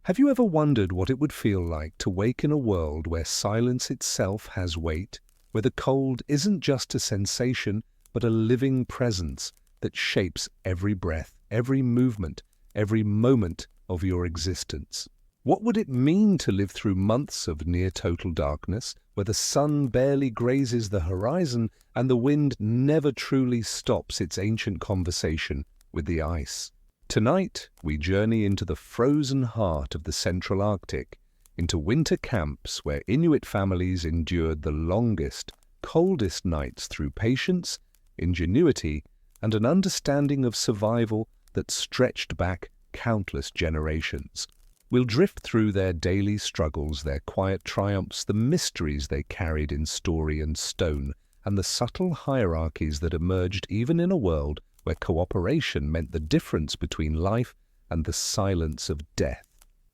Have you ever wondered what it would feel like to wake in a world where silence itself has weight, where the cold isn't just a sensation, but a living presence that shapes every breath, every movement, every moment of your existence? What would it mean to live through months of near-total darkness, where the sun barely grazes the horizon and the wind never truly stops its ancient conversation with the ice? Tonight, we journey into the frozen heart of the Central Arctic, into winter camps where Inuit families endured the longest, coldest nights through patience, ingenuity, and an understanding of survival that stretched back countless generations. We'll drift through their daily struggles, their quiet triumphs, the mysteries they carried in story and stone, and the subtle hierarchies that emerged even in a world where cooperation meant the difference between life and the silence of death.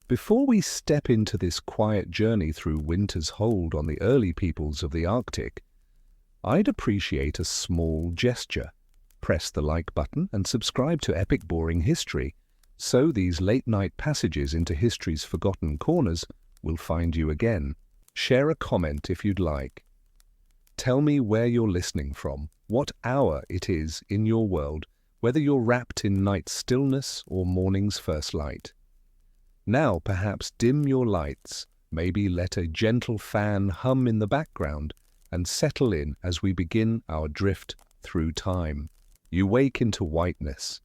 Before we step into this quiet journey through winter's hold on the early peoples of the Arctic, I'd appreciate a small gesture. Press the like button and subscribe to Epic Boring History, so these late-night passages into history's forgotten corners will find you again. Share a comment if you'd like. Tell me where you're listening from, what hour it is in your world, whether you're wrapped in night's stillness or morning's first light. Now perhaps dim your lights, maybe let a gentle fan hum in the background, and settle in as we begin our drift through time. You wake into whiteness.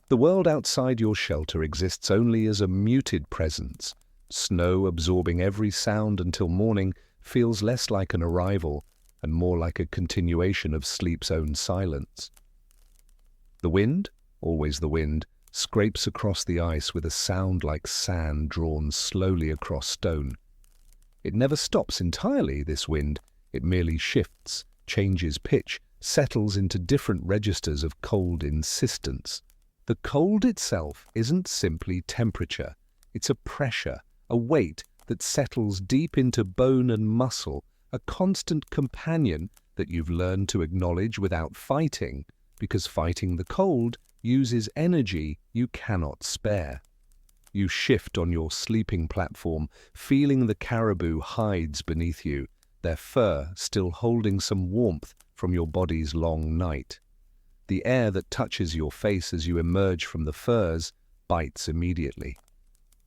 The world outside your shelter exists only as a muted presence. Snow absorbing every sound until morning feels less like an arrival and more like a continuation of sleep's own silence. The wind, always the wind, scrapes across the ice with a sound like sand drawn slowly across stone. It never stops entirely, this wind. It merely shifts, changes pitch, settles into different registers of cold insistence. The cold itself isn't simply temperature. It's a pressure, a weight that settles deep into bone and muscle, a constant companion that you've learned to acknowledge without fighting, because fighting the cold uses energy you cannot spare. You shift on your sleeping platform, feeling the caribou hides beneath you, their fur still holding some warmth from your body's long night. The air that touches your face as you emerge from the furs bites immediately.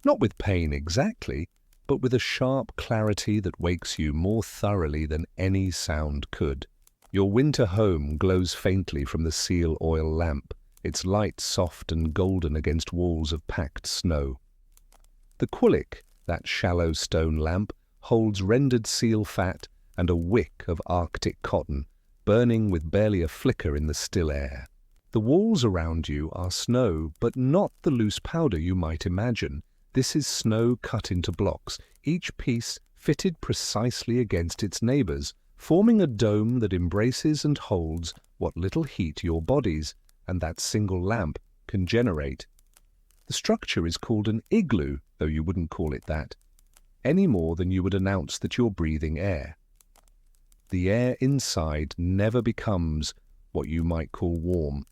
Not with pain exactly, but with a sharp clarity that wakes you more thoroughly than any sound could. Your winter home glows faintly from the seal oil lamp, its light soft and golden against walls of packed snow. The qitdlarssuaq, that shallow stone lamp, holds rendered seal fat and a wick of Arctic cotton, burning with barely a flicker in the still air. The walls around you are snow, but not the loose powder you might imagine. This is snow cut into blocks, each piece fitted precisely against its neighbors, forming a dome that embraces and holds what little heat your bodies and that single lamp can generate. The structure is called an igloo, though you wouldn't call it that, any more than you would announce that you're breathing air. The air inside never becomes what you might call warm.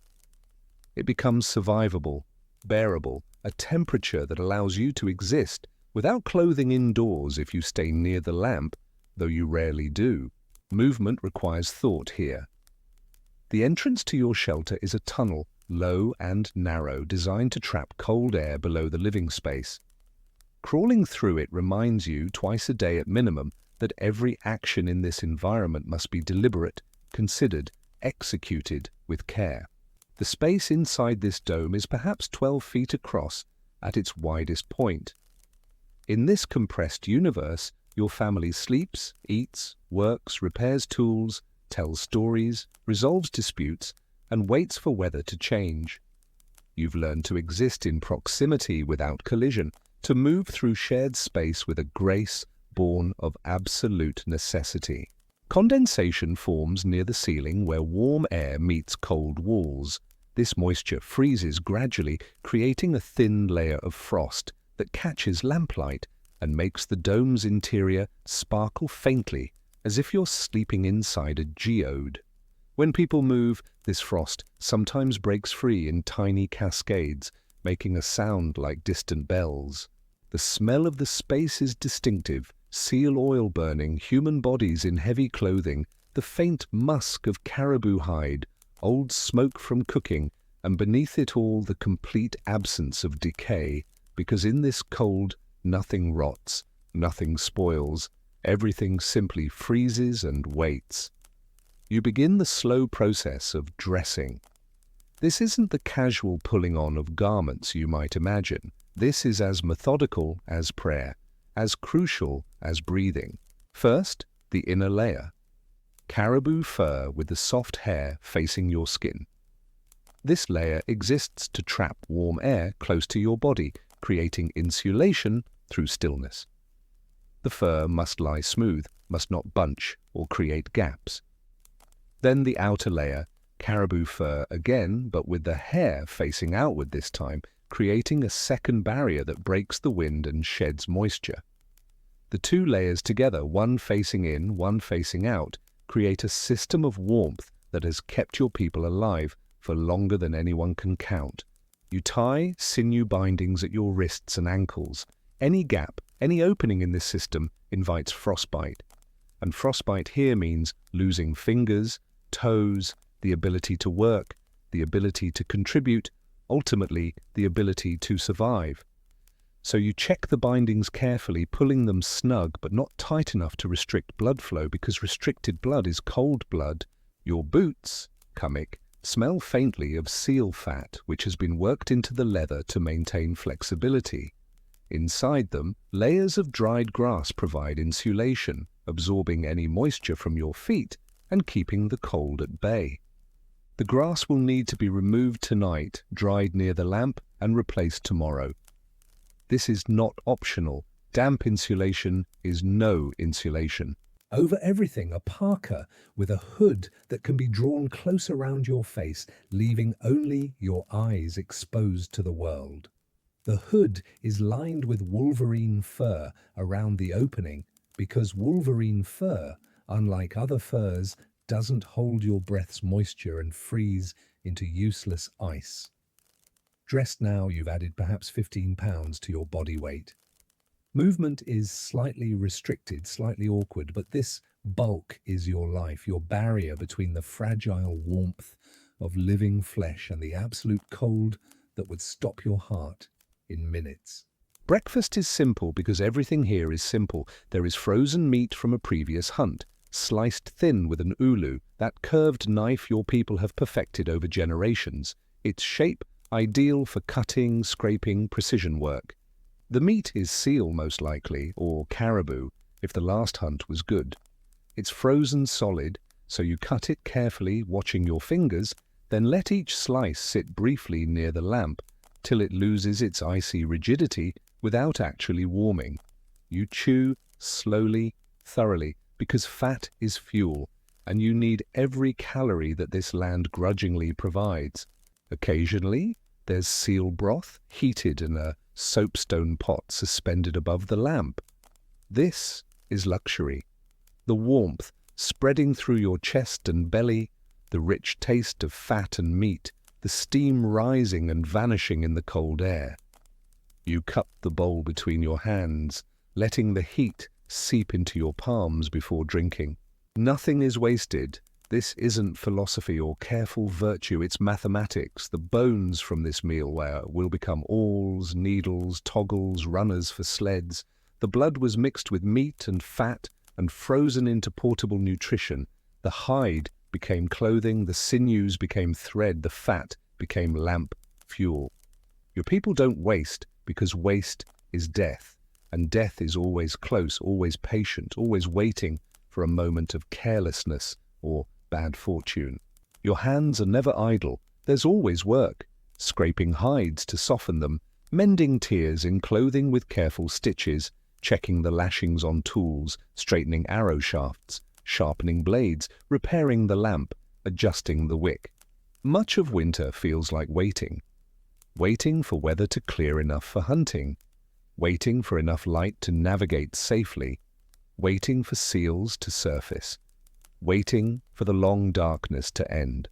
It becomes survivable, bearable, a temperature that allows you to exist without clothing indoors if you stay near the lamp, though you rarely do. Movement requires thought here. The entrance to your shelter is a tunnel, low and narrow, designed to trap cold air below the living space. Crawling through it reminds you, twice a day at minimum, that every action in this environment must be deliberate, considered, executed with care. The space inside this dome is perhaps 12 feet across at its widest point. In this compressed universe, your family sleeps, eats, works, repairs tools, tells stories, resolves disputes, and waits for weather to change. You've learned to exist in proximity without collision, to move through shared space with a grace born of absolute necessity. Condensation forms near the ceiling where warm air meets cold walls. This moisture freezes gradually, creating a thin layer of frost that catches lamplight and makes the dome's interior sparkle faintly, as if you're sleeping inside a geode. When people move, this frost sometimes breaks free in tiny cascades, making a sound like distant bells. The smell of the space is distinctive: seal oil burning, human bodies in heavy clothing, the faint musk of caribou hide, old smoke from cooking, and beneath it all the complete absence of decay, because in this cold nothing rots, nothing spoils, everything simply freezes and waits. You begin the slow process of dressing. This isn't the casual pulling on of garments you might imagine. This is as methodical as prayer, as crucial as breathing. First, the inner layer. Caribou fur with the soft hair facing your skin. This layer exists to trap warm air close to your body, creating insulation through stillness. The fur must lie smooth, must not bunch or create gaps. Then the outer layer, caribou fur again, but with the hair facing outward this time, creating a second barrier that breaks the wind and sheds moisture. The two layers together, one facing in, one facing out, create a system of warmth that has kept your people alive for longer than anyone can count. You tie sinew bindings at your wrists and ankles. Any gap, any opening in this system invites frostbite. And frostbite here means losing fingers, toes, the ability to work, the ability to contribute, ultimately the ability to survive. So you check the bindings carefully, pulling them snug but not tight enough to restrict blood flow, because restricted blood is cold blood. Your boots, Kamek, smell faintly of seal fat, which has been worked into the leather to maintain flexibility. Inside them, layers of dried grass provide insulation, absorbing any moisture from your feet and keeping the cold at bay. The grass will need to be removed tonight, dried near the lamp, and replaced tomorrow. This is not optional. Damp insulation is no insulation. Over everything, a parka with a hood that can be drawn close around your face, leaving only your eyes exposed to the world. The hood is lined with wolverine fur around the opening, because wolverine fur, unlike other furs, doesn't hold your breath's moisture and freeze into useless ice. Dressed now, you've added perhaps 15 pounds to your body weight. Movement is slightly restricted, slightly awkward, but this bulk is your life, your barrier between the fragile warmth of living flesh and the absolute cold that would stop your heart in minutes. Breakfast is simple because everything here is simple. There is frozen meat from a previous hunt, sliced thin with an ulu, that curved knife your people have perfected over generations, its shape ideal for cutting, scraping, precision work. The meat is seal most likely, or caribou, if the last hunt was good. It's frozen solid, so you cut it carefully, watching your fingers, then let each slice sit briefly near the lamp till it loses its icy rigidity without actually warming. You chew slowly, thoroughly, because fat is fuel, and you need every calorie that this land grudgingly provides. Occasionally, there's seal broth heated in a soapstone pot suspended above the lamp. This is luxury. The warmth spreading through your chest and belly, the rich taste of fat and meat, the steam rising and vanishing in the cold air. You cup the bowl between your hands, letting the heat seep into your palms before drinking. Nothing is wasted. This isn't philosophy or careful virtue, it's mathematics. The bones from this meal will become awls, needles, toggles, runners for sleds. The blood was mixed with meat and fat and frozen into portable nutrition. The hide became clothing, the sinews became thread, the fat became lamp fuel. Your people don't waste, because waste is death, and death is always close, always patient, always waiting for a moment of carelessness or bad fortune. Your hands are never idle. There's always work, scraping hides to soften them, mending tears in clothing with careful stitches, checking the lashings on tools, straightening arrow shafts, sharpening blades, repairing the lamp, adjusting the wick. Much of winter feels like waiting. Waiting for weather to clear enough for hunting. Waiting for enough light to navigate safely. Waiting for seals to surface. Waiting for the long darkness to end.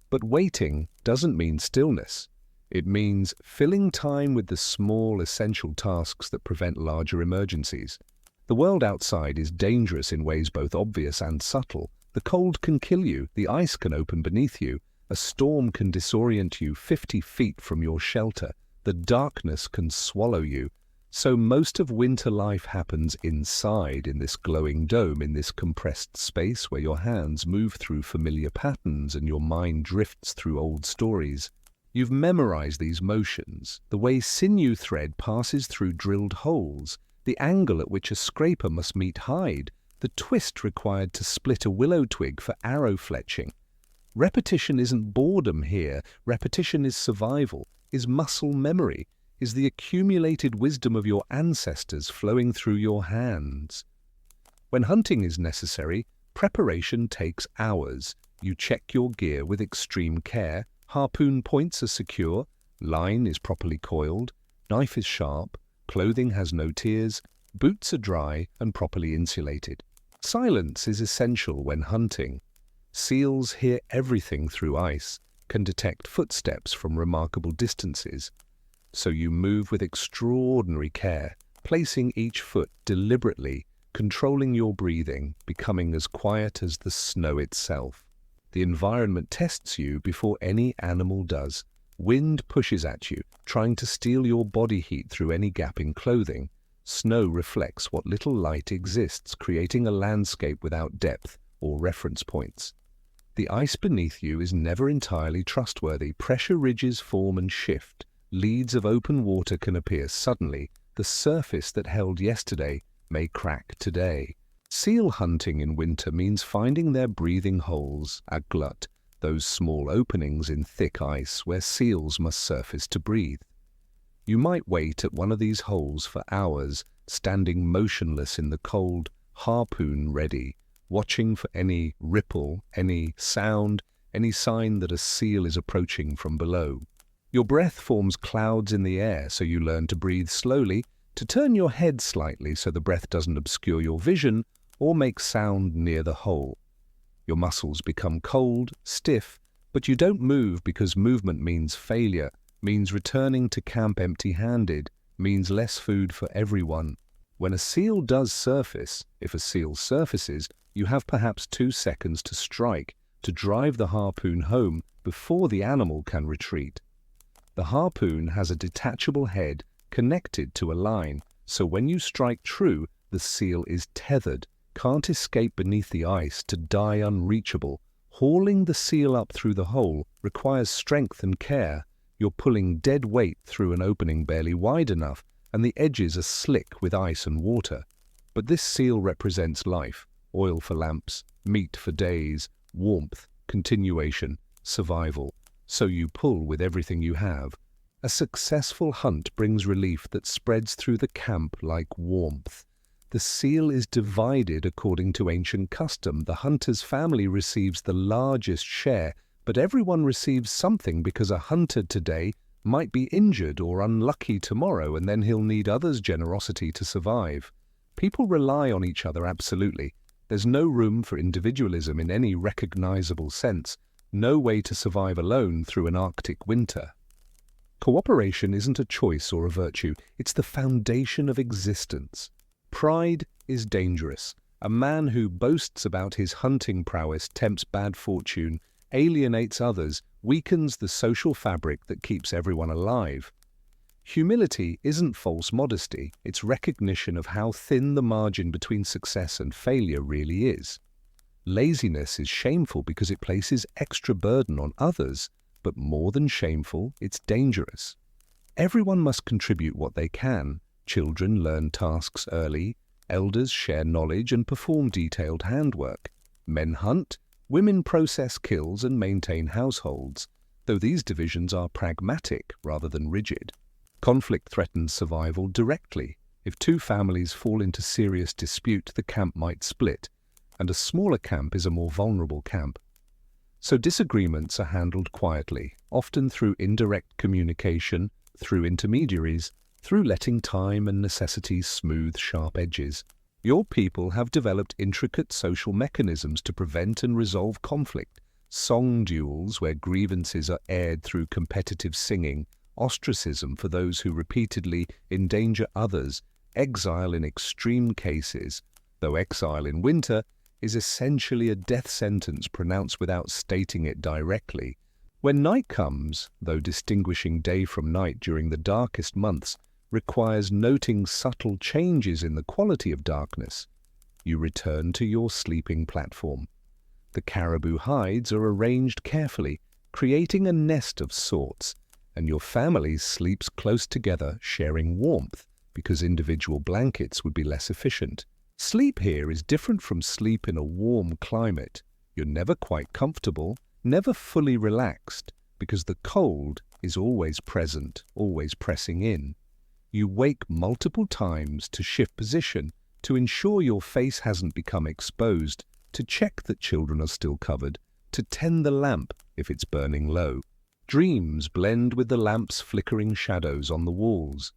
But waiting doesn't mean stillness. It means filling time with the small, essential tasks that prevent larger emergencies. The world outside is dangerous in ways both obvious and subtle. The cold can kill you, the ice can open beneath you, a storm can disorient you 50 feet from your shelter, the darkness can swallow you. So most of winter life happens inside, in this glowing dome, in this compressed space where your hands move through familiar patterns and your mind drifts through old stories. You've memorized these motions, the way sinew thread passes through drilled holes, the angle at which a scraper must meet hide, the twist required to split a willow twig for arrow fletching. Repetition isn't boredom here, repetition is survival, is muscle memory, is the accumulated wisdom of your ancestors flowing through your hands. When hunting is necessary, preparation takes hours. You check your gear with extreme care, harpoon points are secure, line is properly coiled, knife is sharp, clothing has no tears, boots are dry and properly insulated. Silence is essential when hunting. Seals hear everything through ice, can detect footsteps from remarkable distances. So you move with extraordinary care, placing each foot deliberately, controlling your breathing, becoming as quiet as the snow itself. The environment tests you before any animal does. Wind pushes at you, trying to steal your body heat through any gap in clothing. Snow reflects what little light exists, creating a landscape without depth or reference points. The ice beneath you is never entirely trustworthy. Pressure ridges form and shift. Leads of open water can appear suddenly. The surface that held yesterday may crack today. Seal hunting in winter means finding their breathing holes, angakkuq, those small openings in thick ice where seals must surface to breathe. You might wait at one of these holes for hours, standing motionless in the cold, harpoon ready, watching for any ripple, any sound, any sign that a seal is approaching from below. Your breath forms clouds in the air, so you learn to breathe slowly, to turn your head slightly so the breath doesn't obscure your vision or make sound near the hole. Your muscles become cold, stiff, but you don't move because movement means failure, means returning to camp empty-handed, means less food for everyone. When a seal does surface, if a seal surfaces, you have perhaps 2 seconds to strike, to drive the harpoon home before the animal can retreat. The harpoon has a detachable head connected to a line, so when you strike true, the seal is tethered, can't escape beneath the ice to die unreachable. Hauling the seal up through the hole requires strength and care. You're pulling dead weight through an opening barely wide enough, and the edges are slick with ice and water. But this seal represents life, oil for lamps, meat for days, warmth, continuation, survival. So you pull with everything you have. A successful hunt brings relief that spreads through the camp like warmth. The seal is divided according to ancient custom. The hunter's family receives the largest share, but everyone receives something because a hunter today might be injured or unlucky tomorrow, and then he'll need others' generosity to survive. People rely on each other absolutely. There's no room for individualism in any recognizable sense, no way to survive alone through an Arctic winter. Cooperation isn't a choice or a virtue, it's the foundation of existence. Pride is dangerous. A man who boasts about his hunting prowess tempts bad fortune, alienates others, weakens the social fabric that keeps everyone alive. Humility isn't false modesty, it's recognition of how thin the margin between success and failure really is. Laziness is shameful because it places extra burden on others, but more than shameful, it's dangerous. Everyone must contribute what they can. Children learn tasks early, elders share knowledge and perform detailed handwork. Men hunt, women process kills and maintain households, though these divisions are pragmatic rather than rigid. Conflict threatens survival directly. If 2 families fall into serious dispute, the camp might split, and a smaller camp is a more vulnerable camp. So disagreements are handled quietly, often through indirect communication, through intermediaries, through letting time and necessity smooth sharp edges. Your people have developed intricate social mechanisms to prevent and resolve conflict. Song duels where grievances are aired through competitive singing, ostracism for those who repeatedly endanger others, exile in extreme cases, though exile in winter is essentially a death sentence pronounced without stating it directly. When night comes, though distinguishing day from night during the darkest months requires noting subtle changes in the quality of darkness, you return to your sleeping platform. The caribou hides are arranged carefully, creating a nest of sorts, and your family sleeps close together, sharing warmth, because individual blankets would be less efficient. Sleep here is different from sleep in a warm climate. You're never quite comfortable, never fully relaxed, because the cold is always present, always pressing in. You wake multiple times to shift position, to ensure your face hasn't become exposed, to check that children are still covered, to tend the lamp if it's burning low. Dreams blend with the lamp's flickering shadows on the walls.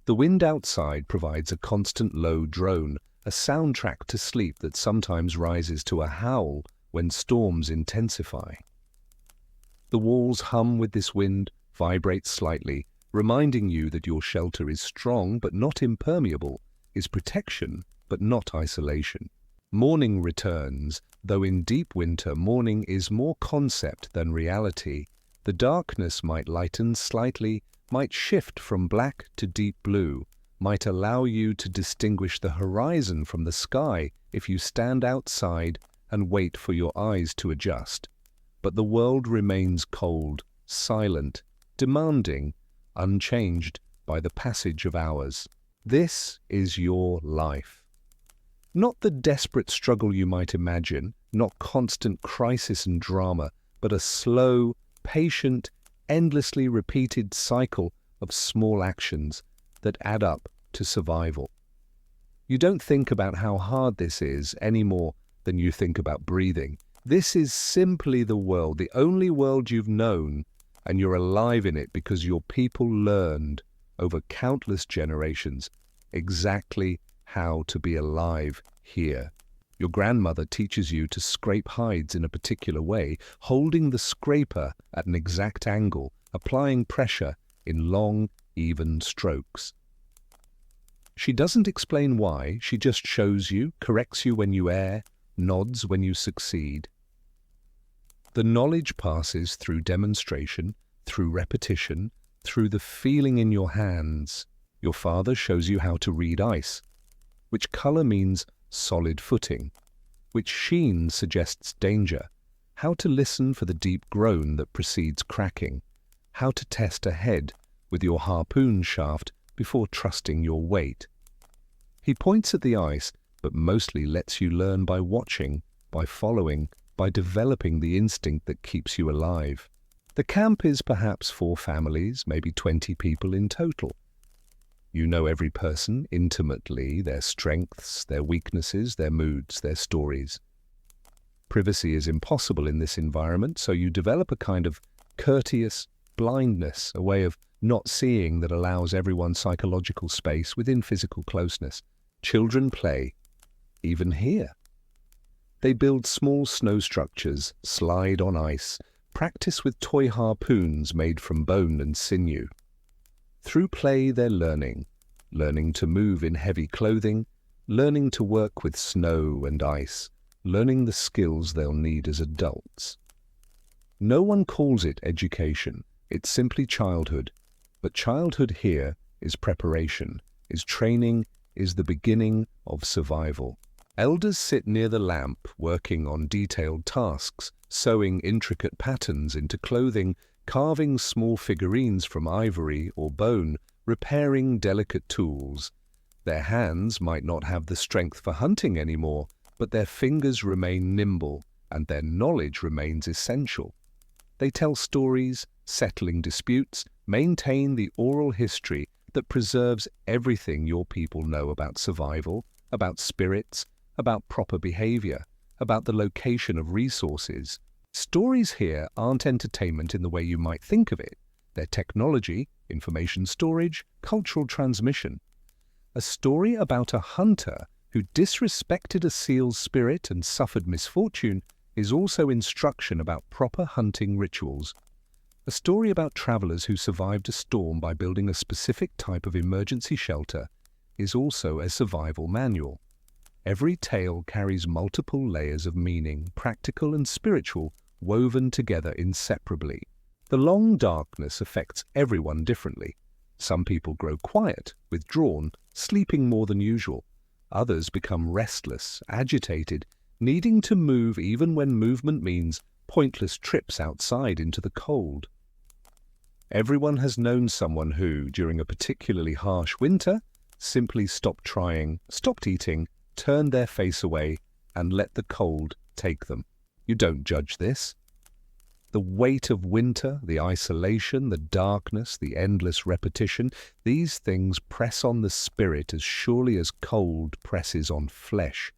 The wind outside provides a constant low drone, a soundtrack to sleep that sometimes rises to a howl when storms intensify. The walls hum with this wind, vibrate slightly, reminding you that your shelter is strong but not impermeable, is protection but not isolation. Morning returns, though in deep winter morning is more concept than reality. The darkness might lighten slightly, might shift from black to deep blue, might allow you to distinguish the horizon from the sky if you stand outside and wait for your eyes to adjust. But the world remains cold, silent, demanding, unchanged by the passage of hours. This is your life. Not the desperate struggle you might imagine, not constant crisis and drama, but a slow, patient, endlessly repeated cycle of small actions that add up to survival. You don't think about how hard this is any more than you think about breathing. This is simply the world, the only world you've known, and you're alive in it because your people learned over countless generations exactly how to be alive here. Your grandmother teaches you to scrape hides in a particular way, holding the scraper at an exact angle, applying pressure in long, even strokes. She doesn't explain why, she just shows you, corrects you when you err, nods when you succeed. The knowledge passes through demonstration, through repetition, through the feeling in your hands. Your father shows you how to read ice, which color means solid footing, which sheen suggests danger, how to listen for the deep groan that precedes cracking, how to test a head with your harpoon shaft before trusting your weight. He points at the ice, but mostly lets you learn by watching, by following, by developing the instinct that keeps you alive. The camp is perhaps 4 families, maybe 20 people in total. You know every person intimately, their strengths, their weaknesses, their moods, their stories. Privacy is impossible in this environment, so you develop a kind of courteous blindness, a way of not seeing that allows everyone psychological space within physical closeness. Children play, even here. They build small snow structures, slide on ice, practice with toy harpoons made from bone and sinew. Through play they're learning to move in heavy clothing, learning to work with snow and ice, learning the skills they'll need as adults. No one calls it education, it's simply childhood, but childhood here is preparation, is training, is the beginning of survival. Elders sit near the lamp, working on detailed tasks, sewing intricate patterns into clothing, carving small figurines from ivory or bone, repairing delicate tools. Their hands might not have the strength for hunting anymore, but their fingers remain nimble, and their knowledge remains essential. They tell stories, settling disputes, maintain the oral history that preserves everything your people know about survival, about spirits, about proper behavior, about the location of resources. Stories here aren't entertainment in the way you might think of it. They're technology, information storage, cultural transmission. A story about a hunter who disrespected a seal's spirit and suffered misfortune is also instruction about proper hunting rituals. A story about travelers who survived a storm by building a specific type of emergency shelter is also a survival manual. Every tale carries multiple layers of meaning, practical and spiritual, woven together inseparably. The long darkness affects everyone differently. Some people grow quiet, withdrawn, sleeping more than usual. Others become restless, agitated, needing to move even when movement means pointless trips outside into the cold. Everyone has known someone who, during a particularly harsh winter, simply stopped trying, stopped eating, turned their face away, and let the cold take them. You don't judge this. The weight of winter, the isolation, the darkness, the endless repetition, these things press on the spirit as surely as cold presses on flesh.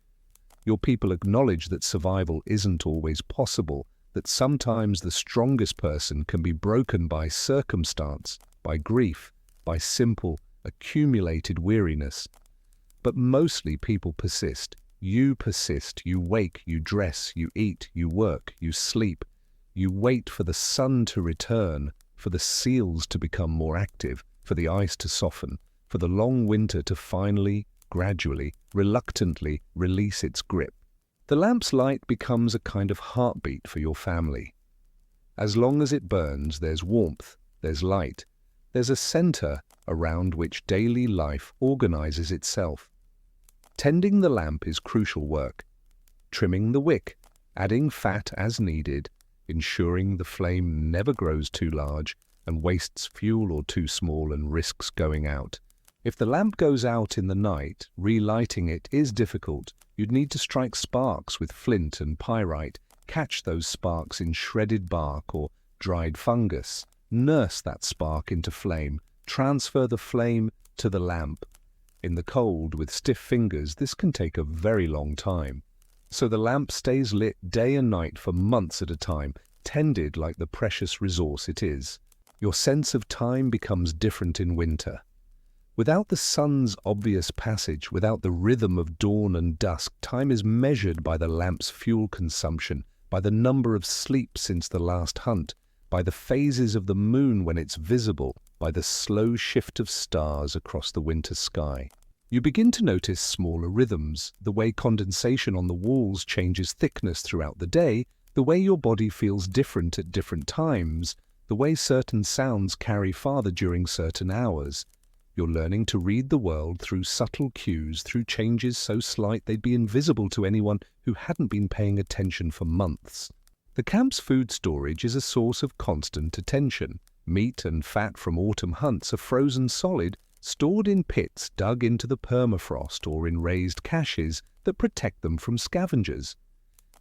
Your people acknowledge that survival isn't always possible, that sometimes the strongest person can be broken by circumstance, by grief, by simple, accumulated weariness. But mostly people persist. You persist. You wake, you dress, you eat, you work, you sleep. You wait for the sun to return, for the seals to become more active, for the ice to soften, for the long winter to finally, gradually, reluctantly release its grip. The lamp's light becomes a kind of heartbeat for your family. As long as it burns, there's warmth, there's light, there's a center around which daily life organizes itself. Tending the lamp is crucial work. Trimming the wick, adding fat as needed, ensuring the flame never grows too large and wastes fuel or too small and risks going out. If the lamp goes out in the night, relighting it is difficult. You'd need to strike sparks with flint and pyrite, catch those sparks in shredded bark or dried fungus, nurse that spark into flame, transfer the flame to the lamp. In the cold, with stiff fingers, this can take a very long time. So the lamp stays lit day and night for months at a time, tended like the precious resource it is. Your sense of time becomes different in winter. Without the sun's obvious passage, without the rhythm of dawn and dusk, time is measured by the lamp's fuel consumption, by the number of sleeps since the last hunt, by the phases of the moon when it's visible, by the slow shift of stars across the winter sky. You begin to notice smaller rhythms, the way condensation on the walls changes thickness throughout the day, the way your body feels different at different times, the way certain sounds carry farther during certain hours. You're learning to read the world through subtle cues, through changes so slight they'd be invisible to anyone who hadn't been paying attention for months. The camp's food storage is a source of constant attention. Meat and fat from autumn hunts are frozen solid, stored in pits dug into the permafrost or in raised caches that protect them from scavengers.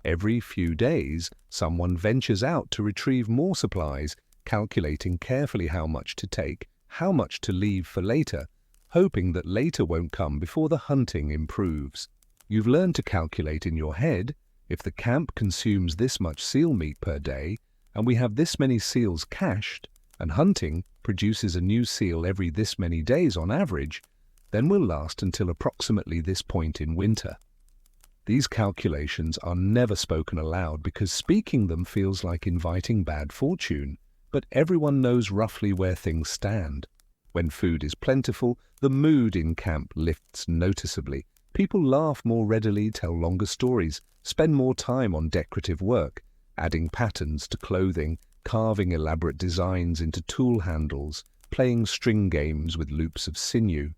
Every few days, someone ventures out to retrieve more supplies, calculating carefully how much to take, how much to leave for later, hoping that later won't come before the hunting improves. You've learned to calculate in your head, if the camp consumes this much seal meat per day, and we have this many seals cached, and hunting produces a new seal every this many days on average, then we'll last until approximately this point in winter. These calculations are never spoken aloud because speaking them feels like inviting bad fortune, but everyone knows roughly where things stand. When food is plentiful, the mood in camp lifts noticeably. People laugh more readily, tell longer stories, spend more time on decorative work, adding patterns to clothing, carving elaborate designs into tool handles, playing string games with loops of sinew.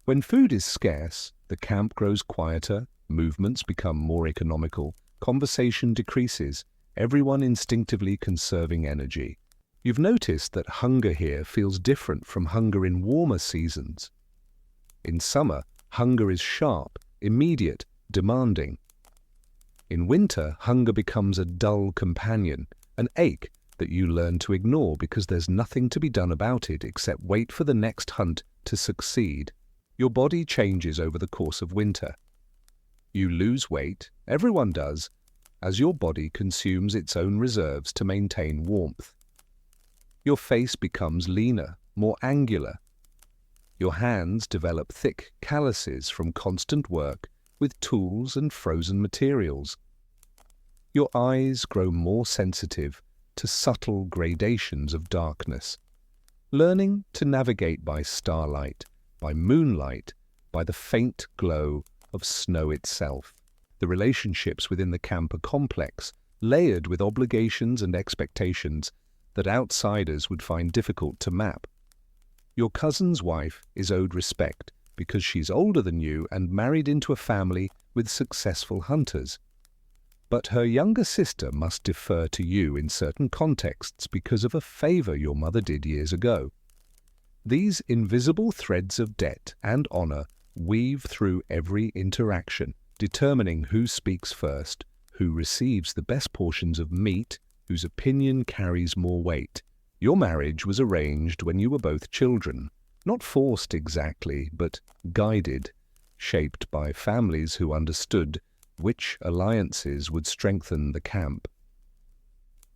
When food is scarce, the camp grows quieter, movements become more economical, conversation decreases, everyone instinctively conserving energy. You've noticed that hunger here feels different from hunger in warmer seasons. In summer, hunger is sharp, immediate, demanding. In winter, hunger becomes a dull companion, an ache that you learn to ignore because there's nothing to be done about it except wait for the next hunt to succeed. Your body changes over the course of winter. You lose weight, everyone does, as your body consumes its own reserves to maintain warmth. Your face becomes leaner, more angular. Your hands develop thick calluses from constant work with tools and frozen materials. Your eyes grow more sensitive, to subtle gradations of darkness. Learning to navigate by starlight, by moonlight, by the faint glow of snow itself. The relationships within the camp are complex, layered with obligations and expectations that outsiders would find difficult to map. Your cousin's wife is owed respect because she's older than you and married into a family with successful hunters. But her younger sister must defer to you in certain contexts because of a favor your mother did years ago. These invisible threads of debt and honor weave through every interaction, determining who speaks first, who receives the best portions of meat, whose opinion carries more weight. Your marriage was arranged when you were both children, not forced exactly, but guided, shaped by families who understood which alliances would strengthen the camp.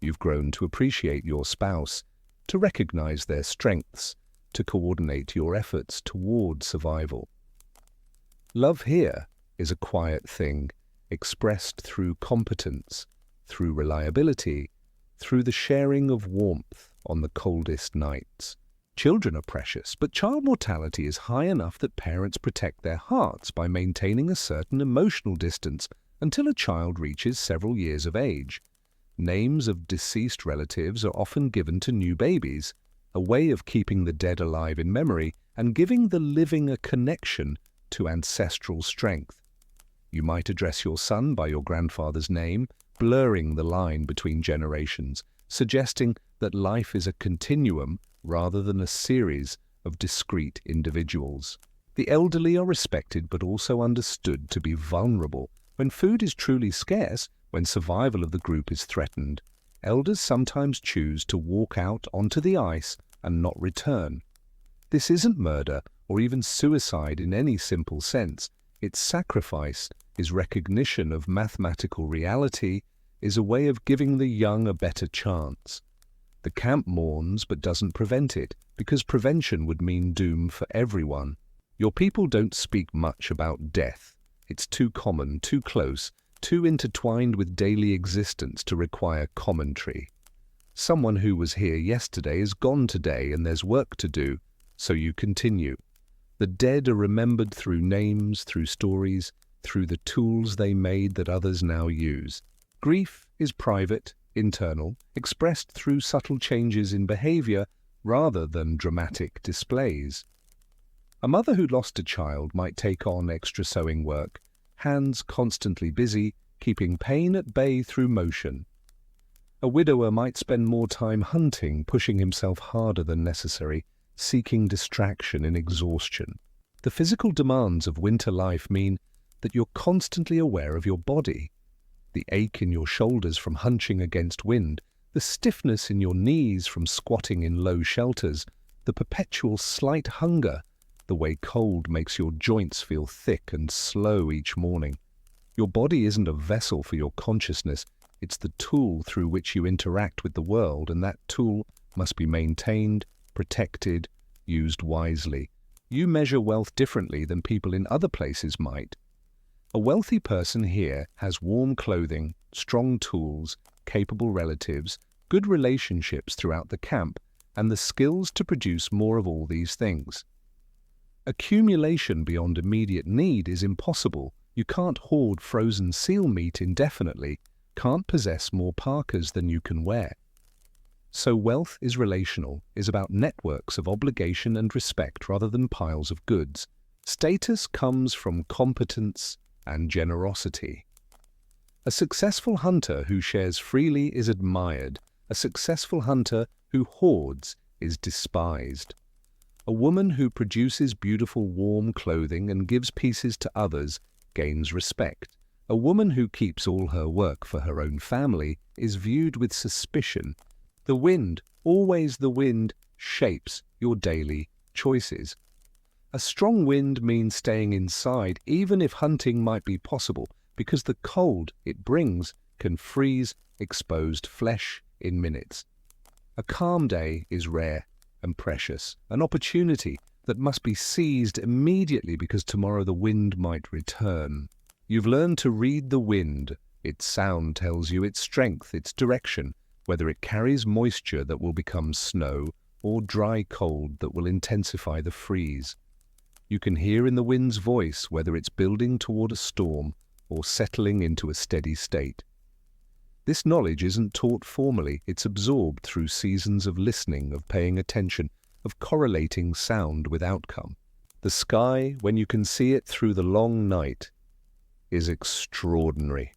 You've grown to appreciate your spouse, to recognize their strengths, to coordinate your efforts toward survival. Love here is a quiet thing, expressed through competence, through reliability, through the sharing of warmth on the coldest nights. Children are precious, but child mortality is high enough that parents protect their hearts by maintaining a certain emotional distance until a child reaches several years of age. Names of deceased relatives are often given to new babies, a way of keeping the dead alive in memory and giving the living a connection to ancestral strength. You might address your son by your grandfather's name, blurring the line between generations, suggesting that life is a continuum rather than a series of discrete individuals. The elderly are respected but also understood to be vulnerable. When food is truly scarce, when survival of the group is threatened, elders sometimes choose to walk out onto the ice and not return. This isn't murder or even suicide in any simple sense. Its sacrifice is recognition of mathematical reality, is a way of giving the young a better chance. The camp mourns but doesn't prevent it, because prevention would mean doom for everyone. Your people don't speak much about death. It's too common, too close, too intertwined with daily existence to require commentary. Someone who was here yesterday is gone today and there's work to do, so you continue. The dead are remembered through names, through stories, through the tools they made that others now use. Grief is private, internal, expressed through subtle changes in behavior rather than dramatic displays. A mother who lost a child might take on extra sewing work, hands constantly busy, keeping pain at bay through motion. A widower might spend more time hunting, pushing himself harder than necessary, seeking distraction in exhaustion. The physical demands of winter life mean that you're constantly aware of your body. The ache in your shoulders from hunching against wind, the stiffness in your knees from squatting in low shelters, the perpetual slight hunger, the way cold makes your joints feel thick and slow each morning. Your body isn't a vessel for your consciousness, it's the tool through which you interact with the world, and that tool must be maintained, protected, used wisely. You measure wealth differently than people in other places might. A wealthy person here has warm clothing, strong tools, capable relatives, good relationships throughout the camp, and the skills to produce more of all these things. Accumulation beyond immediate need is impossible. You can't hoard frozen seal meat indefinitely, can't possess more parkas than you can wear. So wealth is relational, is about networks of obligation and respect rather than piles of goods. Status comes from competence and generosity. A successful hunter who shares freely is admired. A successful hunter who hoards is despised. A woman who produces beautiful warm clothing and gives pieces to others gains respect. A woman who keeps all her work for her own family is viewed with suspicion. The wind, always the wind, shapes your daily choices. A strong wind means staying inside even if hunting might be possible, because the cold it brings can freeze exposed flesh in minutes. A calm day is rare and precious, an opportunity that must be seized immediately because tomorrow the wind might return. You've learned to read the wind. Its sound tells you its strength, its direction. whether it carries moisture that will become snow or dry cold that will intensify the freeze. You can hear in the wind's voice whether it's building toward a storm or settling into a steady state. This knowledge isn't taught formally, it's absorbed through seasons of listening, of paying attention, of correlating sound with outcome. The sky, when you can see it through the long night, is extraordinary.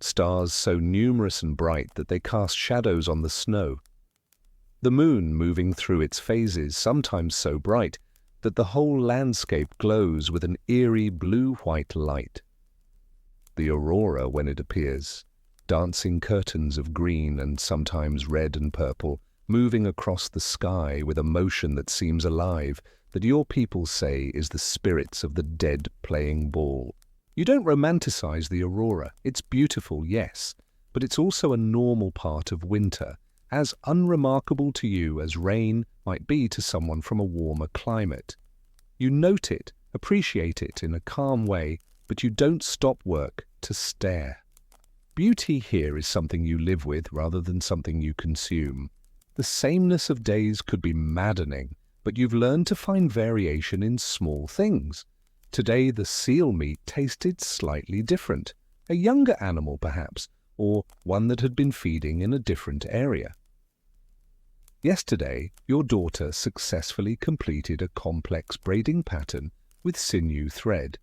Stars so numerous and bright that they cast shadows on the snow. The moon moving through its phases, sometimes so bright that the whole landscape glows with an eerie blue-white light. The aurora when it appears, dancing curtains of green and sometimes red and purple, moving across the sky with a motion that seems alive, that your people say is the spirits of the dead playing ball. You don't romanticize the aurora. It's beautiful, yes, but it's also a normal part of winter, as unremarkable to you as rain might be to someone from a warmer climate. You note it, appreciate it in a calm way, but you don't stop work to stare. Beauty here is something you live with rather than something you consume. The sameness of days could be maddening, but you've learned to find variation in small things. Today the seal meat tasted slightly different, a younger animal perhaps, or one that had been feeding in a different area. Yesterday, your daughter successfully completed a complex braiding pattern with sinew thread.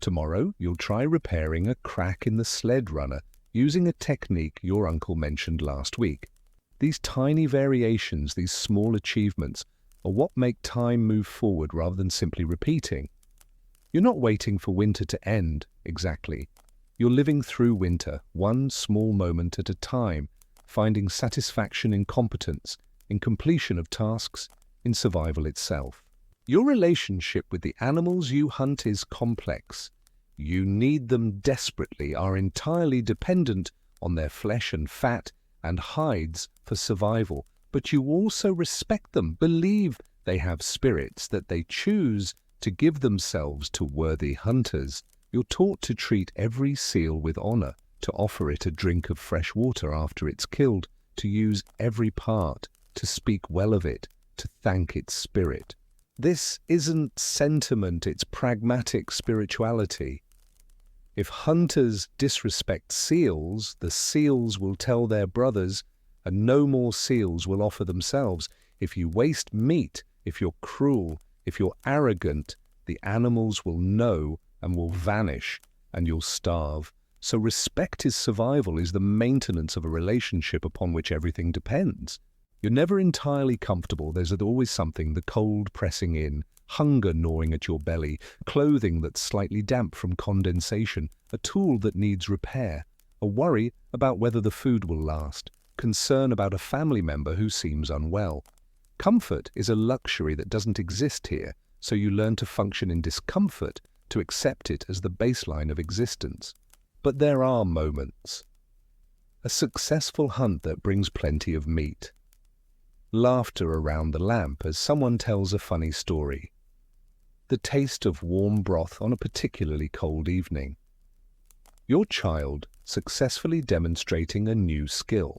Tomorrow, you'll try repairing a crack in the sled runner using a technique your uncle mentioned last week. These tiny variations, these small achievements, are what make time move forward rather than simply repeating. You're not waiting for winter to end, exactly. You're living through winter, one small moment at a time, finding satisfaction in competence, in completion of tasks, in survival itself. Your relationship with the animals you hunt is complex. You need them desperately, are entirely dependent on their flesh and fat and hides for survival, but you also respect them, believe they have spirits, that they choose to give themselves to worthy hunters. You're taught to treat every seal with honor, to offer it a drink of fresh water after it's killed, to use every part, to speak well of it, to thank its spirit. This isn't sentiment, it's pragmatic spirituality. If hunters disrespect seals, the seals will tell their brothers, and no more seals will offer themselves. If you waste meat, if you're cruel, if you're arrogant, the animals will know and will vanish, and you'll starve. So respect is survival, is the maintenance of a relationship upon which everything depends. You're never entirely comfortable. There's always something, the cold pressing in, hunger gnawing at your belly, clothing that's slightly damp from condensation, a tool that needs repair, a worry about whether the food will last, concern about a family member who seems unwell. Comfort is a luxury that doesn't exist here, so you learn to function in discomfort, to accept it as the baseline of existence. But there are moments. A successful hunt that brings plenty of meat. Laughter around the lamp as someone tells a funny story. The taste of warm broth on a particularly cold evening. Your child successfully demonstrating a new skill.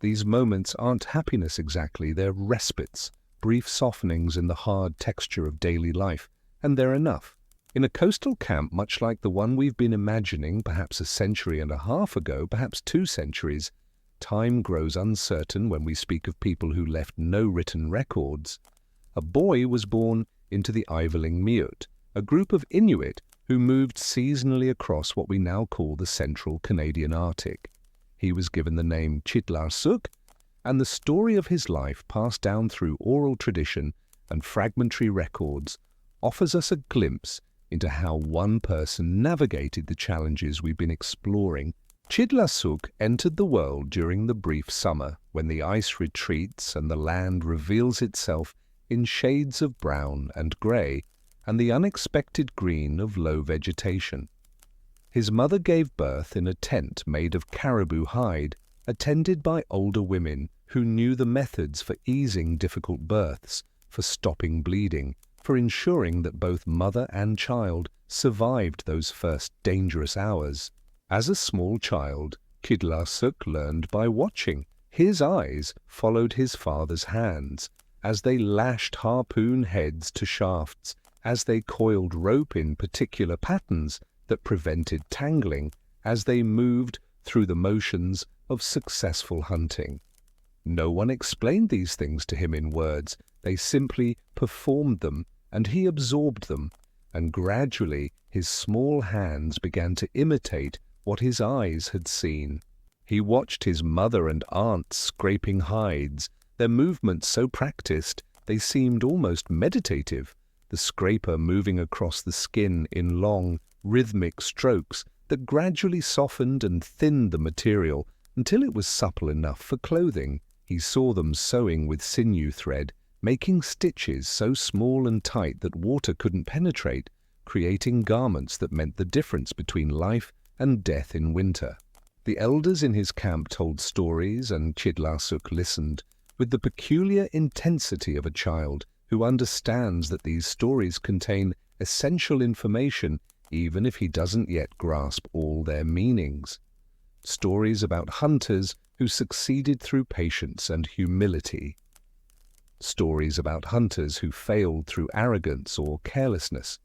These moments aren't happiness exactly, they're respites, brief softenings in the hard texture of daily life, and they're enough. In a coastal camp much like the one we've been imagining perhaps a century and a half ago, perhaps 2 centuries, time grows uncertain when we speak of people who left no written records. A boy was born into the Miut, a group of Inuit who moved seasonally across what we now call the central Canadian Arctic. He was given the name Qitdlarssuaq, and the story of his life passed down through oral tradition and fragmentary records offers us a glimpse into how one person navigated the challenges we've been exploring. Qitdlarssuaq entered the world during the brief summer, when the ice retreats and the land reveals itself in shades of brown and grey, and the unexpected green of low vegetation. His mother gave birth in a tent made of caribou hide, attended by older women who knew the methods for easing difficult births, for stopping bleeding, for ensuring that both mother and child survived those first dangerous hours. As a small child, Qitdlarssuaq learned by watching. His eyes followed his father's hands as they lashed harpoon heads to shafts, as they coiled rope in particular patterns that prevented tangling, as they moved through the motions of successful hunting. No one explained these things to him in words. They simply performed them, and he absorbed them, and gradually his small hands began to imitate what his eyes had seen. He watched his mother and aunts scraping hides, their movements so practiced they seemed almost meditative, the scraper moving across the skin in long, rhythmic strokes that gradually softened and thinned the material until it was supple enough for clothing. He saw them sewing with sinew thread, making stitches so small and tight that water couldn't penetrate, creating garments that meant the difference between life and death in winter. The elders in his camp told stories, and Qitdlarssuaq listened with the peculiar intensity of a child who understands that these stories contain essential information even if he doesn't yet grasp all their meanings. Stories about hunters who succeeded through patience and humility. Stories about hunters who failed through arrogance or carelessness.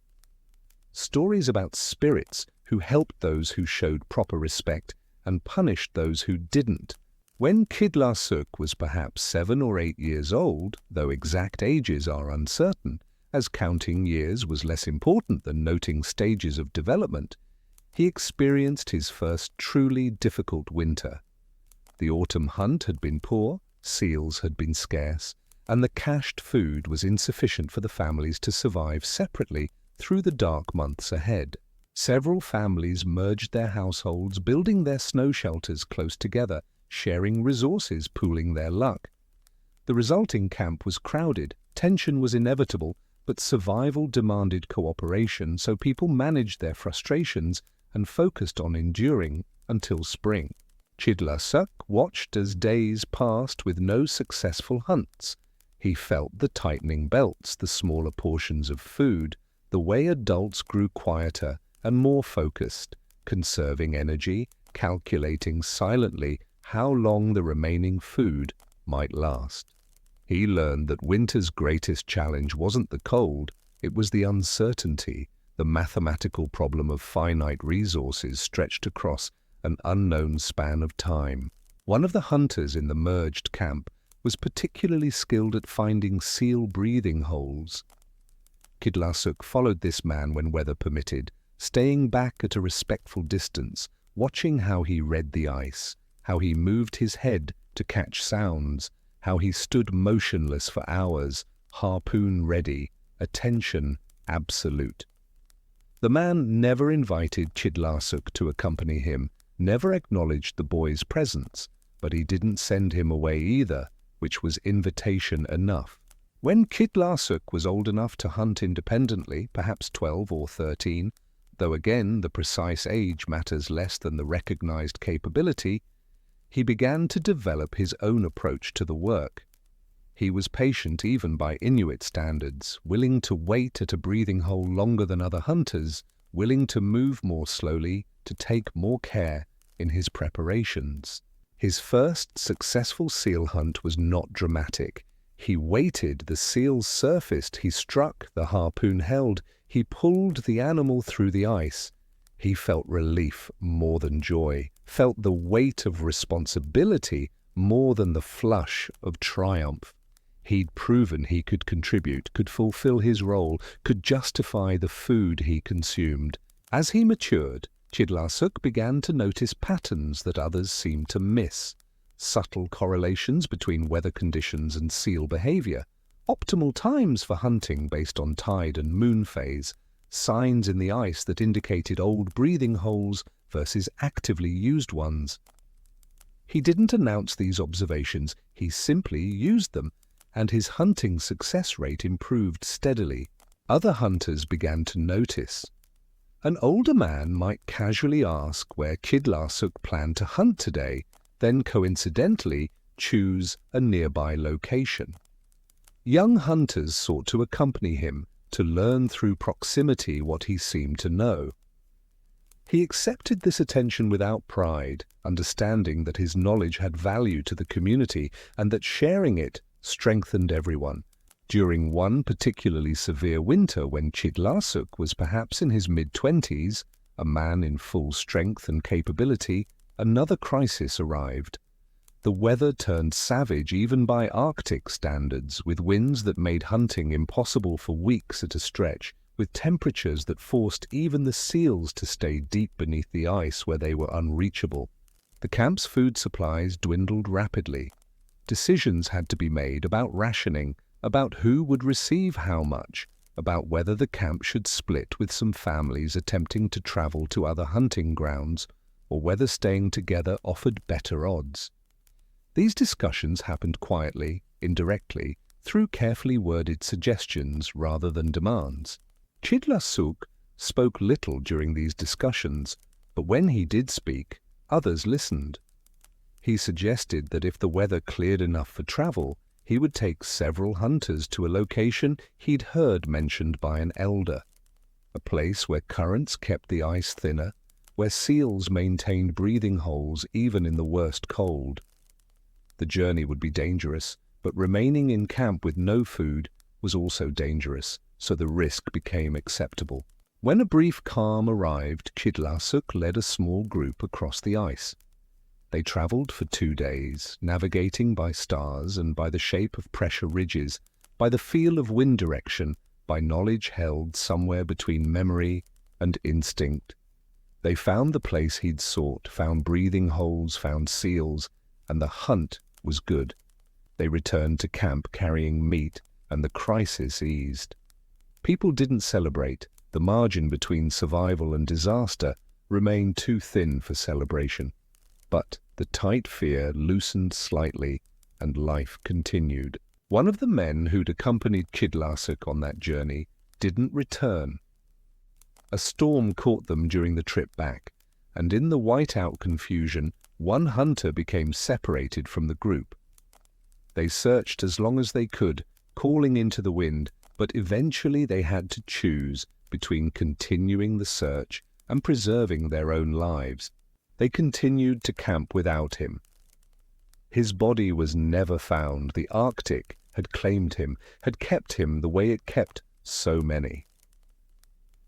Stories about spirits who helped those who showed proper respect and punished those who didn't. When Qitdlarssuaq was perhaps 7 or 8 years old, though exact ages are uncertain, as counting years was less important than noting stages of development, he experienced his first truly difficult winter. The autumn hunt had been poor, seals had been scarce, and the cached food was insufficient for the families to survive separately through the dark months ahead. Several families merged their households, building their snow shelters close together, sharing resources, pooling their luck. The resulting camp was crowded, tension was inevitable, but survival demanded cooperation, so people managed their frustrations and focused on enduring until spring. Qitdlarssuaq watched as days passed with no successful hunts. He felt the tightening belts, the smaller portions of food, the way adults grew quieter and more focused, conserving energy, calculating silently how long the remaining food might last. He learned that winter's greatest challenge wasn't the cold, it was the uncertainty, the mathematical problem of finite resources stretched across an unknown span of time. One of the hunters in the merged camp was particularly skilled at finding seal breathing holes. Qitdlarssuaq followed this man when weather permitted, staying back at a respectful distance, watching how he read the ice, how he moved his head to catch sounds, how he stood motionless for hours, harpoon ready, attention absolute. The man never invited Qitdlarssuaq to accompany him, never acknowledged the boy's presence, but he didn't send him away either, which was invitation enough. When Qitdlarssuaq was old enough to hunt independently, perhaps 12 or 13, though again the precise age matters less than the recognized capability, he began to develop his own approach to the work. He was patient even by Inuit standards, willing to wait at a breathing hole longer than other hunters, willing to move more slowly, to take more care in his preparations. His first successful seal hunt was not dramatic. He waited, the seals surfaced, he struck, the harpoon held, he pulled the animal through the ice. He felt relief more than joy, felt the weight of responsibility more than the flush of triumph. He'd proven he could contribute, could fulfill his role, could justify the food he consumed. As he matured, Qitdlarssuaq began to notice patterns that others seemed to miss. Subtle correlations between weather conditions and seal behavior, optimal times for hunting based on tide and moon phase, signs in the ice that indicated old breathing holes versus actively used ones. He didn't announce these observations, he simply used them, and his hunting success rate improved steadily. Other hunters began to notice. An older man might casually ask where Qitdlarssuaq planned to hunt today, then coincidentally choose a nearby location. Young hunters sought to accompany him, to learn through proximity what he seemed to know. He accepted this attention without pride, understanding that his knowledge had value to the community and that sharing it strengthened everyone. During one particularly severe winter when Qitdlarssuaq was perhaps in his mid-20s, a man in full strength and capability, another crisis arrived. The weather turned savage even by Arctic standards, with winds that made hunting impossible for weeks at a stretch, with temperatures that forced even the seals to stay deep beneath the ice where they were unreachable. The camp's food supplies dwindled rapidly. Decisions had to be made about rationing, about who would receive how much, about whether the camp should split with some families attempting to travel to other hunting grounds, or whether staying together offered better odds. These discussions happened quietly, indirectly, through carefully worded suggestions rather than demands. Qitdlarssuaq spoke little during these discussions, but when he did speak, others listened. He suggested that if the weather cleared enough for travel, he would take several hunters to a location he'd heard mentioned by an elder, a place where currents kept the ice thinner, where seals maintained breathing holes even in the worst cold. The journey would be dangerous, but remaining in camp with no food was also dangerous, so the risk became acceptable. When a brief calm arrived, Qitdlarssuaq led a small group across the ice. They traveled for 2 days, navigating by stars and by the shape of pressure ridges, by the feel of wind direction, by knowledge held somewhere between memory and instinct. They found the place he'd sought, found breathing holes, found seals, and the hunt was good. They returned to camp carrying meat, and the crisis eased. People didn't celebrate. The margin between survival and disaster remained too thin for celebration. But the tight fear loosened slightly, and life continued. One of the men who'd accompanied Qitdlarssuaq on that journey didn't return. A storm caught them during the trip back, and in the whiteout confusion, one hunter became separated from the group. They searched as long as they could, calling into the wind, but eventually they had to choose between continuing the search and preserving their own lives. They continued to camp without him. His body was never found. The Arctic had claimed him, had kept him the way it kept so many.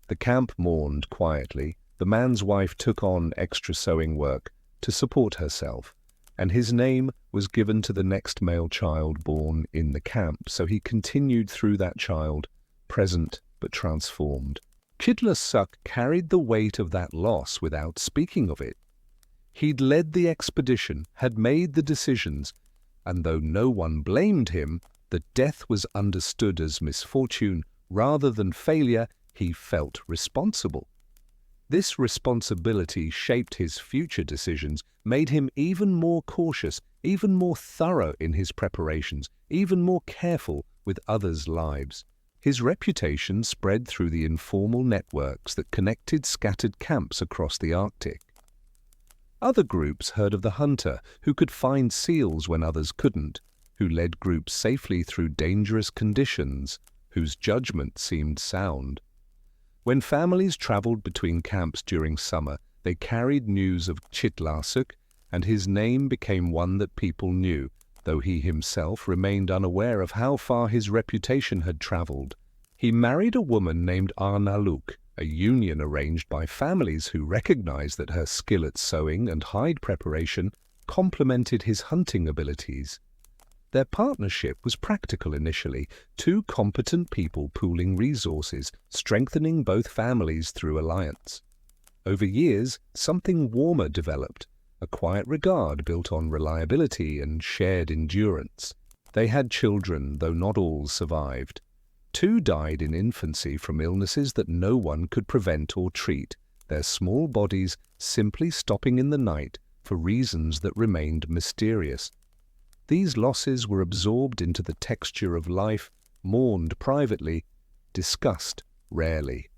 The camp mourned quietly. The man's wife took on extra sewing work to support herself, and his name was given to the next male child born in the camp, so he continued through that child, present but transformed. Qitdlarssuaq carried the weight of that loss without speaking of it. He'd led the expedition, had made the decisions, and though no one blamed him, the death was understood as misfortune rather than failure. He felt responsible. This responsibility shaped his future decisions, made him even more cautious, even more thorough in his preparations, even more careful with others' lives. His reputation spread through the informal networks that connected scattered camps across the Arctic. Other groups heard of the hunter who could find seals when others couldn't, who led groups safely through dangerous conditions, whose judgment seemed sound. When families traveled between camps during summer, they carried news of Qitdlarssuaq, and his name became one that people knew, though he himself remained unaware of how far his reputation had traveled. He married a woman named angakkuq, a union arranged by families who recognized that her skill at sewing and hide preparation complemented his hunting abilities. Their partnership was practical initially, two competent people pooling resources, strengthening both families through alliance. Over years, something warmer developed, a quiet regard built on reliability and shared endurance. They had children, though not all survived. 2 died in infancy from illnesses that no one could prevent or treat, their small bodies simply stopping in the night for reasons that remained mysterious. These losses were absorbed into the texture of life, mourned privately, discussed rarely.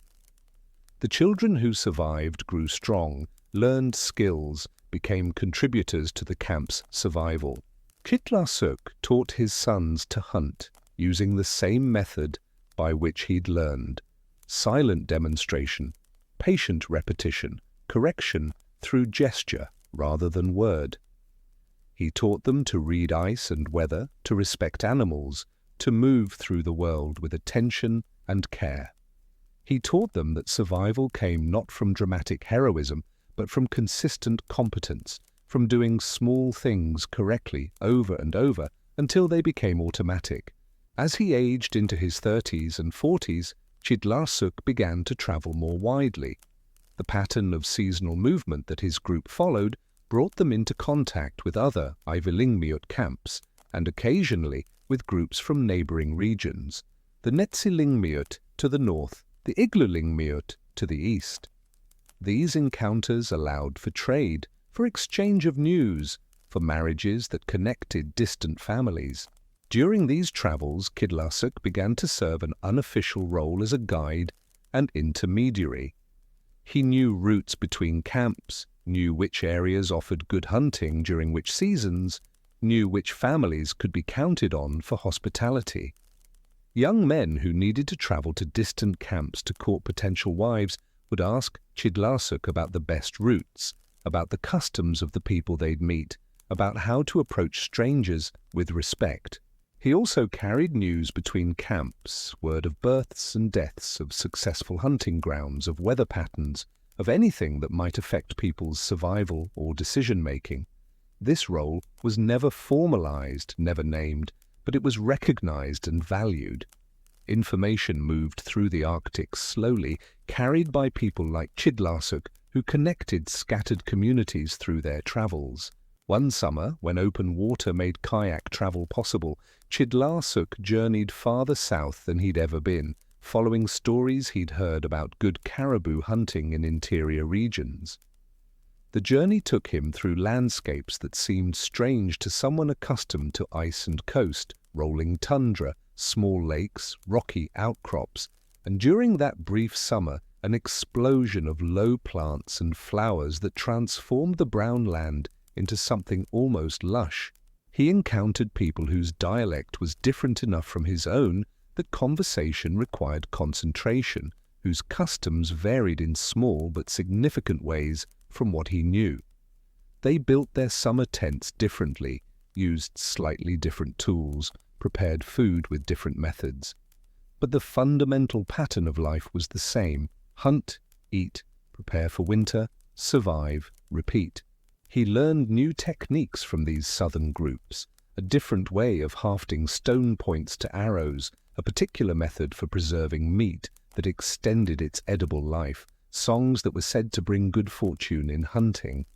The children who survived grew strong, learned skills, became contributors to the camp's survival. Qitdlarssuaq taught his sons to hunt, using the same method by which he'd learned: silent demonstration, patient repetition, correction through gesture rather than word. He taught them to read ice and weather, to respect animals, to move through the world with attention and care. He taught them that survival came not from dramatic heroism, but from consistent competence, from doing small things correctly over and over until they became automatic. As he aged into his 30s and 40s, Qitdlarssuaq began to travel more widely. The pattern of seasonal movement that his group followed brought them into contact with other Inuit camps, and occasionally with groups from neighboring regions, the Inuit to the north, the Inuit to the east. These encounters allowed for trade, for exchange of news, for marriages that connected distant families. During these travels, Qitdlarssuaq began to serve an unofficial role as a guide and intermediary. He knew routes between camps, knew which areas offered good hunting during which seasons, knew which families could be counted on for hospitality. Young men who needed to travel to distant camps to court potential wives would ask Qitdlarssuaq about the best routes, about the customs of the people they'd meet, about how to approach strangers with respect. He also carried news between camps, word of births and deaths, of successful hunting grounds, of weather patterns, of anything that might affect people's survival or decision-making. This role was never formalized, never named, but it was recognized and valued. Information moved through the Arctic slowly, carried by people like Qitdlarssuaq, who connected scattered communities through their travels. One summer, when open water made kayak travel possible, Qitdlarssuaq journeyed farther south than he'd ever been, following stories he'd heard about good caribou hunting in interior regions. The journey took him through landscapes that seemed strange to someone accustomed to ice and coast, rolling tundra, small lakes, rocky outcrops, and during that brief summer, an explosion of low plants and flowers that transformed the brown land into something almost lush. He encountered people whose dialect was different enough from his own that conversation required concentration, whose customs varied in small but significant ways from what he knew. They built their summer tents differently, used slightly different tools, prepared food with different methods. But the fundamental pattern of life was the same: hunt, eat, prepare for winter, survive, repeat. He learned new techniques from these southern groups, a different way of hafting stone points to arrows, a particular method for preserving meat that extended its edible life, songs that were said to bring good fortune in hunting.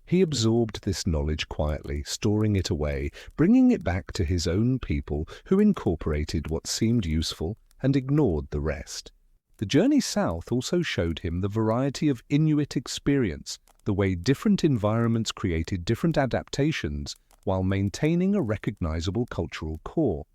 He absorbed this knowledge quietly, storing it away, bringing it back to his own people, who incorporated what seemed useful and ignored the rest. The journey south also showed him the variety of Inuit experience, the way different environments created different adaptations while maintaining a recognizable cultural core.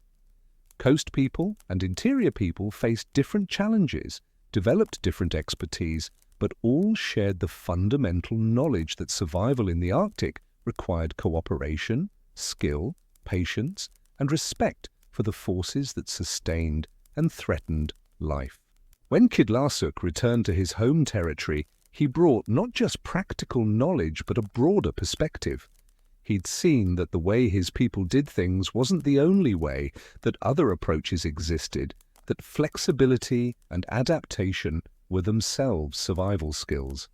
Coast people and interior people faced different challenges, developed different expertise, but all shared the fundamental knowledge that survival in the Arctic required cooperation, skill, patience, and respect for the forces that sustained and threatened life. When Qitdlarssuaq returned to his home territory, he brought not just practical knowledge but a broader perspective. He'd seen that the way his people did things wasn't the only way, that other approaches existed, that flexibility and adaptation were themselves survival skills.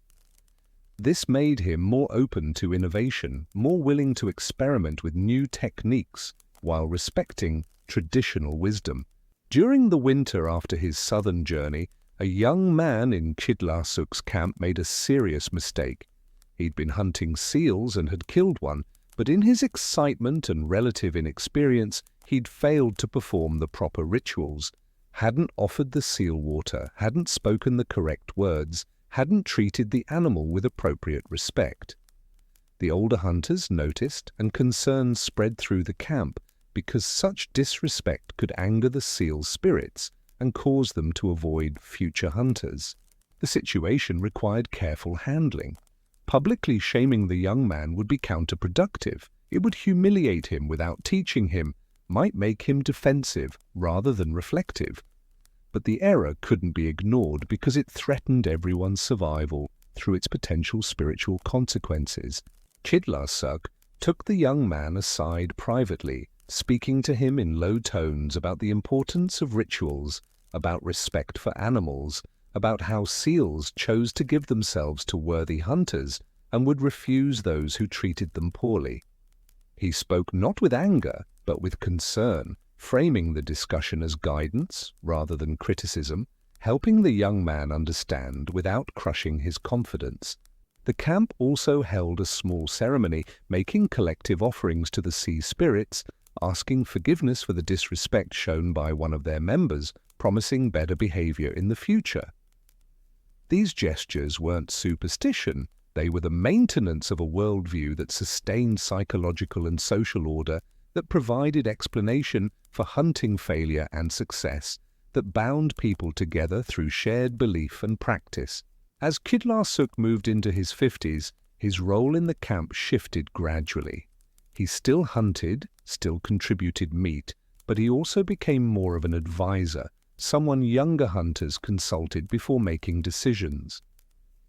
This made him more open to innovation, more willing to experiment with new techniques while respecting traditional wisdom. During the winter after his southern journey, a young man in Qitdlarssuaq's camp made a serious mistake. He'd been hunting seals and had killed one, but in his excitement and relative inexperience, he'd failed to perform the proper rituals, hadn't offered the seal water, hadn't spoken the correct words, hadn't treated the animal with appropriate respect. The older hunters noticed, and concern spread through the camp, because such disrespect could anger the seal's spirits and cause them to avoid future hunters. The situation required careful handling. Publicly shaming the young man would be counterproductive. It would humiliate him without teaching him, might make him defensive rather than reflective. But the error couldn't be ignored because it threatened everyone's survival, through its potential spiritual consequences. Qitdlarssuaq took the young man aside privately, speaking to him in low tones about the importance of rituals, about respect for animals, about how seals chose to give themselves to worthy hunters and would refuse those who treated them poorly. He spoke not with anger, but with concern, framing the discussion as guidance rather than criticism, helping the young man understand without crushing his confidence. The camp also held a small ceremony, making collective offerings to the sea spirits, asking forgiveness for the disrespect shown by one of their members, promising better behavior in the future. These gestures weren't superstition, they were the maintenance of a worldview that sustained psychological and social order, that provided explanation for hunting failure and success, that bound people together through shared belief and practice. As Qitdlarssuaq moved into his 50s, his role in the camp shifted gradually. He still hunted, still contributed meat, but he also became more of an advisor, someone younger hunters consulted before making decisions.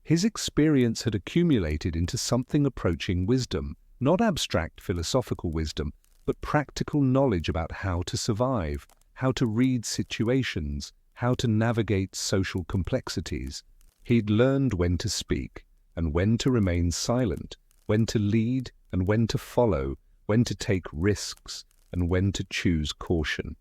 His experience had accumulated into something approaching wisdom, not abstract philosophical wisdom, but practical knowledge about how to survive, how to read situations, how to navigate social complexities. He'd learned when to speak and when to remain silent, when to lead and when to follow, when to take risks and when to choose caution.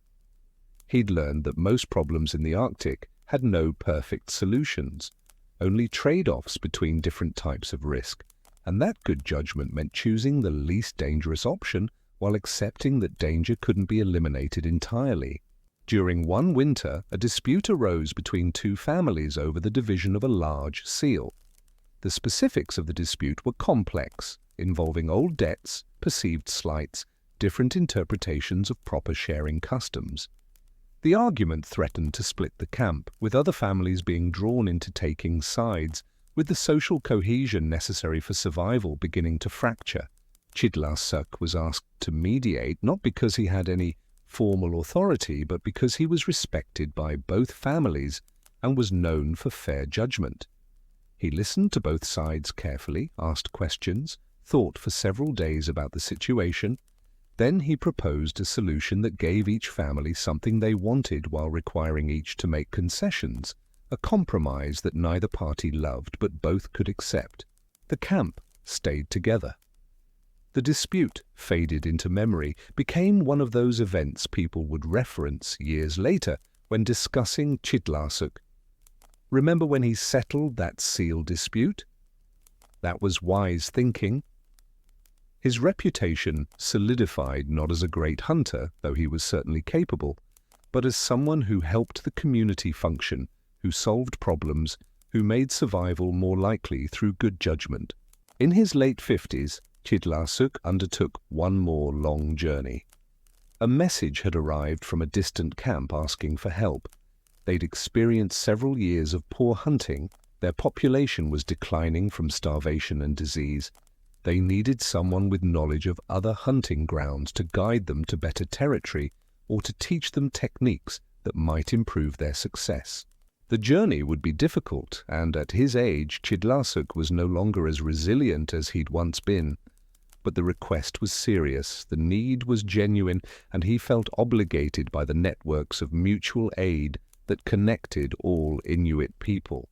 He'd learned that most problems in the Arctic had no perfect solutions, only trade-offs between different types of risk, and that good judgment meant choosing the least dangerous option while accepting that danger couldn't be eliminated entirely. During one winter, a dispute arose between two families over the division of a large seal. The specifics of the dispute were complex, involving old debts, perceived slights, different interpretations of proper sharing customs. The argument threatened to split the camp, with other families being drawn into taking sides, with the social cohesion necessary for survival beginning to fracture. Qitdlarssuaq was asked to mediate, not because he had any formal authority, but because he was respected by both families and was known for fair judgment. He listened to both sides carefully, asked questions, thought for several days about the situation. Then he proposed a solution that gave each family something they wanted while requiring each to make concessions, a compromise that neither party loved but both could accept. The camp stayed together. The dispute faded into memory, became one of those events people would reference years later when discussing Qitdlarssuaq. Remember when he settled that seal dispute? That was wise thinking. His reputation solidified not as a great hunter, though he was certainly capable, but as someone who helped the community function, who solved problems, who made survival more likely through good judgment. In his late 50s, Qitdlarssuaq undertook one more long journey. A message had arrived from a distant camp asking for help. They'd experienced several years of poor hunting, their population was declining from starvation and disease. They needed someone with knowledge of other hunting grounds to guide them to better territory or to teach them techniques that might improve their success. The journey would be difficult, and at his age, Qitdlarssuaq was no longer as resilient as he'd once been. But the request was serious, the need was genuine, and he felt obligated by the networks of mutual aid that connected all Inuit people.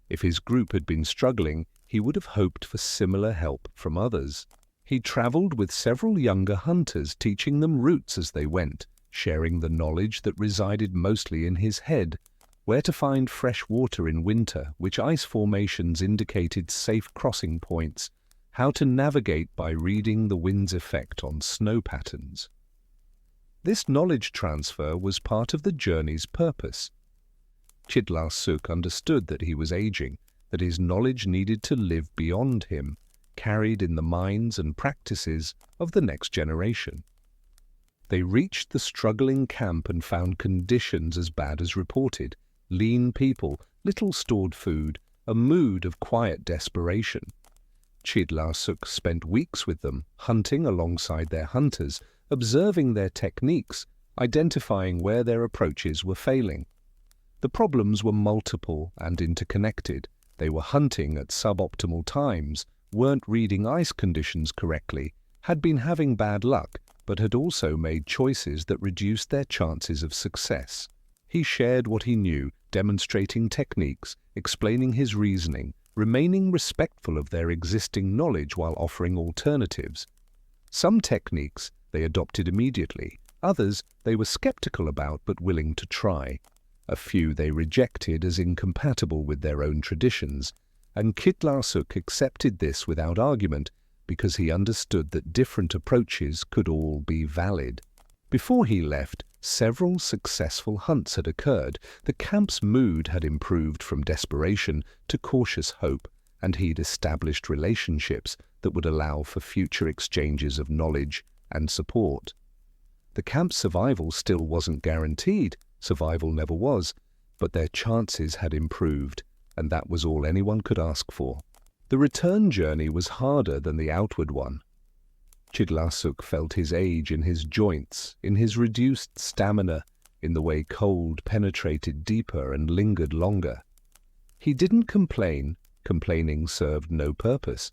If his group had been struggling, he would have hoped for similar help from others. He traveled with several younger hunters, teaching them routes as they went, sharing the knowledge that resided mostly in his head, where to find fresh water in winter, which ice formations indicated safe crossing points, how to navigate by reading the wind's effect on snow patterns. This knowledge transfer was part of the journey's purpose. Qitdlarssuaq understood that he was aging, that his knowledge needed to live beyond him, carried in the minds and practices of the next generation. They reached the struggling camp and found conditions as bad as reported: lean people, little stored food, a mood of quiet desperation. Qitdlarssuaq spent weeks with them, hunting alongside their hunters, observing their techniques, identifying where their approaches were failing. The problems were multiple and interconnected. They were hunting at suboptimal times, weren't reading ice conditions correctly, had been having bad luck, but had also made choices that reduced their chances of success. He shared what he knew, demonstrating techniques, explaining his reasoning, remaining respectful of their existing knowledge while offering alternatives. Some techniques they adopted immediately, others they were skeptical about but willing to try. A few they rejected as incompatible with their own traditions, and Qitdlarssuaq accepted this without argument because he understood that different approaches could all be valid. Before he left, several successful hunts had occurred. The camp's mood had improved from desperation to cautious hope, and he'd established relationships that would allow for future exchanges of knowledge and support. The camp's survival still wasn't guaranteed, survival never was, but their chances had improved, and that was all anyone could ask for. The return journey was harder than the outward one. Qitdlarssuaq felt his age in his joints, in his reduced stamina, in the way cold penetrated deeper and lingered longer. He didn't complain, complaining served no purpose,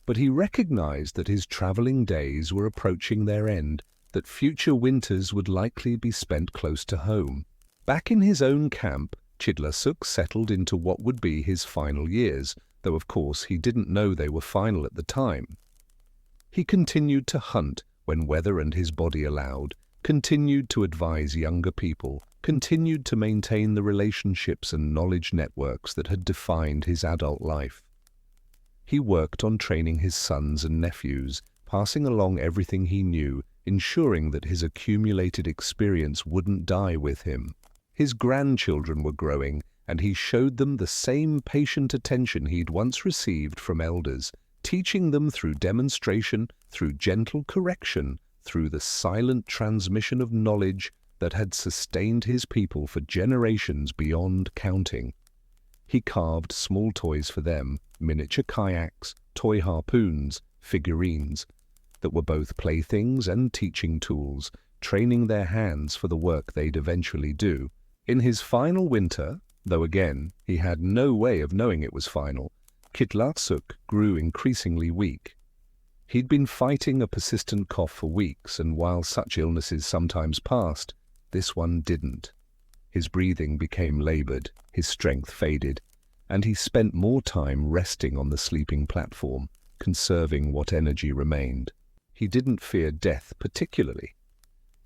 but he recognized that his traveling days were approaching their end, that future winters would likely be spent close to home. Back in his own camp, Qitdlarssuaq settled into what would be his final years, though of course he didn't know they were final at the time. He continued to hunt when weather and his body allowed, continued to advise younger people, continued to maintain the relationships and knowledge networks that had defined his adult life. He worked on training his sons and nephews, passing along everything he knew, ensuring that his accumulated experience wouldn't die with him. His grandchildren were growing, and he showed them the same patient attention he'd once received from elders, teaching them through demonstration, through gentle correction, through the silent transmission of knowledge that had sustained his people for generations beyond counting. He carved small toys for them, miniature kayaks, toy harpoons, figurines, that were both playthings and teaching tools, training their hands for the work they'd eventually do. In his final winter, though again he had no way of knowing it was final, Qitdlarssuaq grew increasingly weak. He'd been fighting a persistent cough for weeks, and while such illnesses sometimes passed, this one didn't. His breathing became labored, his strength faded, and he spent more time resting on the sleeping platform, conserving what energy remained. He didn't fear death particularly.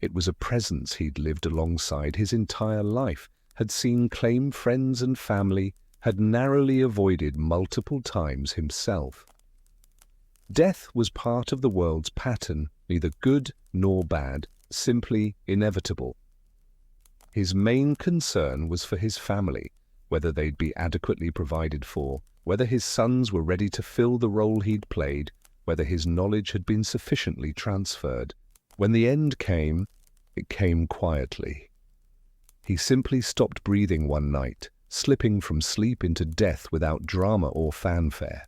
It was a presence he'd lived alongside his entire life, had seen claim friends and family, had narrowly avoided multiple times himself. Death was part of the world's pattern, neither good nor bad, simply inevitable. His main concern was for his family, whether they'd be adequately provided for, whether his sons were ready to fill the role he'd played, whether his knowledge had been sufficiently transferred. When the end came, it came quietly. He simply stopped breathing one night, slipping from sleep into death without drama or fanfare.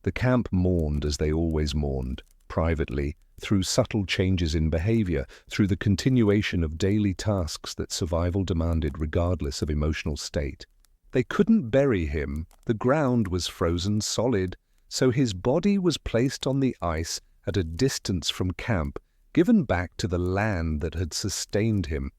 The camp mourned as they always mourned, privately, through subtle changes in behavior, through the continuation of daily tasks that survival demanded regardless of emotional state. They couldn't bury him, the ground was frozen solid, so his body was placed on the ice at a distance from camp, given back to the land that had sustained him.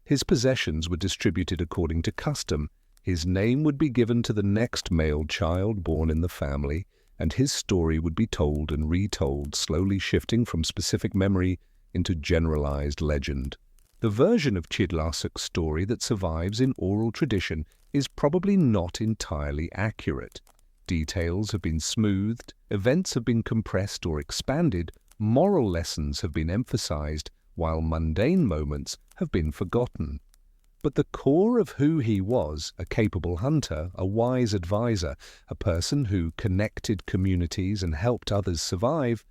His possessions were distributed according to custom. His name would be given to the next male child born in the family, and his story would be told and retold, slowly shifting from specific memory into generalized legend. The version of Qitdlarssuaq's story that survives in oral tradition is probably not entirely accurate. Details have been smoothed, events have been compressed or expanded, moral lessons have been emphasized, while mundane moments have been forgotten. But the core of who he was, a capable hunter, a wise advisor, a person who connected communities and helped others survive,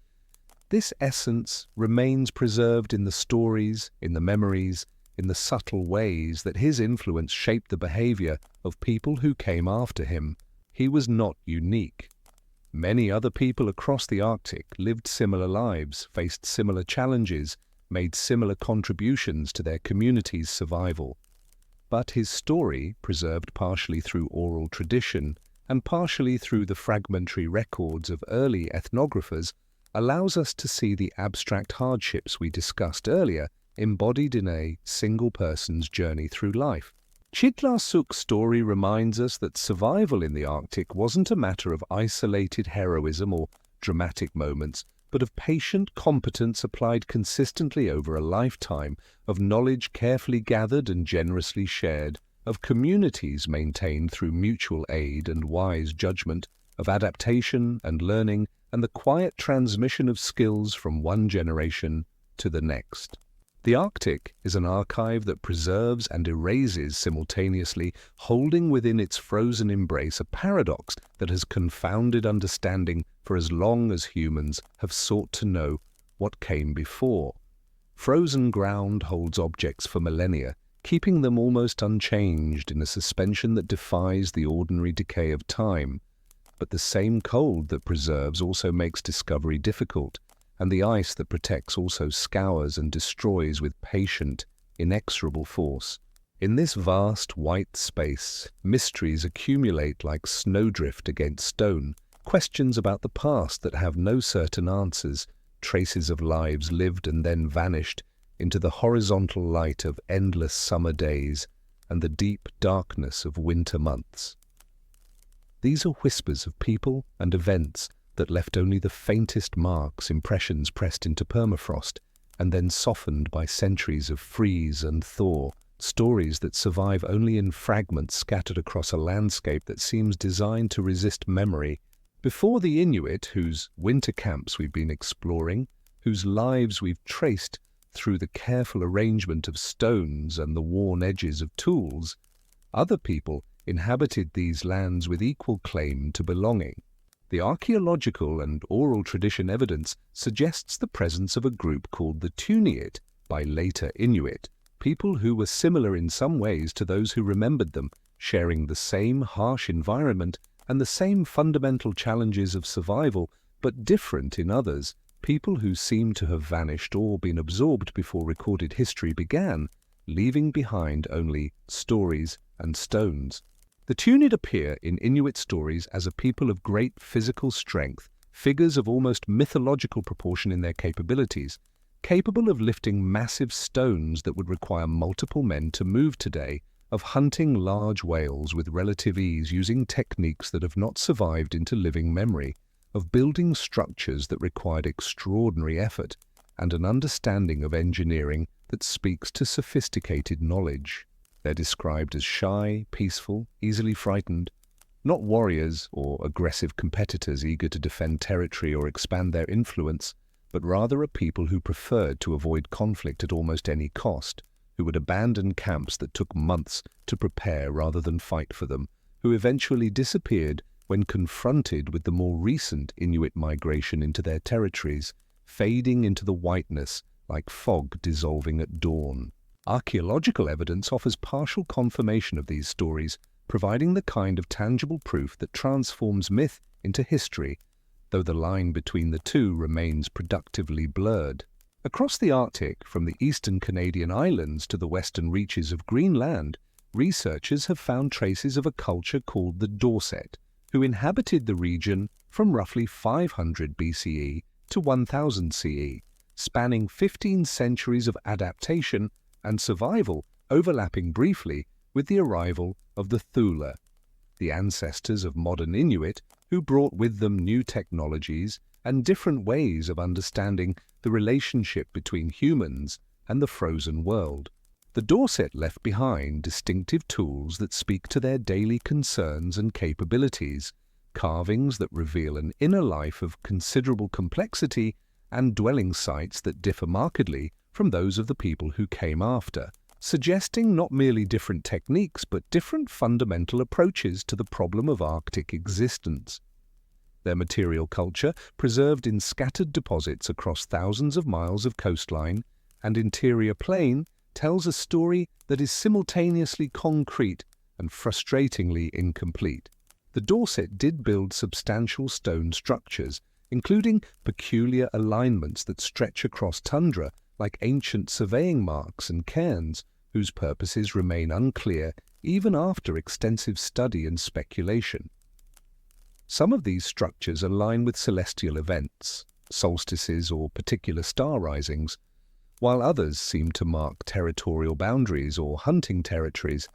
this essence remains preserved in the stories, in the memories, in the subtle ways that his influence shaped the behavior of people who came after him. He was not unique. Many other people across the Arctic lived similar lives, faced similar challenges, made similar contributions to their community's survival. But his story, preserved partially through oral tradition and partially through the fragmentary records of early ethnographers, allows us to see the abstract hardships we discussed earlier embodied in a single person's journey through life. Qitdlarssuaq's story reminds us that survival in the Arctic wasn't a matter of isolated heroism or dramatic moments, but of patient competence applied consistently over a lifetime, of knowledge carefully gathered and generously shared, of communities maintained through mutual aid and wise judgment, of adaptation and learning, and the quiet transmission of skills from one generation to the next. The Arctic is an archive that preserves and erases simultaneously, holding within its frozen embrace a paradox that has confounded understanding for as long as humans have sought to know what came before. Frozen ground holds objects for millennia, keeping them almost unchanged in a suspension that defies the ordinary decay of time. But the same cold that preserves also makes discovery difficult, and the ice that protects also scours and destroys with patient, inexorable force. In this vast white space, mysteries accumulate like snowdrift against stone, questions about the past that have no certain answers, traces of lives lived and then vanished into the horizontal light of endless summer days and the deep darkness of winter months. These are whispers of people and events that left only the faintest marks, impressions pressed into permafrost, and then softened by centuries of freeze and thaw, stories that survive only in fragments scattered across a landscape that seems designed to resist memory. Before the Inuit, whose winter camps we've been exploring, whose lives we've traced through the careful arrangement of stones and the worn edges of tools, other people inhabited these lands with equal claim to belonging. The archaeological and oral tradition evidence suggests the presence of a group called the Inuit by later Inuit, people who were similar in some ways to those who remembered them, sharing the same harsh environment and the same fundamental challenges of survival, but different in others, people who seem to have vanished or been absorbed before recorded history began, leaving behind only stories and stones. The Inuit appear in Inuit stories as a people of great physical strength, figures of almost mythological proportion in their capabilities, capable of lifting massive stones that would require multiple men to move today, of hunting large whales with relative ease using techniques that have not survived into living memory, of building structures that required extraordinary effort, and an understanding of engineering that speaks to sophisticated knowledge. They're described as shy, peaceful, easily frightened, not warriors or aggressive competitors eager to defend territory or expand their influence, but rather a people who preferred to avoid conflict at almost any cost, who would abandon camps that took months to prepare rather than fight for them, who eventually disappeared when confronted with the more recent Inuit migration into their territories, fading into the whiteness like fog dissolving at dawn. Archaeological evidence offers partial confirmation of these stories, providing the kind of tangible proof that transforms myth into history, though the line between the two remains productively blurred. Across the Arctic, from the eastern Canadian islands to the western reaches of Greenland, researchers have found traces of a culture called the Dorset, who inhabited the region from roughly 500 BCE to 1000 CE, spanning 15 centuries of adaptation and survival, overlapping briefly with the arrival of the Thule, the ancestors of modern Inuit, who brought with them new technologies and different ways of understanding the relationship between humans and the frozen world. The Dorset left behind distinctive tools that speak to their daily concerns and capabilities, carvings that reveal an inner life of considerable complexity, and dwelling sites that differ markedly from those of the people who came after, suggesting not merely different techniques but different fundamental approaches to the problem of Arctic existence. Their material culture, preserved in scattered deposits across thousands of miles of coastline and interior plain, tells a story that is simultaneously concrete and frustratingly incomplete. The Dorset did build substantial stone structures, including peculiar alignments that stretch across tundra like ancient surveying marks and cairns, whose purposes remain unclear even after extensive study and speculation. Some of these structures align with celestial events, solstices or particular star risings, while others seem to mark territorial boundaries or hunting territories,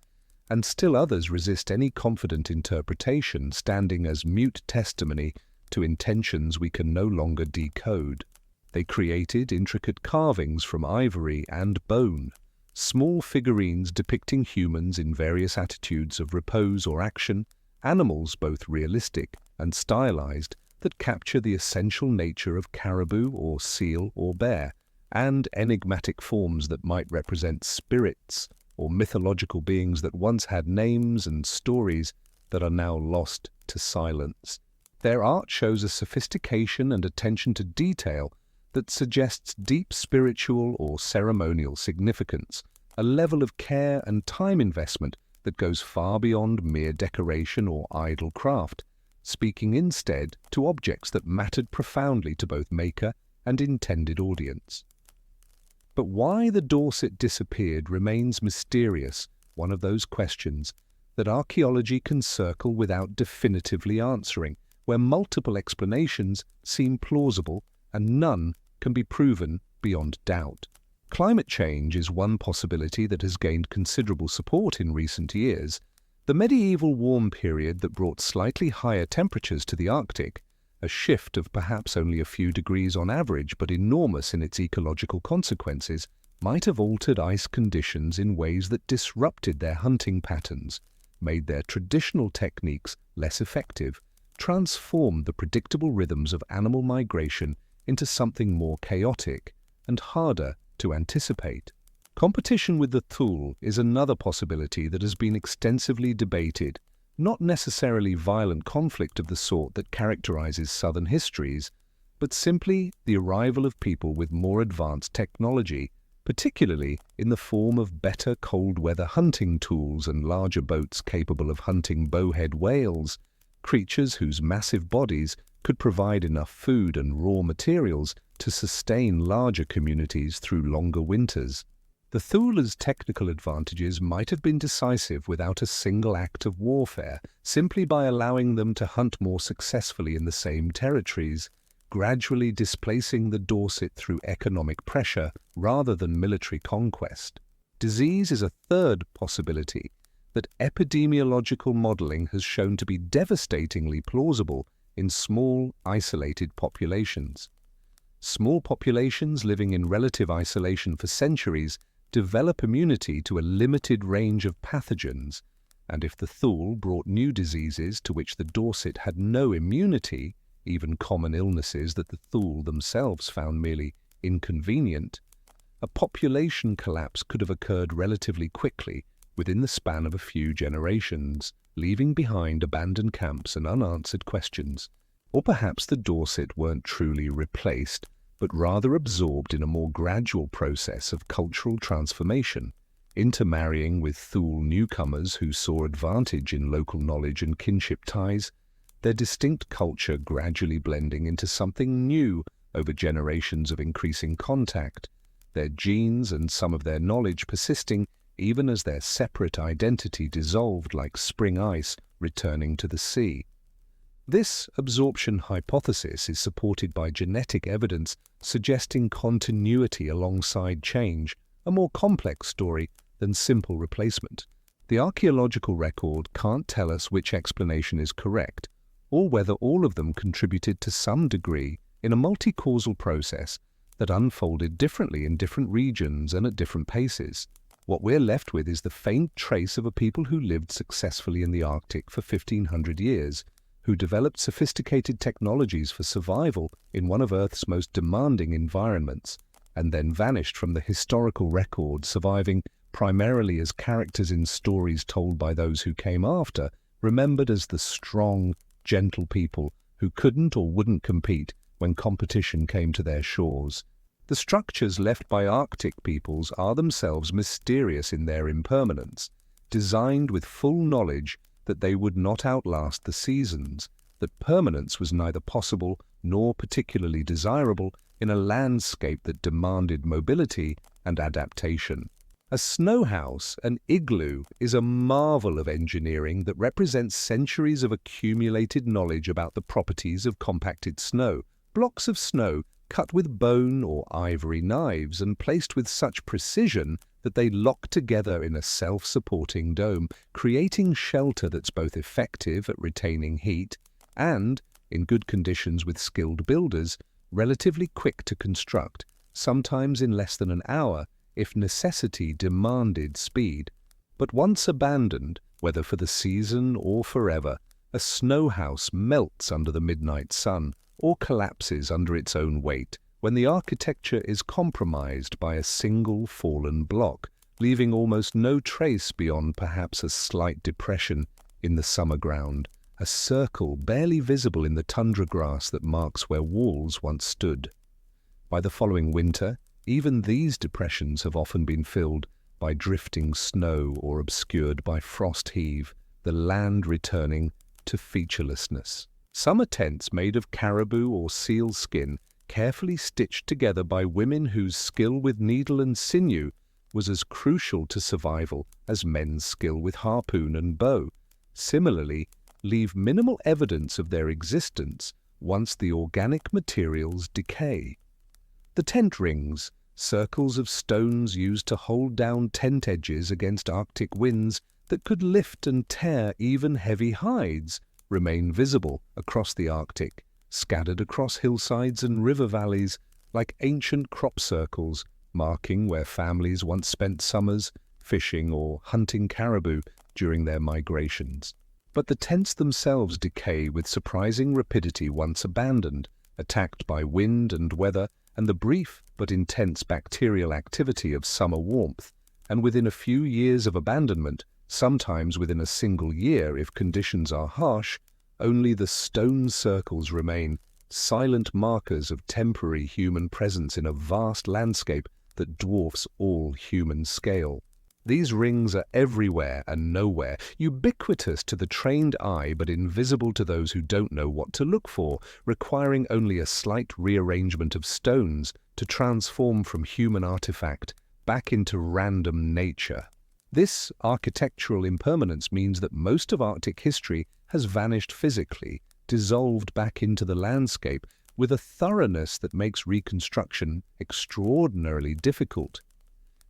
and still others resist any confident interpretation, standing as mute testimony to intentions we can no longer decode. They created intricate carvings from ivory and bone, small figurines depicting humans in various attitudes of repose or action, animals both realistic and stylized that capture the essential nature of caribou or seal or bear, and enigmatic forms that might represent spirits or mythological beings that once had names and stories that are now lost to silence. Their art shows a sophistication and attention to detail that suggests deep spiritual or ceremonial significance, a level of care and time investment that goes far beyond mere decoration or idle craft, speaking instead to objects that mattered profoundly to both maker and intended audience. But why the Dorset disappeared remains mysterious, one of those questions that archaeology can circle without definitively answering, where multiple explanations seem plausible and none can be proven beyond doubt. Climate change is one possibility that has gained considerable support in recent years. The medieval warm period that brought slightly higher temperatures to the Arctic, a shift of perhaps only a few degrees on average but enormous in its ecological consequences, might have altered ice conditions in ways that disrupted their hunting patterns, made their traditional techniques less effective, transformed the predictable rhythms of animal migration into something more chaotic and harder to anticipate. Competition with the Thule is another possibility that has been extensively debated, not necessarily violent conflict of the sort that characterizes southern histories, but simply the arrival of people with more advanced technology, particularly in the form of better cold-weather hunting tools and larger boats capable of hunting bowhead whales, creatures whose massive bodies could provide enough food and raw materials to sustain larger communities through longer winters. The Thule's technical advantages might have been decisive without a single act of warfare, simply by allowing them to hunt more successfully in the same territories, gradually displacing the Dorset through economic pressure rather than military conquest. Disease is a third possibility that epidemiological modeling has shown to be devastatingly plausible in small, isolated populations. Small populations living in relative isolation for centuries develop immunity to a limited range of pathogens, and if the Thule brought new diseases to which the Dorset had no immunity, even common illnesses that the Thule themselves found merely inconvenient, a population collapse could have occurred relatively quickly within the span of a few generations, leaving behind abandoned camps and unanswered questions. Or perhaps the Dorset weren't truly replaced, but rather absorbed in a more gradual process of cultural transformation, intermarrying with Thule newcomers who saw advantage in local knowledge and kinship ties, their distinct culture gradually blending into something new over generations of increasing contact, their genes and some of their knowledge persisting even as their separate identity dissolved like spring ice returning to the sea. This absorption hypothesis is supported by genetic evidence suggesting continuity alongside change, a more complex story than simple replacement. The archaeological record can't tell us which explanation is correct, or whether all of them contributed to some degree in a multi-causal process that unfolded differently in different regions and at different paces. What we're left with is the faint trace of a people who lived successfully in the Arctic for 1,500 years, who developed sophisticated technologies for survival in one of Earth's most demanding environments, and then vanished from the historical record, surviving primarily as characters in stories told by those who came after, remembered as the strong, gentle people who couldn't or wouldn't compete when competition came to their shores. The structures left by Arctic peoples are themselves mysterious in their impermanence, designed with full knowledge that they would not outlast the seasons, that permanence was neither possible nor particularly desirable in a landscape that demanded mobility and adaptation. A snow house, an igloo, is a marvel of engineering that represents centuries of accumulated knowledge about the properties of compacted snow. Blocks of snow cut with bone or ivory knives and placed with such precision that they lock together in a self-supporting dome, creating shelter that's both effective at retaining heat and, in good conditions with skilled builders, relatively quick to construct, sometimes in less than an hour, if necessity demanded speed. But once abandoned, whether for the season or forever, a snow house melts under the midnight sun or collapses under its own weight when the architecture is compromised by a single fallen block, leaving almost no trace beyond perhaps a slight depression in the summer ground, a circle barely visible in the tundra grass that marks where walls once stood. By the following winter, even these depressions have often been filled by drifting snow or obscured by frost heave, the land returning to featurelessness. Summer tents made of caribou or seal skin, carefully stitched together by women whose skill with needle and sinew was as crucial to survival as men's skill with harpoon and bow, similarly leave minimal evidence of their existence once the organic materials decay. The tent rings, circles of stones used to hold down tent edges against Arctic winds that could lift and tear even heavy hides, remain visible across the Arctic, scattered across hillsides and river valleys like ancient crop circles, marking where families once spent summers fishing or hunting caribou during their migrations. But the tents themselves decay with surprising rapidity once abandoned, attacked by wind and weather and the brief but intense bacterial activity of summer warmth, and within a few years of abandonment, sometimes within a single year if conditions are harsh, only the stone circles remain, silent markers of temporary human presence in a vast landscape that dwarfs all human scale. These rings are everywhere and nowhere, ubiquitous to the trained eye but invisible to those who don't know what to look for, requiring only a slight rearrangement of stones to transform from human artifact back into random nature. This architectural impermanence means that most of Arctic history has vanished physically, dissolved back into the landscape with a thoroughness that makes reconstruction extraordinarily difficult.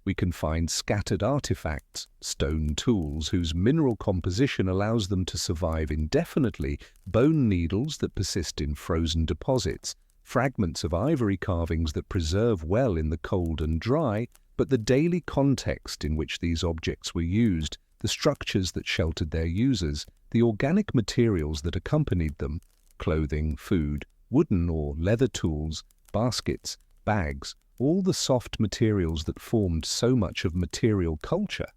We can find scattered artifacts, stone tools whose mineral composition allows them to survive indefinitely, bone needles that persist in frozen deposits, fragments of ivory carvings that preserve well in the cold and dry, but the daily context in which these objects were used, the structures that sheltered their users, the organic materials that accompanied them, clothing, food, wooden or leather tools, baskets, bags, all the soft materials that formed so much of material culture.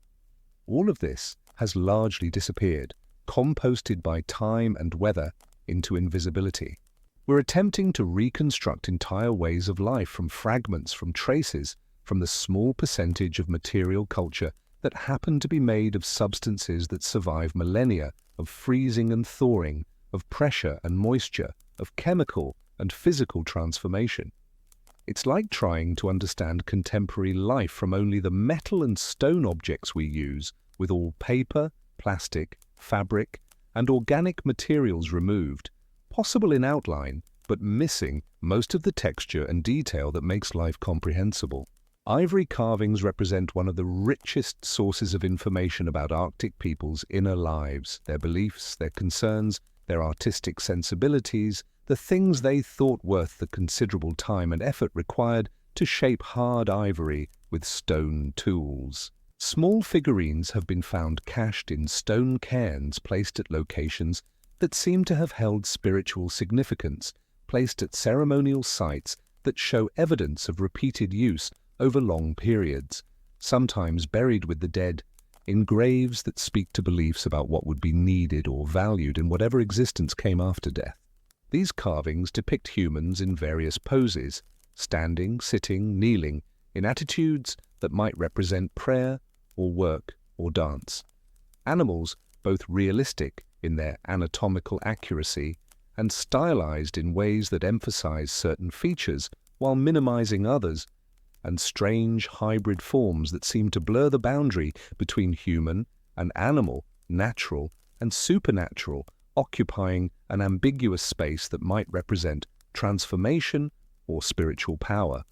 All of this has largely disappeared, composted by time and weather into invisibility. We're attempting to reconstruct entire ways of life from fragments, from traces, from the small percentage of material culture that happen to be made of substances that survive millennia of freezing and thawing, of pressure and moisture, of chemical and physical transformation. It's like trying to understand contemporary life from only the metal and stone objects we use, with all paper, plastic, fabric, and organic materials removed, possible in outline, but missing most of the texture and detail that makes life comprehensible. Ivory carvings represent one of the richest sources of information about Arctic peoples' inner lives, their beliefs, their concerns, their artistic sensibilities, the things they thought worth the considerable time and effort required to shape hard ivory with stone tools. Small figurines have been found cached in stone cairns placed at locations that seem to have held spiritual significance, placed at ceremonial sites that show evidence of repeated use over long periods, sometimes buried with the dead, in graves that speak to beliefs about what would be needed or valued in whatever existence came after death. These carvings depict humans in various poses, standing, sitting, kneeling, in attitudes that might represent prayer or work or dance. Animals, both realistic in their anatomical accuracy and stylized in ways that emphasize certain features while minimizing others, and strange hybrid forms that seem to blur the boundary between human and animal, natural and supernatural, occupying an ambiguous space that might represent transformation or spiritual power.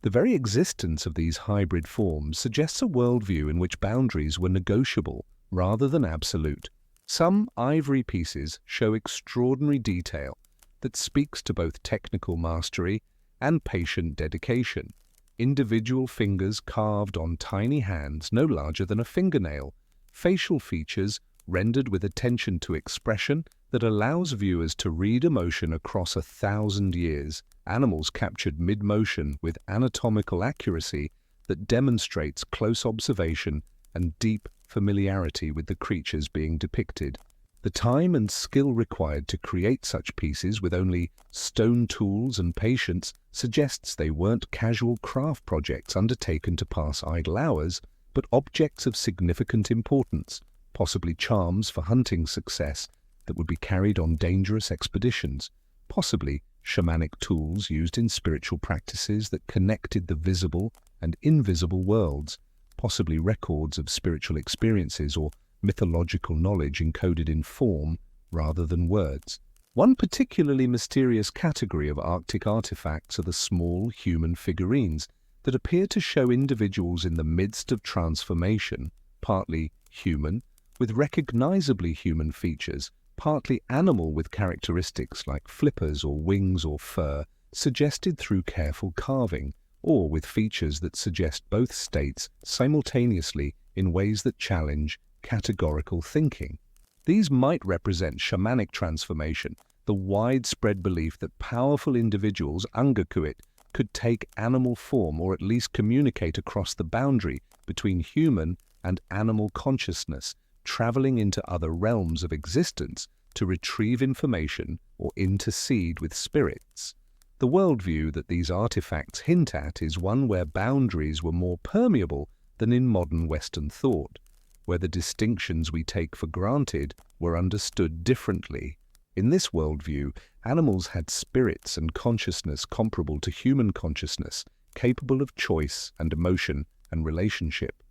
The very existence of these hybrid forms suggests a worldview in which boundaries were negotiable rather than absolute. Some ivory pieces show extraordinary detail that speaks to both technical mastery and patient dedication. Individual fingers carved on tiny hands no larger than a fingernail, facial features rendered with attention to expression that allows viewers to read emotion across 1,000 years, animals captured mid-motion with anatomical accuracy that demonstrates close observation and deep familiarity with the creatures being depicted. The time and skill required to create such pieces with only stone tools and patience suggests they weren't casual craft projects undertaken to pass idle hours, but objects of significant importance, possibly charms for hunting success that would be carried on dangerous expeditions, possibly shamanic tools used in spiritual practices that connected the visible and invisible worlds, possibly records of spiritual experiences or mythological knowledge encoded in form rather than words. One particularly mysterious category of Arctic artifacts are the small human figurines that appear to show individuals in the midst of transformation, partly human, with recognizably human features, partly animal with characteristics like flippers or wings or fur, suggested through careful carving, or with features that suggest both states simultaneously in ways that challenge categorical thinking. These might represent shamanic transformation, the widespread belief that powerful individuals, angakkuq, could take animal form or at least communicate across the boundary between human and animal consciousness, traveling into other realms of existence to retrieve information or intercede with spirits. The worldview that these artifacts hint at is one where boundaries were more permeable than in modern Western thought, where the distinctions we take for granted were understood differently. In this worldview, animals had spirits and consciousness comparable to human consciousness, capable of choice and emotion and relationship.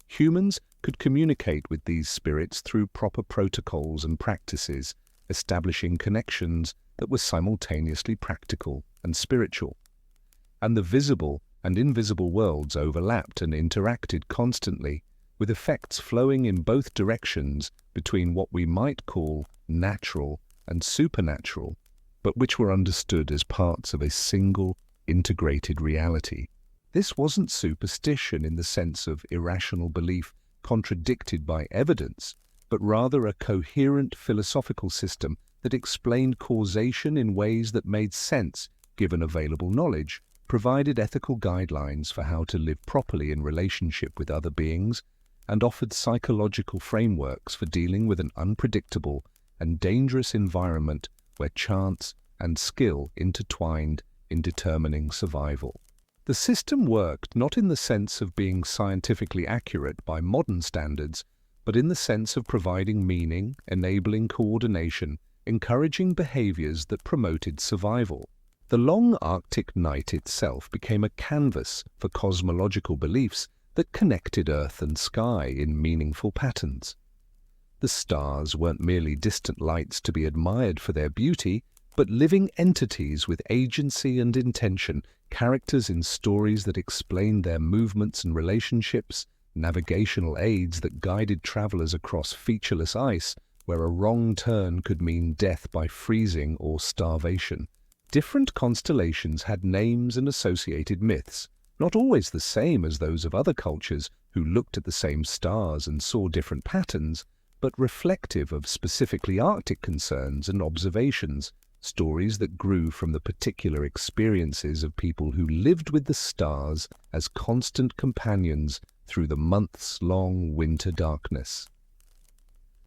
Humans could communicate with these spirits through proper protocols and practices, establishing connections that were simultaneously practical and spiritual. And the visible and invisible worlds overlapped and interacted constantly, with effects flowing in both directions between what we might call natural and supernatural, but which were understood as parts of a single, integrated reality. This wasn't superstition in the sense of irrational belief contradicted by evidence, but rather a coherent philosophical system that explained causation in ways that made sense given available knowledge, provided ethical guidelines for how to live properly in relationship with other beings, and offered psychological frameworks for dealing with an unpredictable and dangerous environment where chance and skill intertwined in determining survival. The system worked not in the sense of being scientifically accurate by modern standards, but in the sense of providing meaning, enabling coordination, encouraging behaviors that promoted survival. The long Arctic night itself became a canvas for cosmological beliefs that connected Earth and sky in meaningful patterns. The stars weren't merely distant lights to be admired for their beauty, but living entities with agency and intention, characters in stories that explained their movements and relationships, navigational aids that guided travelers across featureless ice, where a wrong turn could mean death by freezing or starvation. Different constellations had names and associated myths, not always the same as those of other cultures who looked at the same stars and saw different patterns, but reflective of specifically Arctic concerns and observations, stories that grew from the particular experiences of people who lived with the stars as constant companions through the months-long winter darkness.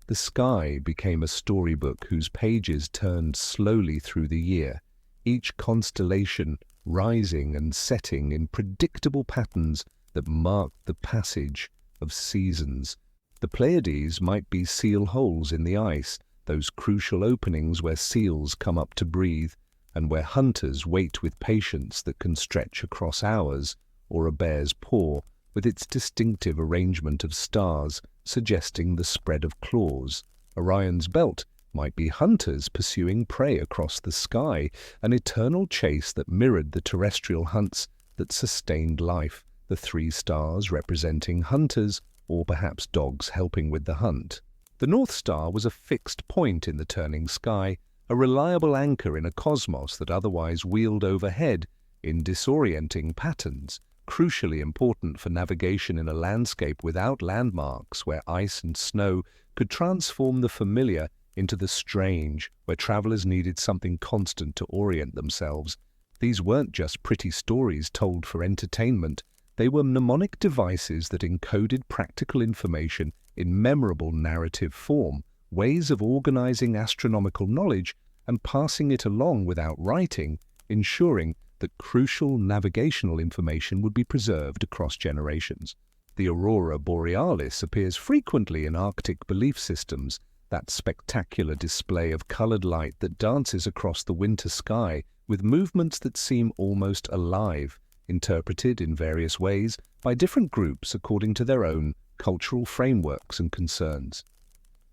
The sky became a storybook whose pages turned slowly through the year, each constellation rising and setting in predictable patterns that marked the passage of seasons. The Pleiades might be seal holes in the ice, those crucial openings where seals come up to breathe, and where hunters wait with patience that can stretch across hours, or a bear's paw with its distinctive arrangement of stars suggesting the spread of claws. Orion's belt might be hunters pursuing prey across the sky, an eternal chase that mirrored the terrestrial hunts that sustained life, the three stars representing hunters, or perhaps dogs helping with the hunt. The North Star was a fixed point in the turning sky, a reliable anchor in a cosmos that otherwise wheeled overhead in disorienting patterns, crucially important for navigation in a landscape without landmarks where ice and snow could transform the familiar into the strange, where travelers needed something constant to orient themselves. These weren't just pretty stories told for entertainment. They were mnemonic devices that encoded practical information in memorable narrative form, ways of organizing astronomical knowledge and passing it along without writing, ensuring that crucial navigational information would be preserved across generations. The aurora borealis appears frequently in Arctic belief systems, that spectacular display of colored light that dances across the winter sky with movements that seem almost alive, interpreted in various ways by different groups according to their own cultural frameworks and concerns.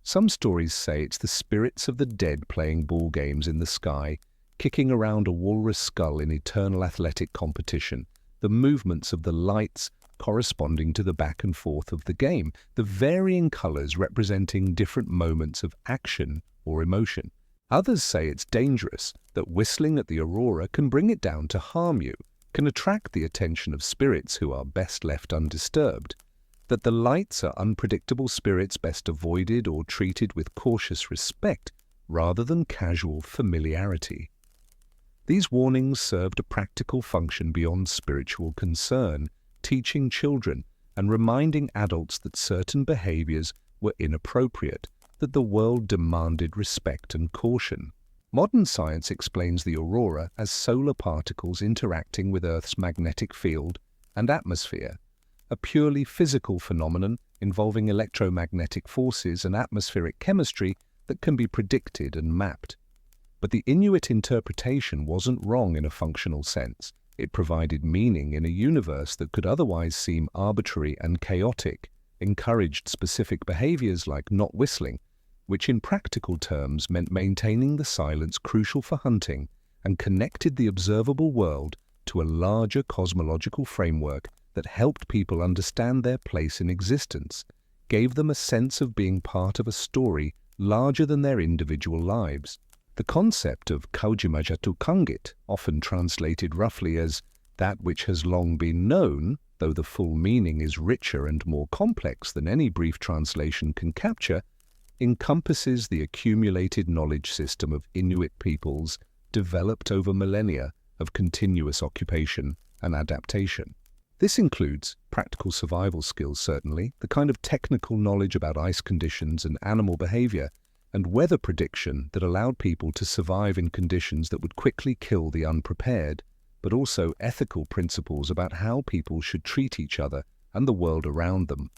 Some stories say it's the spirits of the dead playing ball games in the sky, kicking around a walrus skull in eternal athletic competition, the movements of the lights corresponding to the back and forth of the game, the varying colors representing different moments of action or emotion. Others say it's dangerous, that whistling at the aurora can bring it down to harm you, can attract the attention of spirits who are best left undisturbed, that the lights are unpredictable spirits best avoided or treated with cautious respect rather than casual familiarity. These warnings served a practical function beyond spiritual concern, teaching children and reminding adults that certain behaviors were inappropriate, that the world demanded respect and caution. Modern science explains the aurora as solar particles interacting with Earth's magnetic field and atmosphere, a purely physical phenomenon involving electromagnetic forces and atmospheric chemistry that can be predicted and mapped. But the Inuit interpretation wasn't wrong in a functional sense. It provided meaning in a universe that could otherwise seem arbitrary and chaotic, encouraged specific behaviors like not whistling, which in practical terms meant maintaining the silence crucial for hunting, and connected the observable world to a larger cosmological framework that helped people understand their place in existence, gave them a sense of being part of a story larger than their individual lives. The concept of Qitdlarssuaq, often translated roughly as that which has long been known, though the full meaning is richer and more complex than any brief translation can capture, encompasses the accumulated knowledge system of Inuit peoples developed over millennia of continuous occupation and adaptation. This includes practical survival skills, certainly, the kind of technical knowledge about ice conditions and animal behavior, and weather prediction that allowed people to survive in conditions that would quickly kill the unprepared, but also ethical principles about how people should treat each other and the world around them,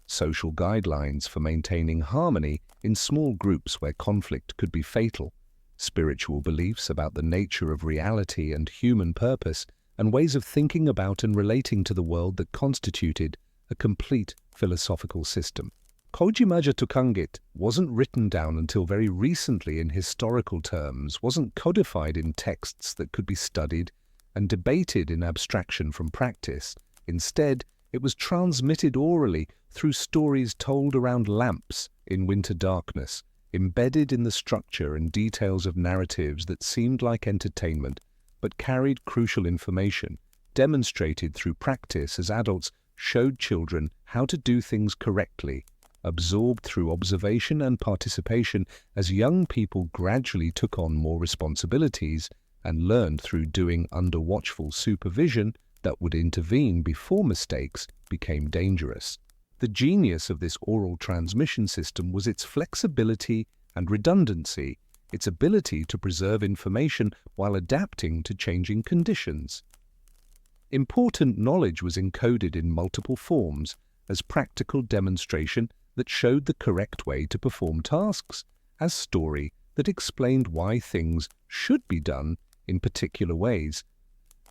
social guidelines for maintaining harmony in small groups where conflict could be fatal, spiritual beliefs about the nature of reality and human purpose, and ways of thinking about and relating to the world that constituted a complete philosophical system. Qitdlarssuaq wasn't written down until very recently in historical terms, wasn't codified in texts that could be studied and debated in abstraction from practice. Instead, it was transmitted orally through stories told around lamps in winter darkness, embedded in the structure and details of narratives that seemed like entertainment but carried crucial information, demonstrated through practice as adults showed children how to do things correctly, absorbed through observation and participation as young people gradually took on more responsibilities, and learned through doing under watchful supervision that would intervene before mistakes became dangerous. The genius of this oral transmission system was its flexibility and redundancy, its ability to preserve information while adapting to changing conditions. Important knowledge was encoded in multiple forms as practical demonstration that showed the correct way to perform tasks, as story that explained why things should be done in particular ways,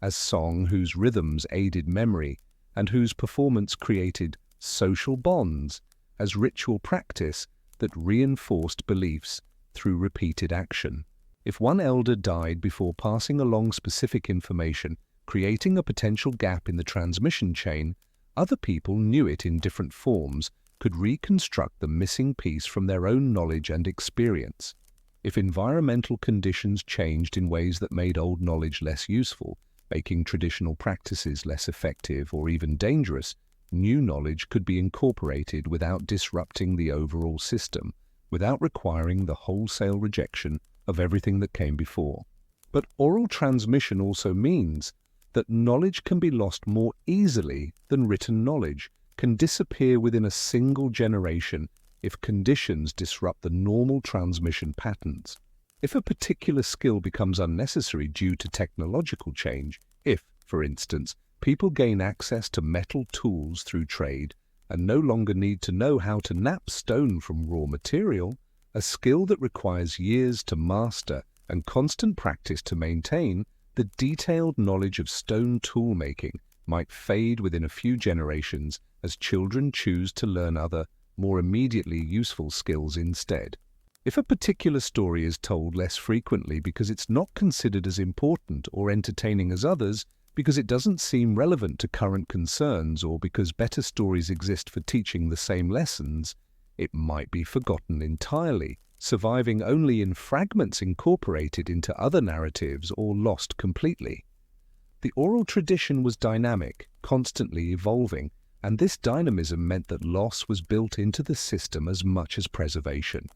as song whose rhythms aided memory and whose performance created social bonds, as ritual practice that reinforced beliefs through repeated action. If one elder died before passing along specific information, creating a potential gap in the transmission chain, other people knew it in different forms, could reconstruct the missing piece from their own knowledge and experience. If environmental conditions changed in ways that made old knowledge less useful, making traditional practices less effective or even dangerous, new knowledge could be incorporated without disrupting the overall system, without requiring the wholesale rejection of everything that came before. But oral transmission also means that knowledge can be lost more easily than written knowledge, can disappear within a single generation if conditions disrupt the normal transmission patterns. If a particular skill becomes unnecessary due to technological change, if, for instance, people gain access to metal tools through trade and no longer need to know how to knap stone from raw material, a skill that requires years to master and constant practice to maintain, the detailed knowledge of stone tool making might fade within a few generations as children choose to learn other, more immediately useful skills instead. If a particular story is told less frequently because it's not considered as important or entertaining as others, because it doesn't seem relevant to current concerns, or because better stories exist for teaching the same lessons, it might be forgotten entirely, surviving only in fragments incorporated into other narratives or lost completely. The oral tradition was dynamic, constantly evolving, and this dynamism meant that loss was built into the system as much as preservation.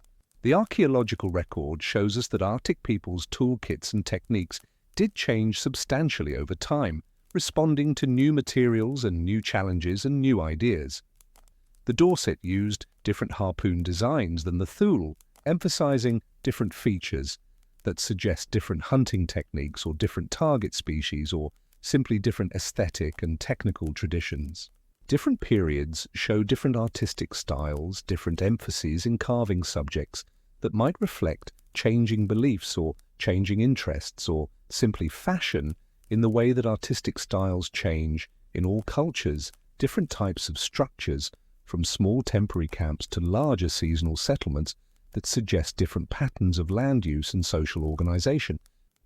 The archaeological record shows us that Arctic peoples' toolkits and techniques did change substantially over time, responding to new materials and new challenges and new ideas. The Dorset used different harpoon designs than the Thule, emphasizing different features that suggest different hunting techniques or different target species or simply different aesthetic and technical traditions. Different periods show different artistic styles, different emphases in carving subjects that might reflect changing beliefs or changing interests or simply fashion in the way that artistic styles change in all cultures. Different types of structures, from small temporary camps to larger seasonal settlements, that suggest different patterns of land use and social organization.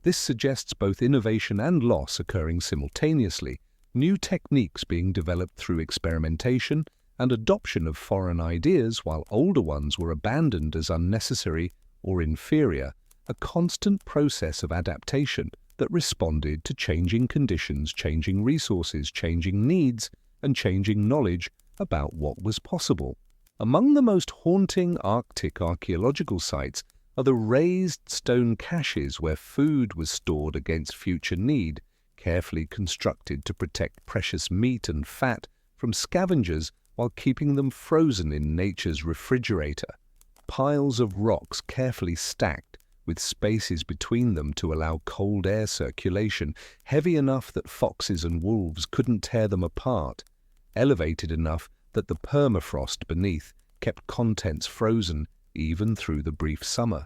This suggests both innovation and loss occurring simultaneously, new techniques being developed through experimentation and adoption of foreign ideas while older ones were abandoned as unnecessary or inferior, a constant process of adaptation that responded to changing conditions, changing resources, changing needs, and changing knowledge about what was possible. Among the most haunting Arctic archaeological sites are the raised stone caches where food was stored against future need, carefully constructed to protect precious meat and fat from scavengers while keeping them frozen in nature's refrigerator. Piles of rocks carefully stacked with spaces between them to allow cold air circulation, heavy enough that foxes and wolves couldn't tear them apart, elevated enough that the permafrost beneath kept contents frozen even through the brief summer.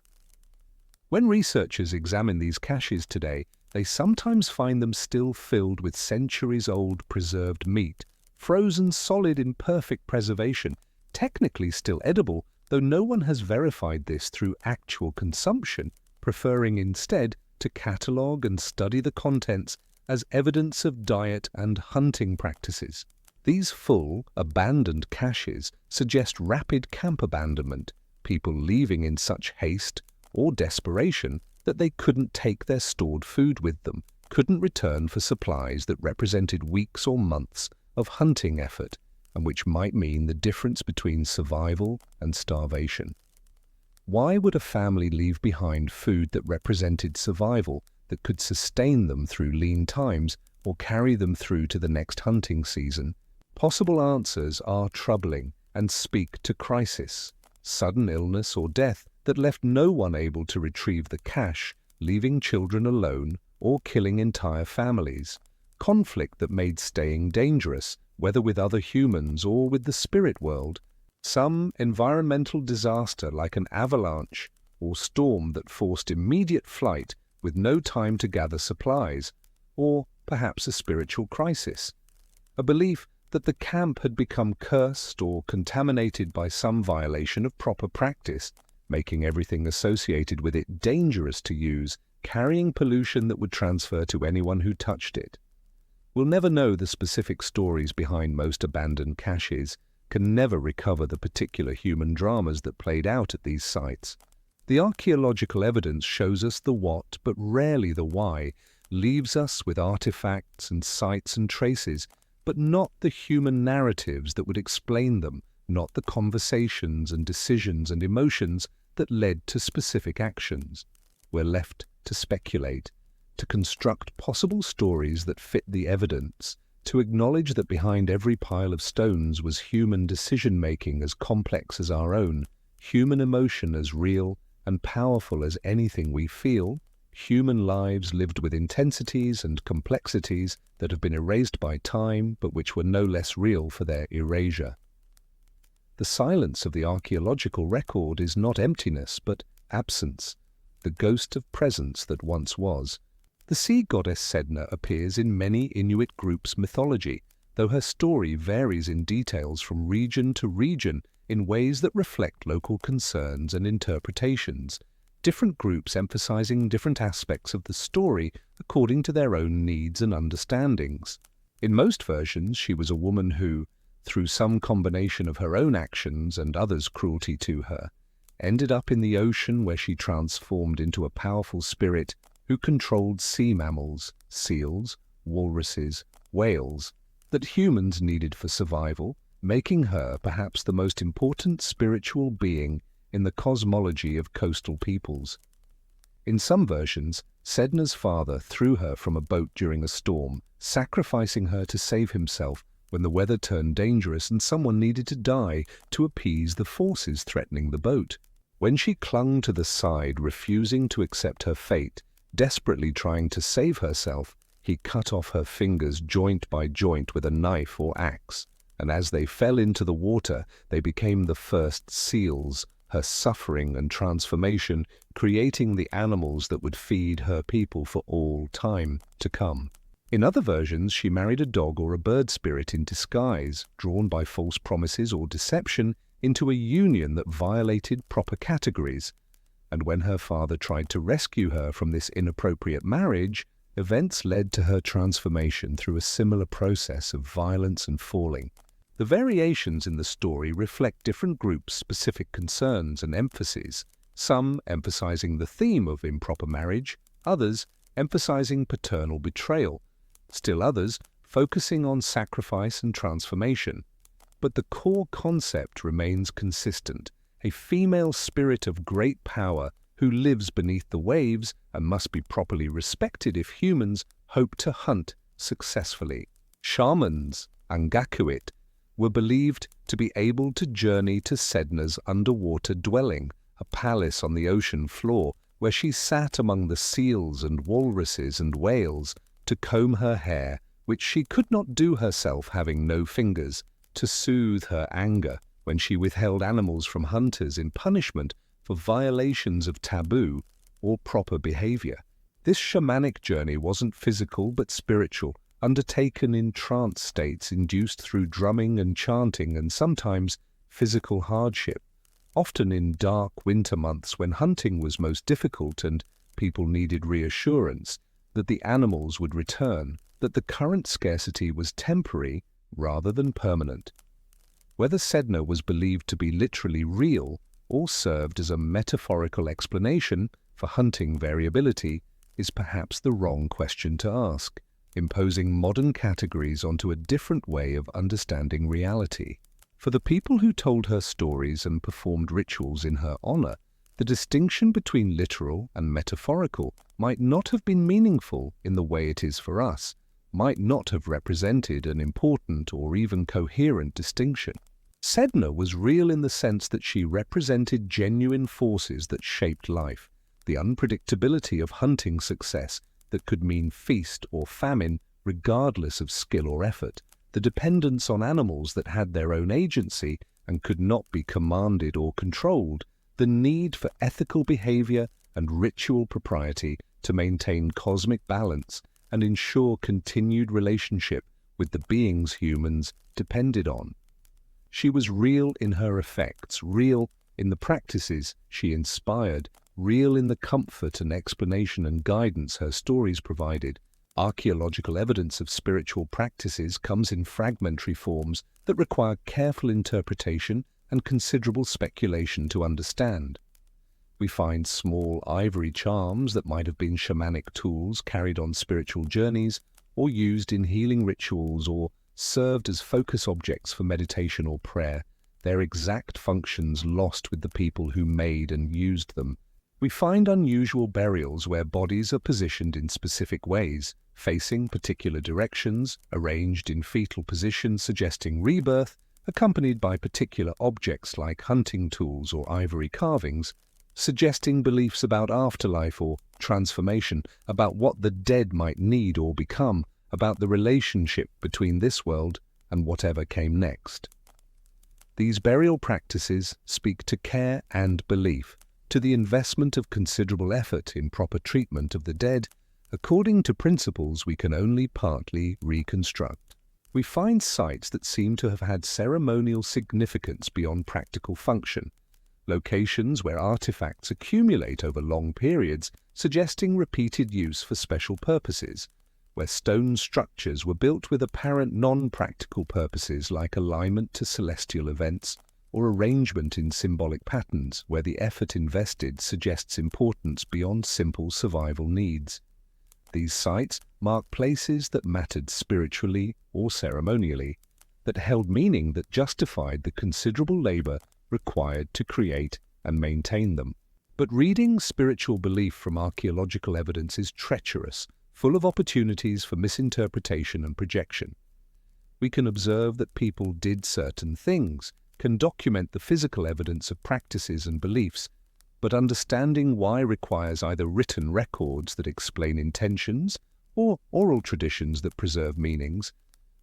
When researchers examine these caches today, they sometimes find them still filled with centuries-old preserved meat, frozen solid in perfect preservation, technically still edible, though no one has verified this through actual consumption, preferring instead to catalogue and study the contents as evidence of diet and hunting practices. These full, abandoned caches suggest rapid camp abandonment, people leaving in such haste or desperation that they couldn't take their stored food with them, couldn't return for supplies that represented weeks or months of hunting effort, and which might mean the difference between survival and starvation. Why would a family leave behind food that represented survival, that could sustain them through lean times or carry them through to the next hunting season? Possible answers are troubling and speak to crisis, sudden illness or death that left no one able to retrieve the cache, leaving children alone or killing entire families. Conflict that made staying dangerous, whether with other humans or with the spirit world. Some environmental disaster like an avalanche or storm that forced immediate flight with no time to gather supplies, or perhaps a spiritual crisis. A belief that the camp had become cursed or contaminated by some violation of proper practice, making everything associated with it dangerous to use, carrying pollution that would transfer to anyone who touched it. We'll never know the specific stories behind most abandoned caches, can never recover the particular human dramas that played out at these sites. The archaeological evidence shows us the what, but rarely the why, leaves us with artifacts and sites and traces, but not the human narratives that would explain them, not the conversations and decisions and emotions that led to specific actions. We're left to speculate, to construct possible stories that fit the evidence, to acknowledge that behind every pile of stones was human decision-making as complex as our own, human emotion as real and powerful as anything we feel, human lives lived with intensities and complexities that have been erased by time but which were no less real for their erasure. The silence of the archaeological record is not emptiness but absence, the ghost of presence that once was. The sea goddess Sedna appears in many Inuit groups' mythology, though her story varies in details from region to region in ways that reflect local concerns and interpretations, different groups emphasizing different aspects of the story according to their own needs and understandings. In most versions, she was a woman who, through some combination of her own actions and others' cruelty to her, ended up in the ocean where she transformed into a powerful spirit who controlled sea mammals, seals, walruses, whales, that humans needed for survival, making her perhaps the most important spiritual being in the cosmology of coastal peoples. In some versions, Sedna's father threw her from a boat during a storm, sacrificing her to save himself when the weather turned dangerous and someone needed to die to appease the forces threatening the boat. When she clung to the side, refusing to accept her fate, desperately trying to save herself, he cut off her fingers joint by joint with a knife or axe, and as they fell into the water, they became the first seals, her suffering and transformation creating the animals that would feed her people for all time to come. In other versions, she married a dog or a bird spirit in disguise, drawn by false promises or deception into a union that violated proper categories. And when her father tried to rescue her from this inappropriate marriage, events led to her transformation through a similar process of violence and falling. The variations in the story reflect different groups' specific concerns and emphases, some emphasizing the theme of improper marriage, others emphasizing paternal betrayal, still others focusing on sacrifice and transformation. But the core concept remains consistent, a female spirit of great power who lives beneath the waves and must be properly respected if humans hope to hunt successfully. Shamans, angakkuq, were believed to be able to journey to Sedna's underwater dwelling, a palace on the ocean floor where she sat among the seals and walruses and whales to comb her hair, which she could not do herself having no fingers, to soothe her anger when she withheld animals from hunters in punishment for violations of taboo or proper behavior. This shamanic journey wasn't physical but spiritual, undertaken in trance states induced through drumming and chanting and sometimes physical hardship, often in dark winter months when hunting was most difficult and people needed reassurance that the animals would return, that the current scarcity was temporary rather than permanent. Whether Sedna was believed to be literally real or served as a metaphorical explanation for hunting variability is perhaps the wrong question to ask, imposing modern categories onto a different way of understanding reality. For the people who told her stories and performed rituals in her honor, the distinction between literal and metaphorical might not have been meaningful in the way it is for us, might not have represented an important or even coherent distinction. Sedna was real in the sense that she represented genuine forces that shaped life, the unpredictability of hunting success that could mean feast or famine regardless of skill or effort, the dependence on animals that had their own agency and could not be commanded or controlled, the need for ethical behavior and ritual propriety to maintain cosmic balance and ensure continued relationship with the beings humans depended on. She was real in her effects, real in the practices she inspired, real in the comfort and explanation and guidance her stories provided. Archaeological evidence of spiritual practices comes in fragmentary forms that require careful interpretation and considerable speculation to understand. We find small ivory charms that might have been shamanic tools carried on spiritual journeys or used in healing rituals or served as focus objects for meditation or prayer, their exact functions lost with the people who made and used them. We find unusual burials where bodies are positioned in specific ways, facing particular directions, arranged in fetal positions suggesting rebirth, accompanied by particular objects like hunting tools or ivory carvings, suggesting beliefs about afterlife or transformation, about what the dead might need or become, about the relationship between this world and whatever came next. These burial practices speak to care and belief, to the investment of considerable effort in proper treatment of the dead, according to principles we can only partly reconstruct. We find sites that seem to have had ceremonial significance beyond practical function, locations where artifacts accumulate over long periods, suggesting repeated use for special purposes, where stone structures were built with apparent non-practical purposes like alignment to celestial events, or arrangement in symbolic patterns where the effort invested suggests importance beyond simple survival needs. These sites mark places that mattered spiritually or ceremonially, that held meaning that justified the considerable labor required to create and maintain them. But reading spiritual belief from archaeological evidence is treacherous, full of opportunities for misinterpretation and projection. We can observe that people did certain things, can document the physical evidence of practices and beliefs, but understanding why requires either written records that explain intentions or oral traditions that preserve meanings,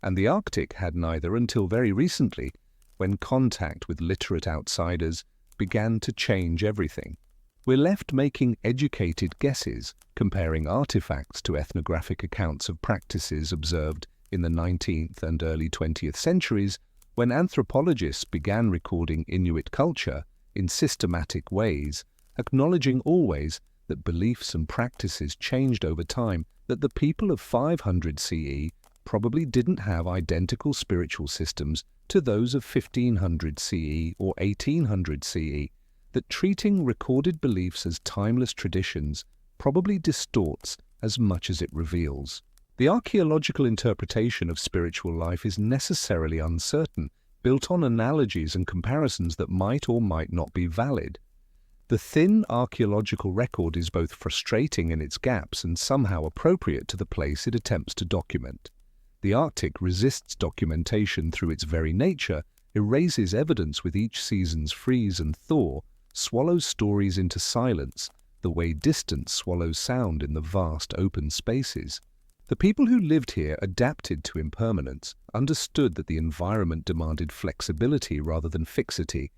and the Arctic had neither until very recently, when contact with literate outsiders began to change everything. We're left making educated guesses, comparing artifacts to ethnographic accounts of practices observed in the 19th and early 20th centuries, when anthropologists began recording Inuit culture in systematic ways, acknowledging always that beliefs and practices changed over time, that the people of 500 CE probably didn't have identical spiritual systems to those of 1500 CE or 1800 CE, that treating recorded beliefs as timeless traditions probably distorts as much as it reveals. The archaeological interpretation of spiritual life is necessarily uncertain, built on analogies and comparisons that might or might not be valid. The thin archaeological record is both frustrating in its gaps and somehow appropriate to the place it attempts to document. The Arctic resists documentation through its very nature, erases evidence with each season's freeze and thaw, swallows stories into silence, the way distance swallows sound in the vast open spaces. The people who lived here adapted to impermanence, understood that the environment demanded flexibility rather than fixity,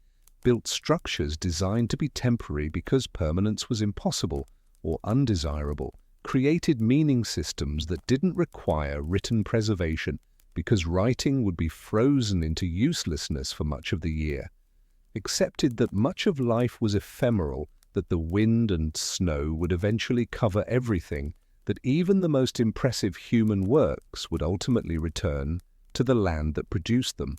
built structures designed to be temporary because permanence was impossible or undesirable, created meaning systems that didn't require written preservation because writing would be frozen into uselessness for much of the year, accepted that much of life was ephemeral, that the wind and snow would eventually cover everything, that even the most impressive human works would ultimately return to the land that produced them.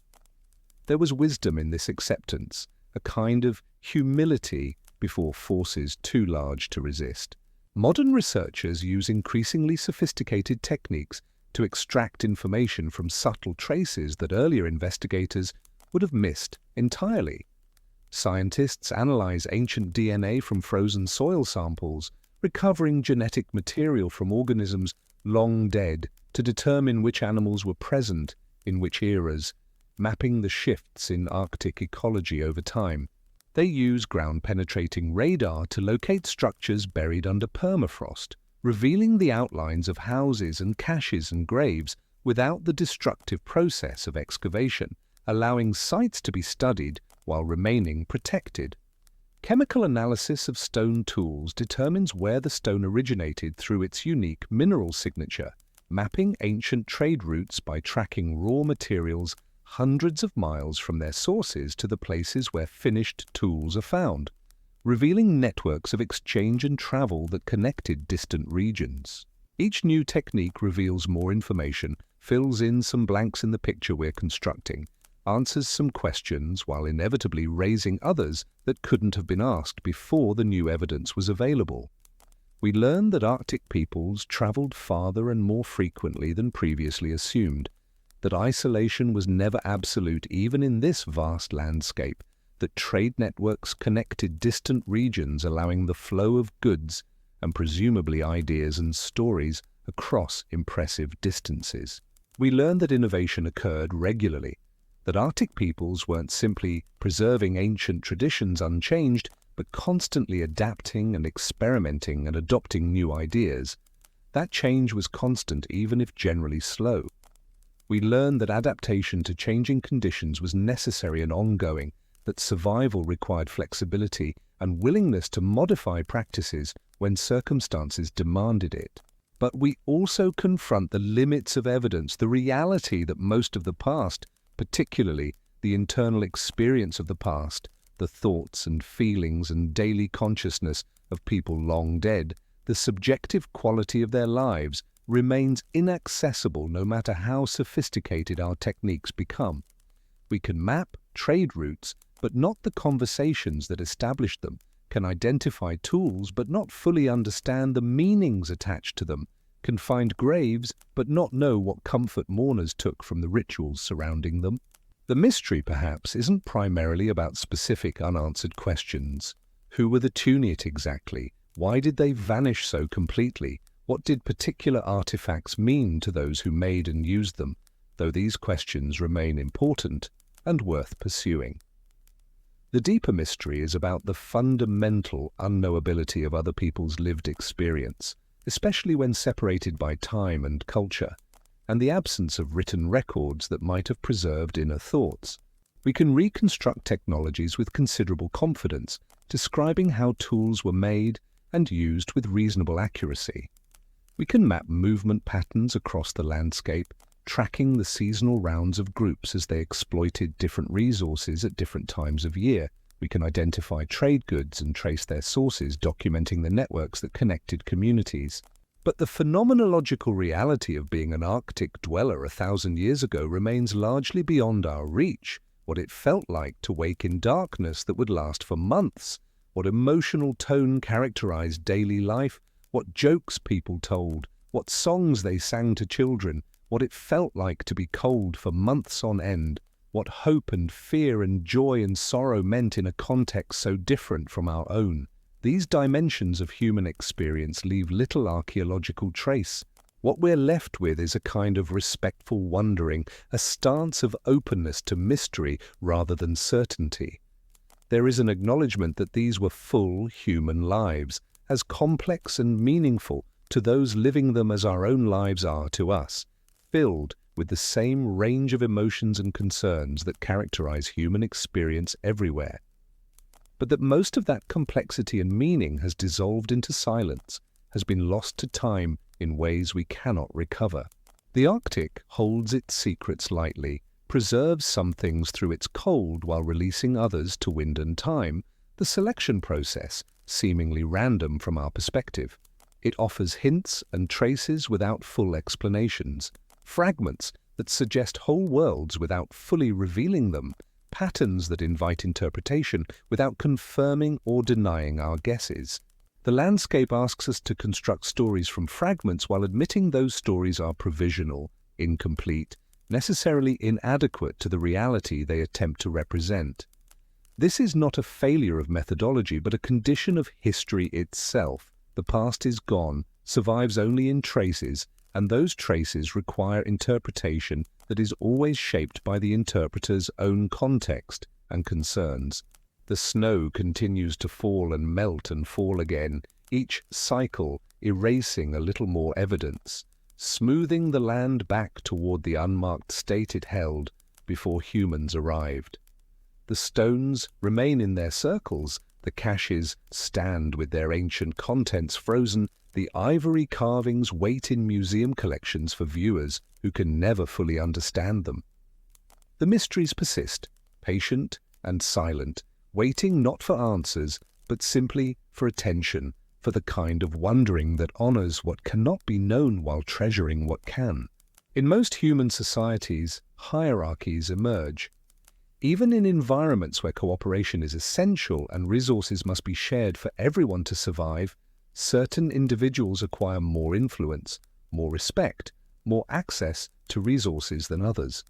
There was wisdom in this acceptance, a kind of humility before forces too large to resist. Modern researchers use increasingly sophisticated techniques to extract information from subtle traces that earlier investigators would have missed entirely. Scientists analyze ancient DNA from frozen soil samples, recovering genetic material from organisms long dead to determine which animals were present in which eras, mapping the shifts in Arctic ecology over time. They use ground-penetrating radar to locate structures buried under permafrost, revealing the outlines of houses and caches and graves without the destructive process of excavation, allowing sites to be studied while remaining protected. Chemical analysis of stone tools determines where the stone originated through its unique mineral signature, mapping ancient trade routes by tracking raw materials hundreds of miles from their sources to the places where finished tools are found, revealing networks of exchange and travel that connected distant regions. Each new technique reveals more information, fills in some blanks in the picture we're constructing, answers some questions while inevitably raising others that couldn't have been asked before the new evidence was available. We learn that Arctic peoples traveled farther and more frequently than previously assumed, that isolation was never absolute even in this vast landscape, that trade networks connected distant regions, allowing the flow of goods and presumably ideas and stories across impressive distances. We learn that innovation occurred regularly, that Arctic peoples weren't simply preserving ancient traditions unchanged, but constantly adapting and experimenting and adopting new ideas. That change was constant, even if generally slow. We learn that adaptation to changing conditions was necessary and ongoing, that survival required flexibility and willingness to modify practices when circumstances demanded it. But we also confront the limits of evidence, the reality that most of the past, particularly the internal experience of the past, the thoughts and feelings and daily consciousness of people long dead, the subjective quality of their lives remains inaccessible no matter how sophisticated our techniques become. We can map trade routes, but not the conversations that established them, can identify tools but not fully understand the meanings attached to them, can find graves but not know what comfort mourners took from the rituals surrounding them. The mystery, perhaps, isn't primarily about specific unanswered questions. Who were the Tuniat exactly? Why did they vanish so completely? What did particular artifacts mean to those who made and used them? Though these questions remain important and worth pursuing. The deeper mystery is about the fundamental unknowability of other people's lived experience, especially when separated by time and culture, and the absence of written records that might have preserved inner thoughts. We can reconstruct technologies with considerable confidence, describing how tools were made and used with reasonable accuracy. We can map movement patterns across the landscape, tracking the seasonal rounds of groups as they exploited different resources at different times of year. We can identify trade goods and trace their sources, documenting the networks that connected communities. But the phenomenological reality of being an Arctic dweller 1,000 years ago remains largely beyond our reach. What it felt like to wake in darkness that would last for months, what emotional tone characterized daily life, what jokes people told, what songs they sang to children, what it felt like to be cold for months on end, what hope and fear and joy and sorrow meant in a context so different from our own. These dimensions of human experience leave little archaeological trace. What we're left with is a kind of respectful wondering, a stance of openness to mystery rather than certainty. There is an acknowledgement that these were full human lives, as complex and meaningful to those living them as our own lives are to us, filled with the same range of emotions and concerns that characterize human experience everywhere. But that most of that complexity and meaning has dissolved into silence, has been lost to time in ways we cannot recover. The Arctic holds its secrets lightly, preserves some things through its cold while releasing others to wind and time, the selection process, seemingly random from our perspective. It offers hints and traces without full explanations, fragments that suggest whole worlds without fully revealing them, patterns that invite interpretation without confirming or denying our guesses. The landscape asks us to construct stories from fragments while admitting those stories are provisional, incomplete, necessarily inadequate to the reality they attempt to represent. This is not a failure of methodology, but a condition of history itself. The past is gone, survives only in traces, and those traces require interpretation that is always shaped by the interpreter's own context and concerns. The snow continues to fall and melt and fall again, each cycle erasing a little more evidence, smoothing the land back toward the unmarked state it held before humans arrived. The stones remain in their circles, The caches stand with their ancient contents frozen, the ivory carvings wait in museum collections for viewers who can never fully understand them. The mysteries persist, patient and silent, waiting not for answers, but simply for attention, for the kind of wondering that honors what cannot be known while treasuring what can. In most human societies, hierarchies emerge. Even in environments where cooperation is essential and resources must be shared for everyone to survive, certain individuals acquire more influence, more respect, more access to resources than others.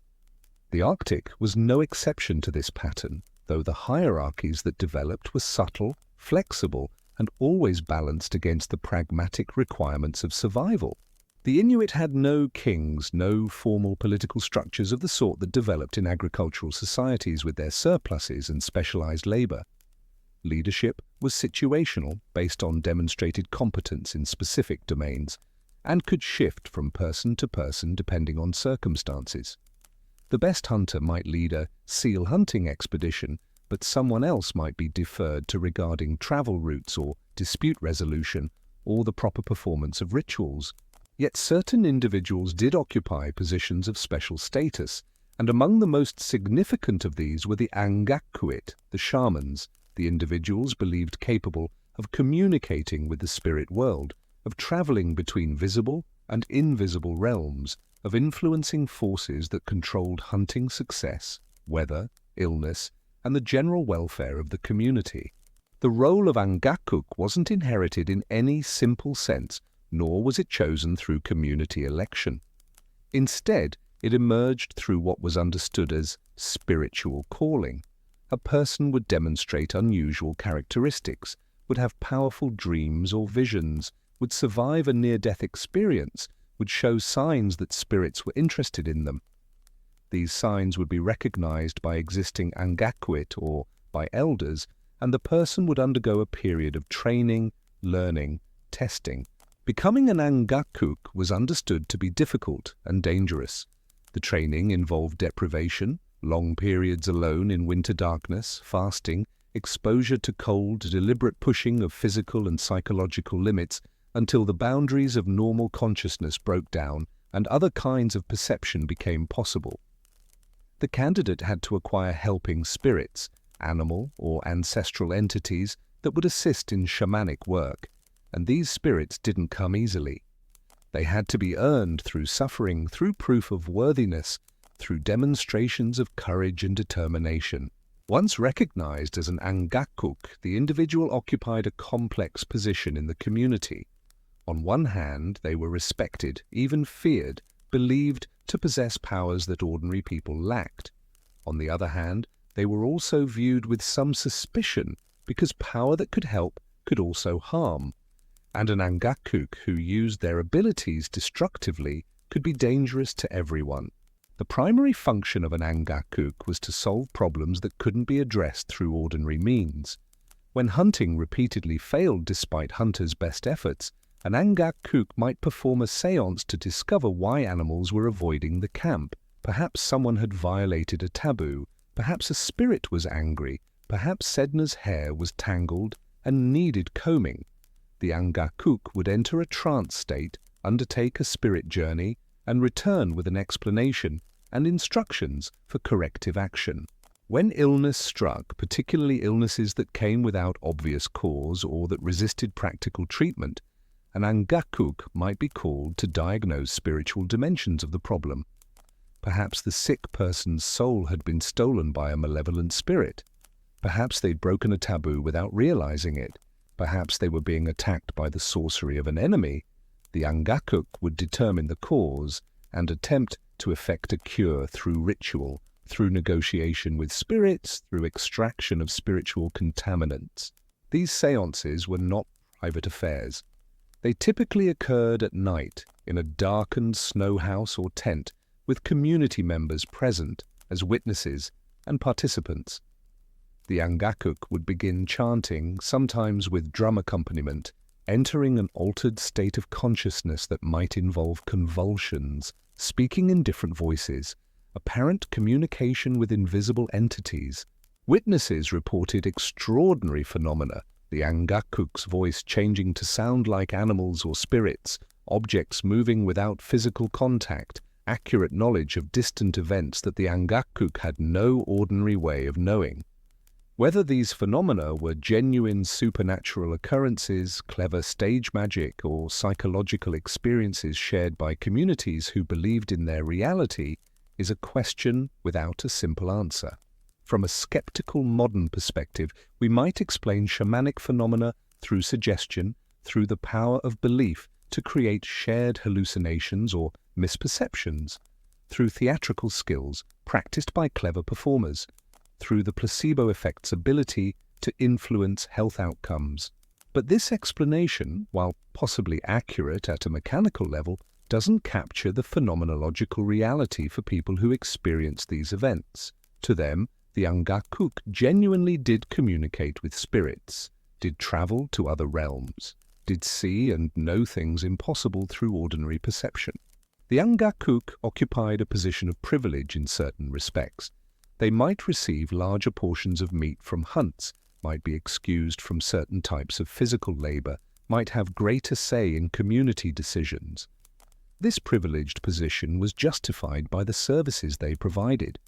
The Arctic was no exception to this pattern, though the hierarchies that developed were subtle, flexible, and always balanced against the pragmatic requirements of survival. The Inuit had no kings, no formal political structures of the sort that developed in agricultural societies with their surpluses and specialized labor. Leadership was situational, based on demonstrated competence in specific domains, and could shift from person to person depending on circumstances. The best hunter might lead a seal hunting expedition, but someone else might be deferred to regarding travel routes or dispute resolution or the proper performance of rituals. Yet certain individuals did occupy positions of special status, and among the most significant of these were the angakkuq, the shamans, the individuals believed capable of communicating with the spirit world, of traveling between visible and invisible realms, of influencing forces that controlled hunting success, weather, illness, and the general welfare of the community. The role of angakkuq wasn't inherited in any simple sense, nor was it chosen through community election. Instead, it emerged through what was understood as spiritual calling. A person would demonstrate unusual characteristics, would have powerful dreams or visions, would survive a near-death experience, would show signs that spirits were interested in them. These signs would be recognized by existing angakkuq or by elders, and the person would undergo a period of training, learning, testing. Becoming an angakkuq was understood to be difficult and dangerous. The training involved deprivation, long periods alone in winter darkness, fasting, exposure to cold, deliberate pushing of physical and psychological limits until the boundaries of normal consciousness broke down and other kinds of perception became possible. The candidate had to acquire helping spirits, animal or ancestral entities that would assist in shamanic work, and these spirits didn't come easily. They had to be earned through suffering, through proof of worthiness, through demonstrations of courage and determination. Once recognized as an angakkuq, the individual occupied a complex position in the community. On one hand, they were respected, even feared, believed to possess powers that ordinary people lacked. On the other hand, they were also viewed with some suspicion because power that could help could also harm. And an angakkuq who used their abilities destructively could be dangerous to everyone. The primary function of an angakkuq was to solve problems that couldn't be addressed through ordinary means. When hunting repeatedly failed despite hunters' best efforts, an angakkuq might perform a séance to discover why animals were avoiding the camp. Perhaps someone had violated a taboo, perhaps a spirit was angry, perhaps Sedna's hair was tangled and needed combing. The angakkuq would enter a trance state, undertake a spirit journey, and return with an explanation and instructions for corrective action. When illness struck, particularly illnesses that came without obvious cause or that resisted practical treatment, an angakkuq might be called to diagnose spiritual dimensions of the problem. Perhaps the sick person's soul had been stolen by a malevolent spirit. Perhaps they'd broken a taboo without realizing it. Perhaps they were being attacked by the sorcery of an enemy. The angakkuq would determine the cause and attempt to effect a cure through ritual, through negotiation with spirits, through extraction of spiritual contaminants. These séances were not private affairs. They typically occurred at night in a darkened snow house or tent with community members present as witnesses and participants. The angakkuq would begin chanting, sometimes with drum accompaniment, entering an altered state of consciousness that might involve convulsions, speaking in different voices, apparent communication with invisible entities. Witnesses reported extraordinary phenomena, the angakkuq's voice changing to sound like animals or spirits, objects moving without physical contact, accurate knowledge of distant events that the angakkuq had no ordinary way of knowing. Whether these phenomena were genuine supernatural occurrences, clever stage magic, or psychological experiences shared by communities who believed in their reality is a question without a simple answer. From a skeptical modern perspective, we might explain shamanic phenomena through suggestion, through the power of belief to create shared hallucinations or misperceptions, through theatrical skills practiced by clever performers, through the placebo effect's ability to influence health outcomes. But this explanation, while possibly accurate at a mechanical level, doesn't capture the phenomenological reality for people who experience these events. To them, the angakkuq genuinely did communicate with spirits, did travel to other realms, did see and know things impossible through ordinary perception. The angakkuq occupied a position of privilege in certain respects. They might receive larger portions of meat from hunts, might be excused from certain types of physical labor, might have greater say in community decisions. This privileged position was justified by the services they provided,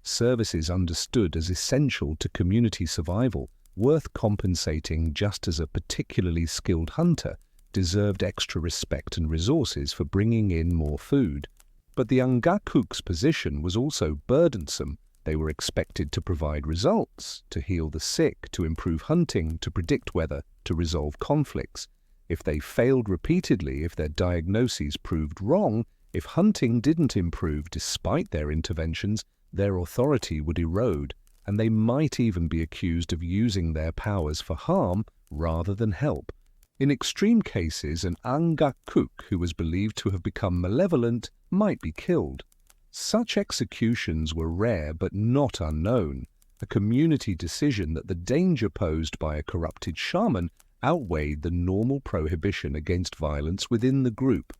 services understood as essential to community survival, worth compensating just as a particularly skilled hunter deserved extra respect and resources for bringing in more food. But the angakkuq's position was also burdensome. They were expected to provide results, to heal the sick, to improve hunting, to predict weather, to resolve conflicts. If they failed repeatedly, if their diagnoses proved wrong, if hunting didn't improve despite their interventions, their authority would erode, and they might even be accused of using their powers for harm rather than help. In extreme cases, an angakkuq who was believed to have become malevolent might be killed. Such executions were rare but not unknown, a community decision that the danger posed by a corrupted shaman outweighed the normal prohibition against violence within the group.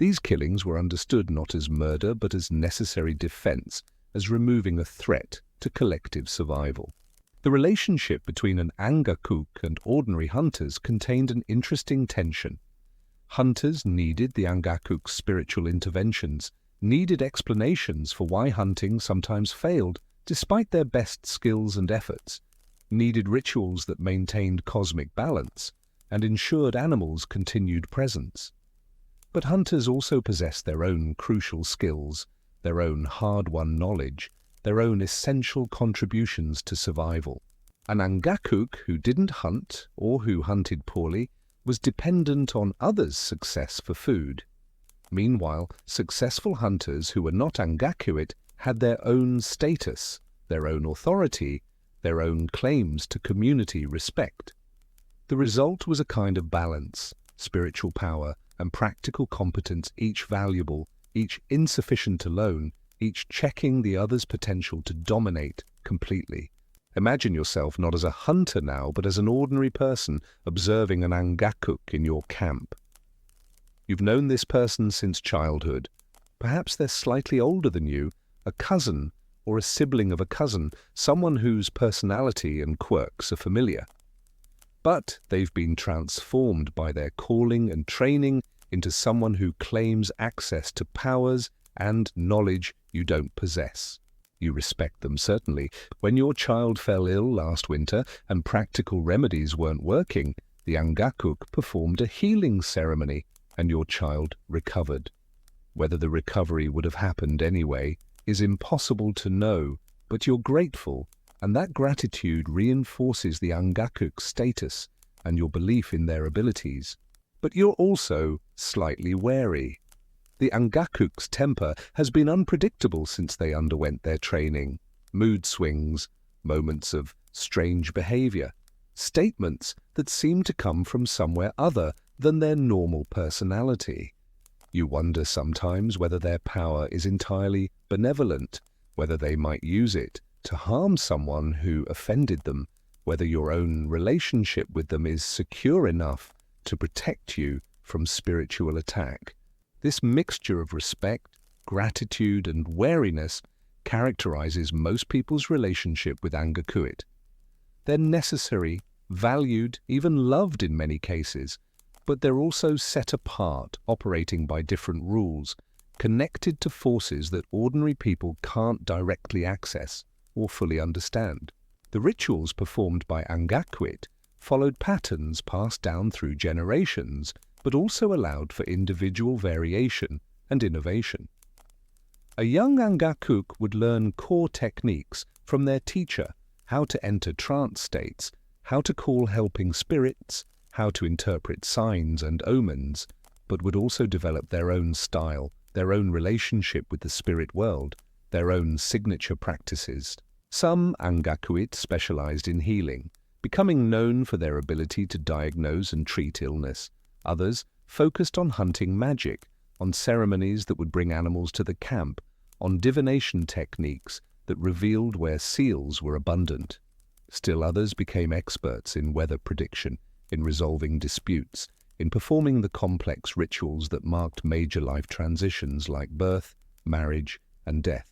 These killings were understood not as murder but as necessary defense, as removing a threat to collective survival. The relationship between an angakkuq and ordinary hunters contained an interesting tension. Hunters needed the angakkuq's spiritual interventions, needed explanations for why hunting sometimes failed despite their best skills and efforts, needed rituals that maintained cosmic balance and ensured animals' continued presence. But hunters also possessed their own crucial skills, their own hard-won knowledge, their own essential contributions to survival. An angakkuq who didn't hunt or who hunted poorly was dependent on others' success for food. Meanwhile, successful hunters who were not angakkuq had their own status, their own authority, their own claims to community respect. The result was a kind of balance, spiritual power and practical competence, each valuable, each insufficient alone, each checking the other's potential to dominate completely. Imagine yourself not as a hunter now, but as an ordinary person observing an angakkuq in your camp. You've known this person since childhood. Perhaps they're slightly older than you, a cousin or a sibling of a cousin, someone whose personality and quirks are familiar. But they've been transformed by their calling and training into someone who claims access to powers and knowledge you don't possess. You respect them, certainly. When your child fell ill last winter and practical remedies weren't working, the angakkuq performed a healing ceremony and your child recovered. Whether the recovery would have happened anyway is impossible to know, but you're grateful, and that gratitude reinforces the angakkuq's status and your belief in their abilities. But you're also slightly wary. The angakkuq's temper has been unpredictable since they underwent their training. Mood swings, moments of strange behavior, statements that seem to come from somewhere other than their normal personality. You wonder sometimes whether their power is entirely benevolent, whether they might use it to harm someone who offended them, whether your own relationship with them is secure enough to protect you from spiritual attack. This mixture of respect, gratitude, and wariness characterizes most people's relationship with angakkuq. They're necessary, valued, even loved in many cases, but they're also set apart, operating by different rules, connected to forces that ordinary people can't directly access or fully understand. The rituals performed by angakkuq followed patterns passed down through generations, but also allowed for individual variation and innovation. A young angakkuq would learn core techniques from their teacher: how to enter trance states, how to call helping spirits, how to interpret signs and omens, but would also develop their own style, their own relationship with the spirit world, their own signature practices. Some angakkuq specialized in healing, becoming known for their ability to diagnose and treat illness. Others focused on hunting magic, on ceremonies that would bring animals to the camp, on divination techniques that revealed where seals were abundant. Still others became experts in weather prediction, in resolving disputes, in performing the complex rituals that marked major life transitions like birth, marriage, and death.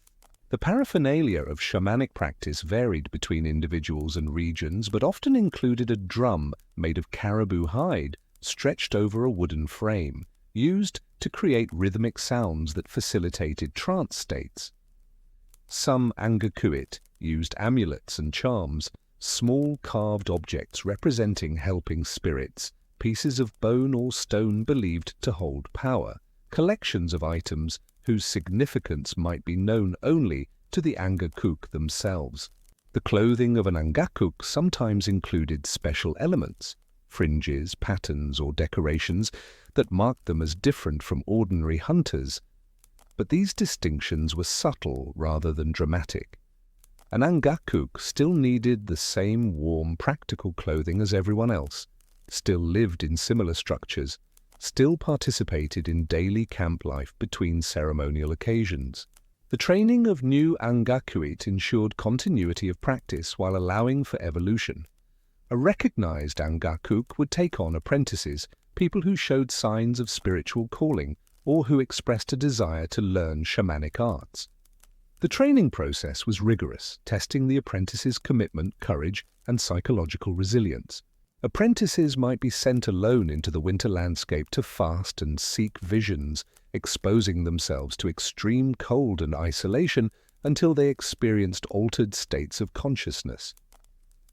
The paraphernalia of shamanic practice varied between individuals and regions, but often included a drum made of caribou hide, stretched over a wooden frame, used to create rhythmic sounds that facilitated trance states. Some angakkuq used amulets and charms, small carved objects representing helping spirits, pieces of bone or stone believed to hold power, collections of items whose significance might be known only to the angakkuq themselves. The clothing of an angakkuq sometimes included special elements, fringes, patterns, or decorations that marked them as different from ordinary hunters. But these distinctions were subtle rather than dramatic. An angakkuq still needed the same warm, practical clothing as everyone else, still lived in similar structures, still participated in daily camp life between ceremonial occasions. The training of new angakkuq ensured continuity of practice while allowing for evolution. A recognized angakkuq would take on apprentices, people who showed signs of spiritual calling or who expressed a desire to learn shamanic arts. The training process was rigorous, testing the apprentices' commitment, courage, and psychological resilience. Apprentices might be sent alone into the winter landscape to fast and seek visions, exposing themselves to extreme cold and isolation until they experienced altered states of consciousness.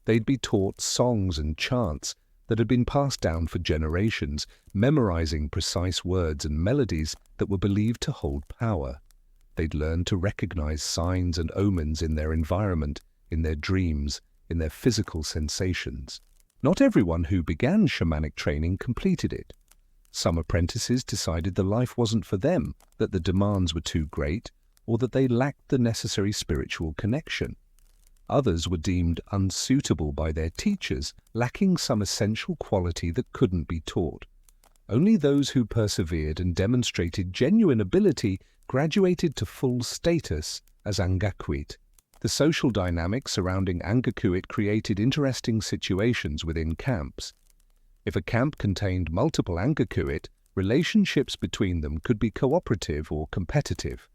They'd be taught songs and chants that had been passed down for generations, memorizing precise words and melodies that were believed to hold power. They'd learn to recognize signs and omens in their environment, in their dreams, in their physical sensations. Not everyone who began shamanic training completed it. Some apprentices decided the life wasn't for them, that the demands were too great, or that they lacked the necessary spiritual connection. Others were deemed unsuitable by their teachers, lacking some essential quality that couldn't be taught. Only those who persevered and demonstrated genuine ability graduated to full status as angakkuq. The social dynamics surrounding angakkuq created interesting situations within camps. If a camp contained multiple angakkuq, relationships between them could be cooperative or competitive.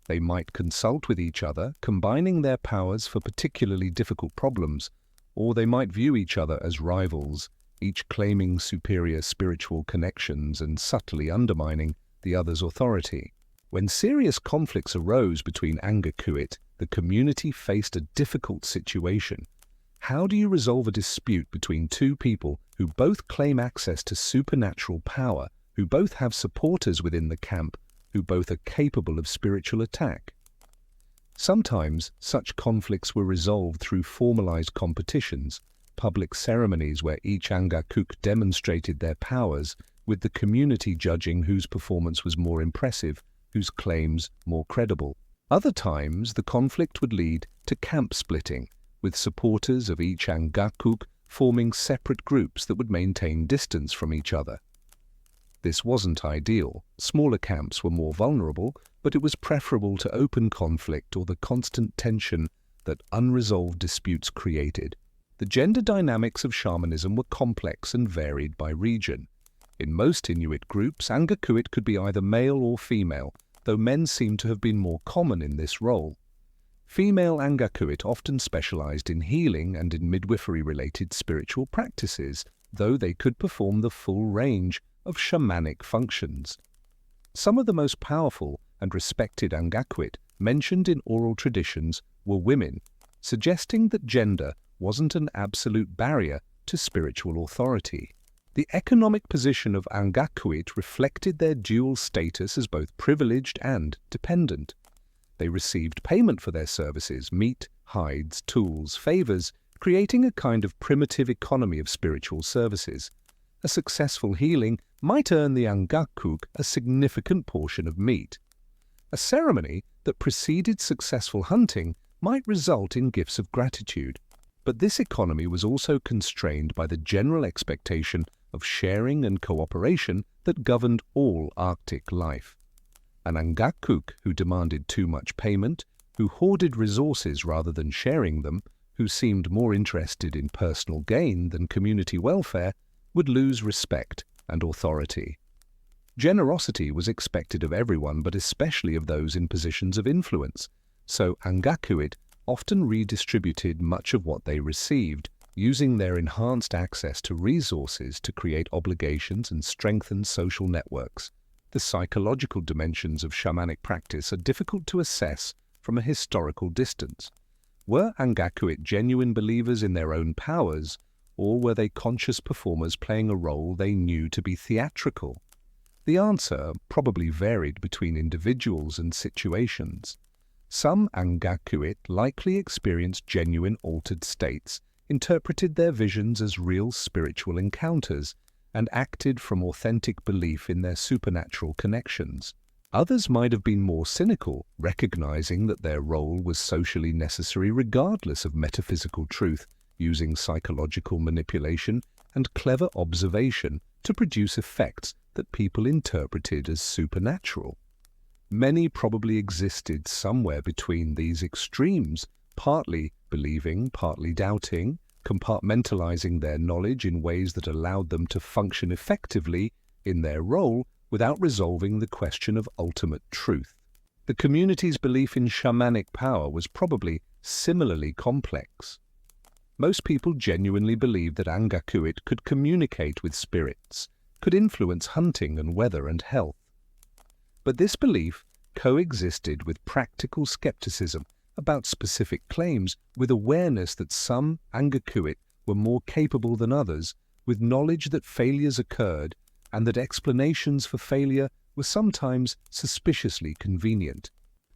They might consult with each other, combining their powers for particularly difficult problems, or they might view each other as rivals, each claiming superior spiritual connections and subtly undermining the other's authority. When serious conflicts arose between angakkuq, the community faced a difficult situation. How do you resolve a dispute between two people who both claim access to supernatural power, who both have supporters within the camp, who both are capable of spiritual attack? Sometimes such conflicts were resolved through formalized competitions, public ceremonies where each angakkuq demonstrated their powers, with the community judging whose performance was more impressive, whose claims more credible. Other times, the conflict would lead to camp splitting, with supporters of each angakkuq forming separate groups that would maintain distance from each other. This wasn't ideal. Smaller camps were more vulnerable, but it was preferable to open conflict or the constant tension that unresolved disputes created. The gender dynamics of shamanism were complex and varied by region. In most Inuit groups, angakkuq could be either male or female, though men seem to have been more common in this role. Female angakkuq often specialized in healing and in midwifery-related spiritual practices, though they could perform the full range of shamanic functions. Some of the most powerful and respected angakkuq mentioned in oral traditions were women, suggesting that gender wasn't an absolute barrier to spiritual authority. The economic position of angakkuq reflected their dual status as both privileged and dependent. They received payment for their services, meat, hides, tools, favors, creating a kind of primitive economy of spiritual services. A successful healing might earn the angakkuq a significant portion of meat. A ceremony that preceded successful hunting might result in gifts of gratitude. But this economy was also constrained by the general expectation of sharing and cooperation that governed all Arctic life. An angakkuq who demanded too much payment, who hoarded resources rather than sharing them, who seemed more interested in personal gain than community welfare, would lose respect and authority. Generosity was expected of everyone, but especially of those in positions of influence, so angakkuq often redistributed much of what they received, using their enhanced access to resources to create obligations and strengthen social networks. The psychological dimensions of shamanic practice are difficult to assess from a historical distance. Were angakkuq genuine believers in their own powers, or were they conscious performers playing a role they knew to be theatrical? The answer probably varied between individuals and situations. Some angakkuq likely experienced genuine altered states, interpreted their visions as real spiritual encounters, and acted from authentic belief in their supernatural connections. Others might have been more cynical, recognizing that their role was socially necessary regardless of metaphysical truth, using psychological manipulation and clever observation to produce effects that people interpreted as supernatural. Many probably existed somewhere between these extremes, partly believing, partly doubting, compartmentalizing their knowledge in ways that allowed them to function effectively in their role without resolving the question of ultimate truth. The community's belief in shamanic power was probably similarly complex. Most people genuinely believed that angakkuq could communicate with spirits, could influence hunting and weather and health. But this belief coexisted with practical skepticism about specific claims, with awareness that some angakkuq were more capable than others, with knowledge that failures occurred and that explanations for failure were sometimes suspiciously convenient.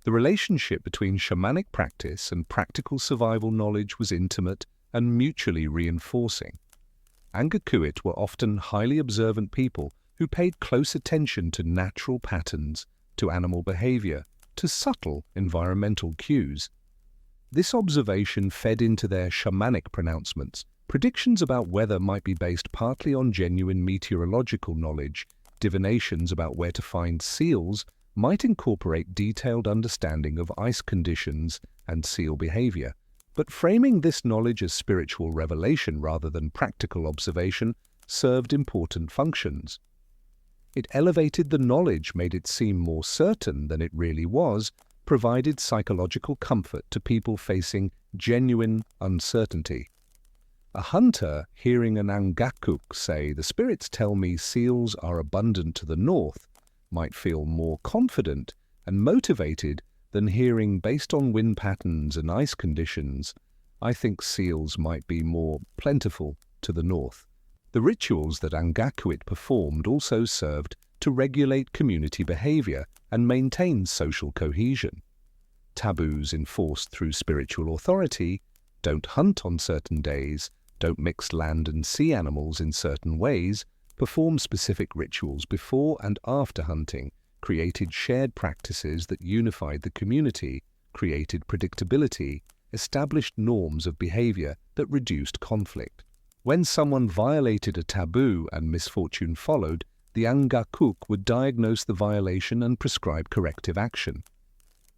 The relationship between shamanic practice and practical survival knowledge was intimate and mutually reinforcing. Angakkuq were often highly observant people who paid close attention to natural patterns, to animal behavior, to subtle environmental cues. This observation fed into their shamanic pronouncements. Predictions about weather might be based partly on genuine meteorological knowledge. Divinations about where to find seals might incorporate detailed understanding of ice conditions and seal behavior. But framing this knowledge as spiritual revelation rather than practical observation served important functions. It elevated the knowledge, made it seem more certain than it really was, provided psychological comfort to people facing genuine uncertainty. A hunter hearing an angakkuq say, "The spirits tell me seals are abundant to the north," might feel more confident and motivated than hearing, "Based on wind patterns and ice conditions, I think seals might be more plentiful to the north." The rituals that angakkuq performed also served to regulate community behavior and maintain social cohesion. Taboos enforced through spiritual authority: don't hunt on certain days, don't mix land and sea animals in certain ways, perform specific rituals before and after hunting, created shared practices that unified the community, created predictability, established norms of behavior that reduced conflict. When someone violated a taboo and misfortune followed, the angakkuq would diagnose the violation and prescribe corrective action.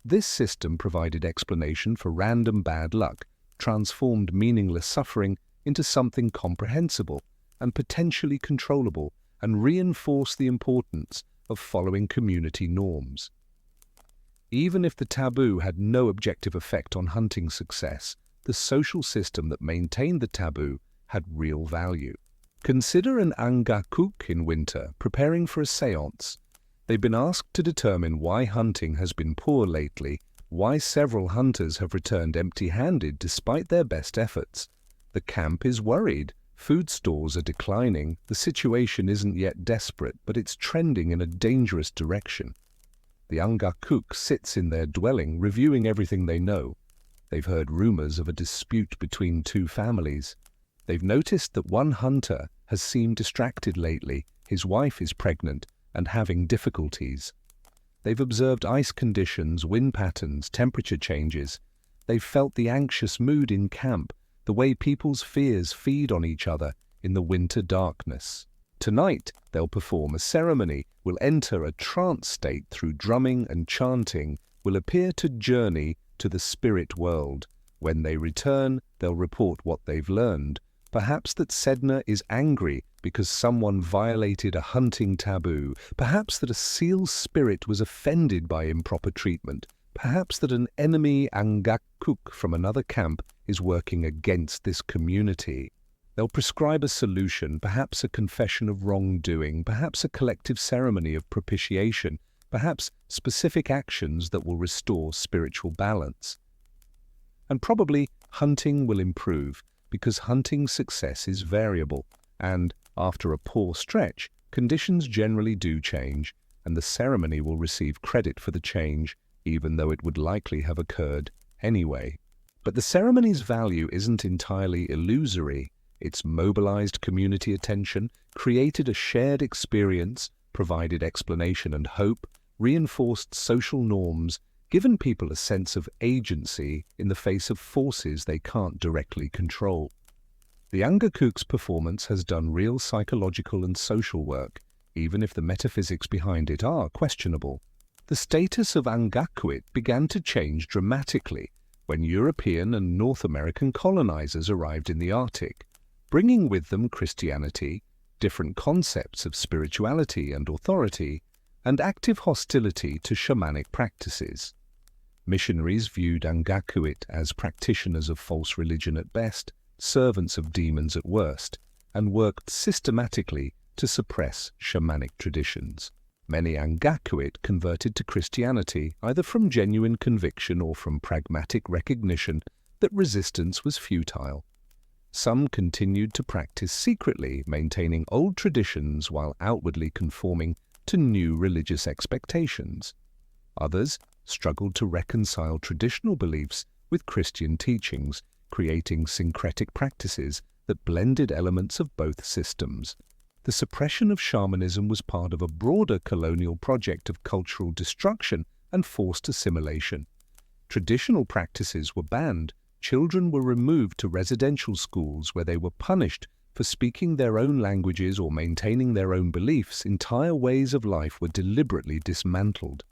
This system provided explanation for random bad luck, transformed meaningless suffering into something comprehensible and potentially controllable, and reinforced the importance of following community norms. Even if the taboo had no objective effect on hunting success, the social system that maintained the taboo had real value. Consider an angakkuq in winter preparing for a séance. They've been asked to determine why hunting has been poor lately, why several hunters have returned empty-handed despite their best efforts. The camp is worried. Food stores are declining. The situation isn't yet desperate, but it's trending in a dangerous direction. The angakkuq sits in their dwelling, reviewing everything they know. They've heard rumors of a dispute between two families. They've noticed that one hunter has seemed distracted lately. His wife is pregnant and having difficulties. They've observed ice conditions, wind patterns, temperature changes. They've felt the anxious mood in camp, the way people's fears feed on each other in the winter darkness. Tonight, they'll perform a ceremony, will enter a trance state through drumming and chanting, will appear to journey to the spirit world. When they return, they'll report what they've learned. Perhaps that Sedna is angry because someone violated a hunting taboo. Perhaps that a seal's spirit was offended by improper treatment. Perhaps that an enemy angakkuq from another camp is working against this community. They'll prescribe a solution, perhaps a confession of wrongdoing, perhaps a collective ceremony of propitiation, perhaps specific actions that will restore spiritual balance. And probably hunting will improve, because hunting success is variable, and after a poor stretch, conditions generally do change, and the ceremony will receive credit for the change, even though it would likely have occurred anyway. But the ceremony's value isn't entirely illusory. It's mobilized community attention, created a shared experience, provided explanation and hope, reinforced social norms, given people a sense of agency in the face of forces they can't directly control. The angakkuq's performance has done real psychological and social work, even if the metaphysics behind it are questionable. The status of angakkuq began to change dramatically when European and North American colonizers arrived in the Arctic, bringing with them Christianity, different concepts of spirituality and authority, and active hostility to shamanic practices. Missionaries viewed angakkuq as practitioners of false religion at best, servants of demons at worst, and worked systematically to suppress shamanic traditions. Many angakkuq converted to Christianity either from genuine conviction or from pragmatic recognition that resistance was futile. Some continued to practice secretly, maintaining old traditions while outwardly conforming to new religious expectations. Others struggled to reconcile traditional beliefs with Christian teachings, creating syncretic practices that blended elements of both systems. The suppression of shamanism was part of a broader colonial project of cultural destruction and forced assimilation. Traditional practices were banned. Children were removed to residential schools where they were punished for speaking their own languages or maintaining their own beliefs. Entire ways of life were deliberately dismantled.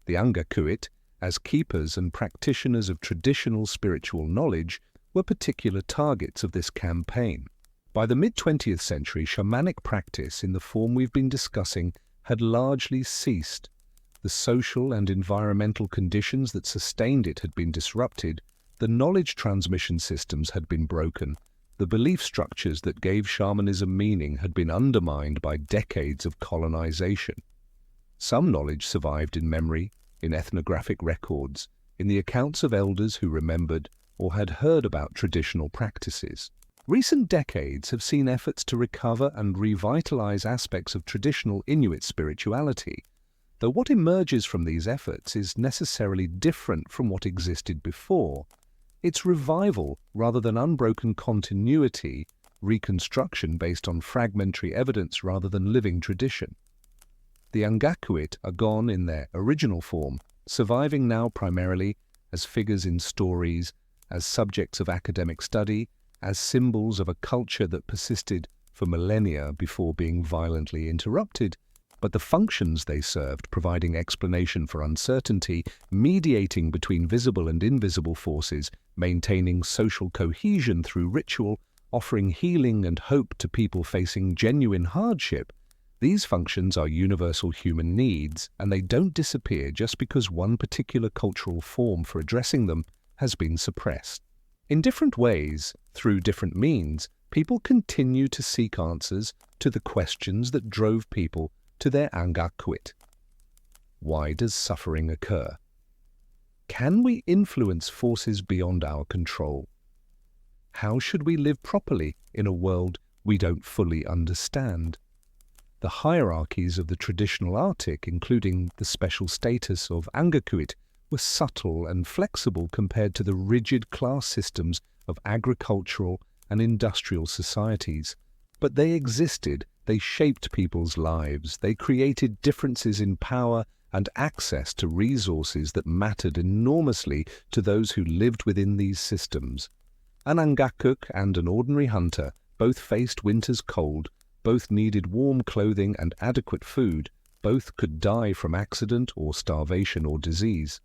The angakkuq, as keepers and practitioners of traditional spiritual knowledge, were particular targets of this campaign. By the mid-20th century, shamanic practice in the form we've been discussing had largely ceased. The social and environmental conditions that sustained it had been disrupted, the knowledge transmission systems had been broken, the belief structures that gave shamanism meaning had been undermined by decades of colonization. Some knowledge survived in memory, in ethnographic records, in the accounts of elders who remembered or had heard about traditional practices. Recent decades have seen efforts to recover and revitalize aspects of traditional Inuit spirituality, though what emerges from these efforts is necessarily different from what existed before. It's revival rather than unbroken continuity, reconstruction based on fragmentary evidence rather than living tradition. The angakkuq are gone in their original form, surviving now primarily as figures in stories, as subjects of academic study, as symbols of a culture that persisted for millennia before being violently interrupted, but the functions they served, providing explanation for uncertainty, mediating between visible and invisible forces, maintaining social cohesion through ritual, offering healing and hope to people facing genuine hardship, These functions are universal human needs, and they don't disappear just because one particular cultural form for addressing them has been suppressed. In different ways, through different means, people continue to seek answers to the questions that drove people to their angakkuq. Why does suffering occur? Can we influence forces beyond our control? How should we live properly in a world we don't fully understand? The hierarchies of the traditional Arctic, including the special status of angakkuq, were subtle and flexible compared to the rigid class systems of agricultural and industrial societies. But they existed, they shaped people's lives, they created differences in power and access to resources that mattered enormously to those who lived within these systems. An angakkuq and an ordinary hunter both faced winter's cold, both needed warm clothing and adequate food, both could die from accident or starvation or disease.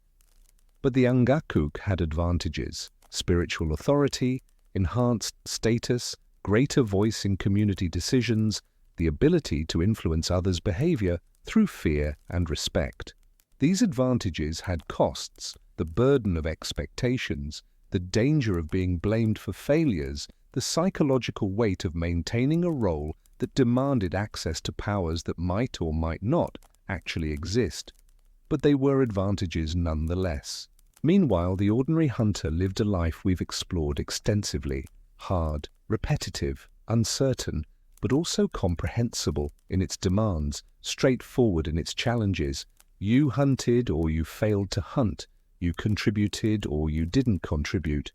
But the angakkuq had advantages: spiritual authority, enhanced status, greater voice in community decisions, the ability to influence others' behavior through fear and respect. These advantages had costs: the burden of expectations, the danger of being blamed for failures, the psychological weight of maintaining a role that demanded access to powers that might or might not actually exist. But they were advantages nonetheless. Meanwhile, the ordinary hunter lived a life we've explored extensively: hard, repetitive, uncertain, but also comprehensible in its demands, straightforward in its challenges. You hunted or you failed to hunt. You contributed or you didn't contribute.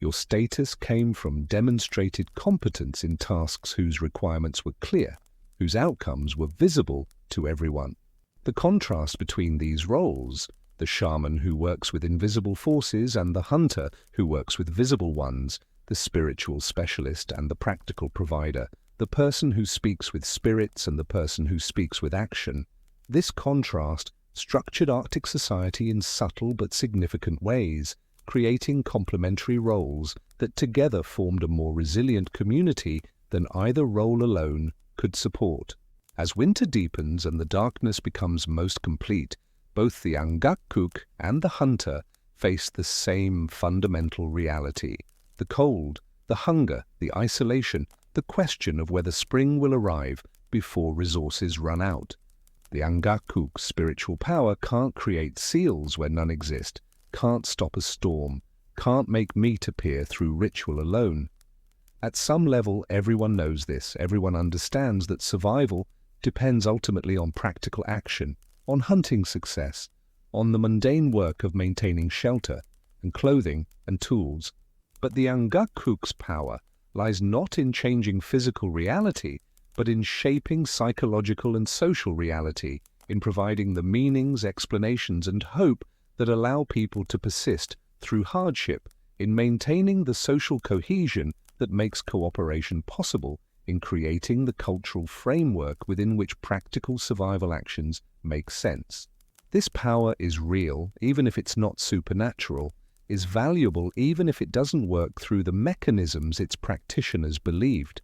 Your status came from demonstrated competence in tasks whose requirements were clear, whose outcomes were visible to everyone. The contrast between these roles, the shaman who works with invisible forces and the hunter who works with visible ones, the spiritual specialist and the practical provider, the person who speaks with spirits and the person who speaks with action. This contrast structured Arctic society in subtle but significant ways, creating complementary roles that together formed a more resilient community than either role alone could support. As winter deepens and the darkness becomes most complete, both the angakkuq and the hunter face the same fundamental reality: the cold, the hunger, the isolation, the question of whether spring will arrive before resources run out. The angakkuq's spiritual power can't create seals where none exist, can't stop a storm, can't make meat appear through ritual alone. At some level, everyone knows this. Everyone understands that survival depends ultimately on practical action, on hunting success, on the mundane work of maintaining shelter and clothing and tools. But the angakkuq's power lies not in changing physical reality, but in shaping psychological and social reality, in providing the meanings, explanations, and hope that allow people to persist through hardship, in maintaining the social cohesion that makes cooperation possible, in creating the cultural framework within which practical survival actions make sense. This power is real, even if it's not supernatural, is valuable even if it doesn't work through the mechanisms its practitioners believed.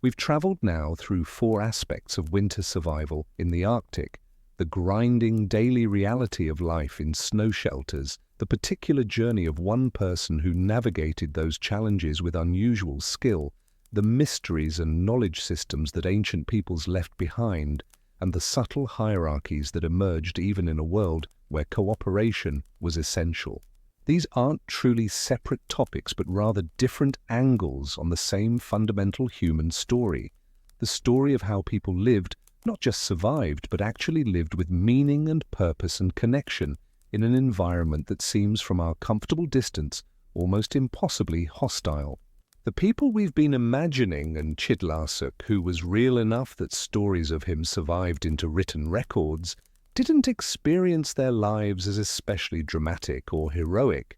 We've traveled now through 4 aspects of winter survival in the Arctic: the grinding daily reality of life in snow shelters, the particular journey of one person who navigated those challenges with unusual skill, the mysteries and knowledge systems that ancient peoples left behind, and the subtle hierarchies that emerged even in a world where cooperation was essential. These aren't truly separate topics, but rather different angles on the same fundamental human story: the story of how people lived, not just survived, but actually lived with meaning and purpose and connection in an environment that seems from our comfortable distance almost impossibly hostile. The people we've been imagining, and Qitdlarssuaq, who was real enough that stories of him survived into written records, didn't experience their lives as especially dramatic or heroic.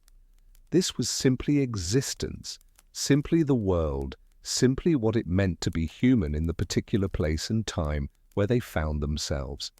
This was simply existence, simply the world, simply what it meant to be human in the particular place and time where they found themselves.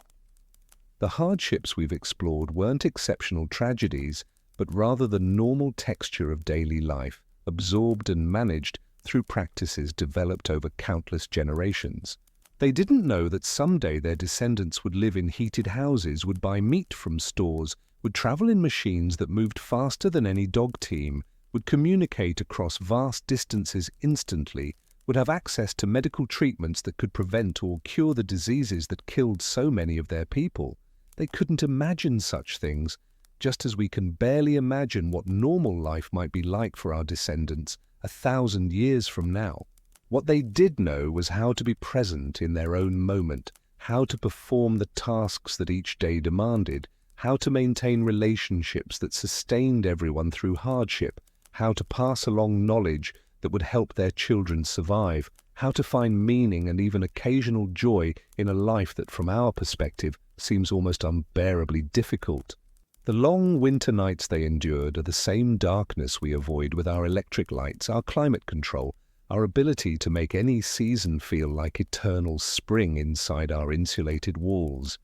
The hardships we've explored weren't exceptional tragedies, but rather the normal texture of daily life, absorbed and managed through practices developed over countless generations. They didn't know that someday their descendants would live in heated houses, would buy meat from stores, would travel in machines that moved faster than any dog team, would communicate across vast distances instantly, would have access to medical treatments that could prevent or cure the diseases that killed so many of their people. They couldn't imagine such things, just as we can barely imagine what normal life might be like for our descendants 1,000 years from now. What they did know was how to be present in their own moment, how to perform the tasks that each day demanded, how to maintain relationships that sustained everyone through hardship, how to pass along knowledge that would help their children survive, how to find meaning and even occasional joy in a life that from our perspective seems almost unbearably difficult. The long winter nights they endured are the same darkness we avoid with our electric lights, our climate control, our ability to make any season feel like eternal spring inside our insulated walls.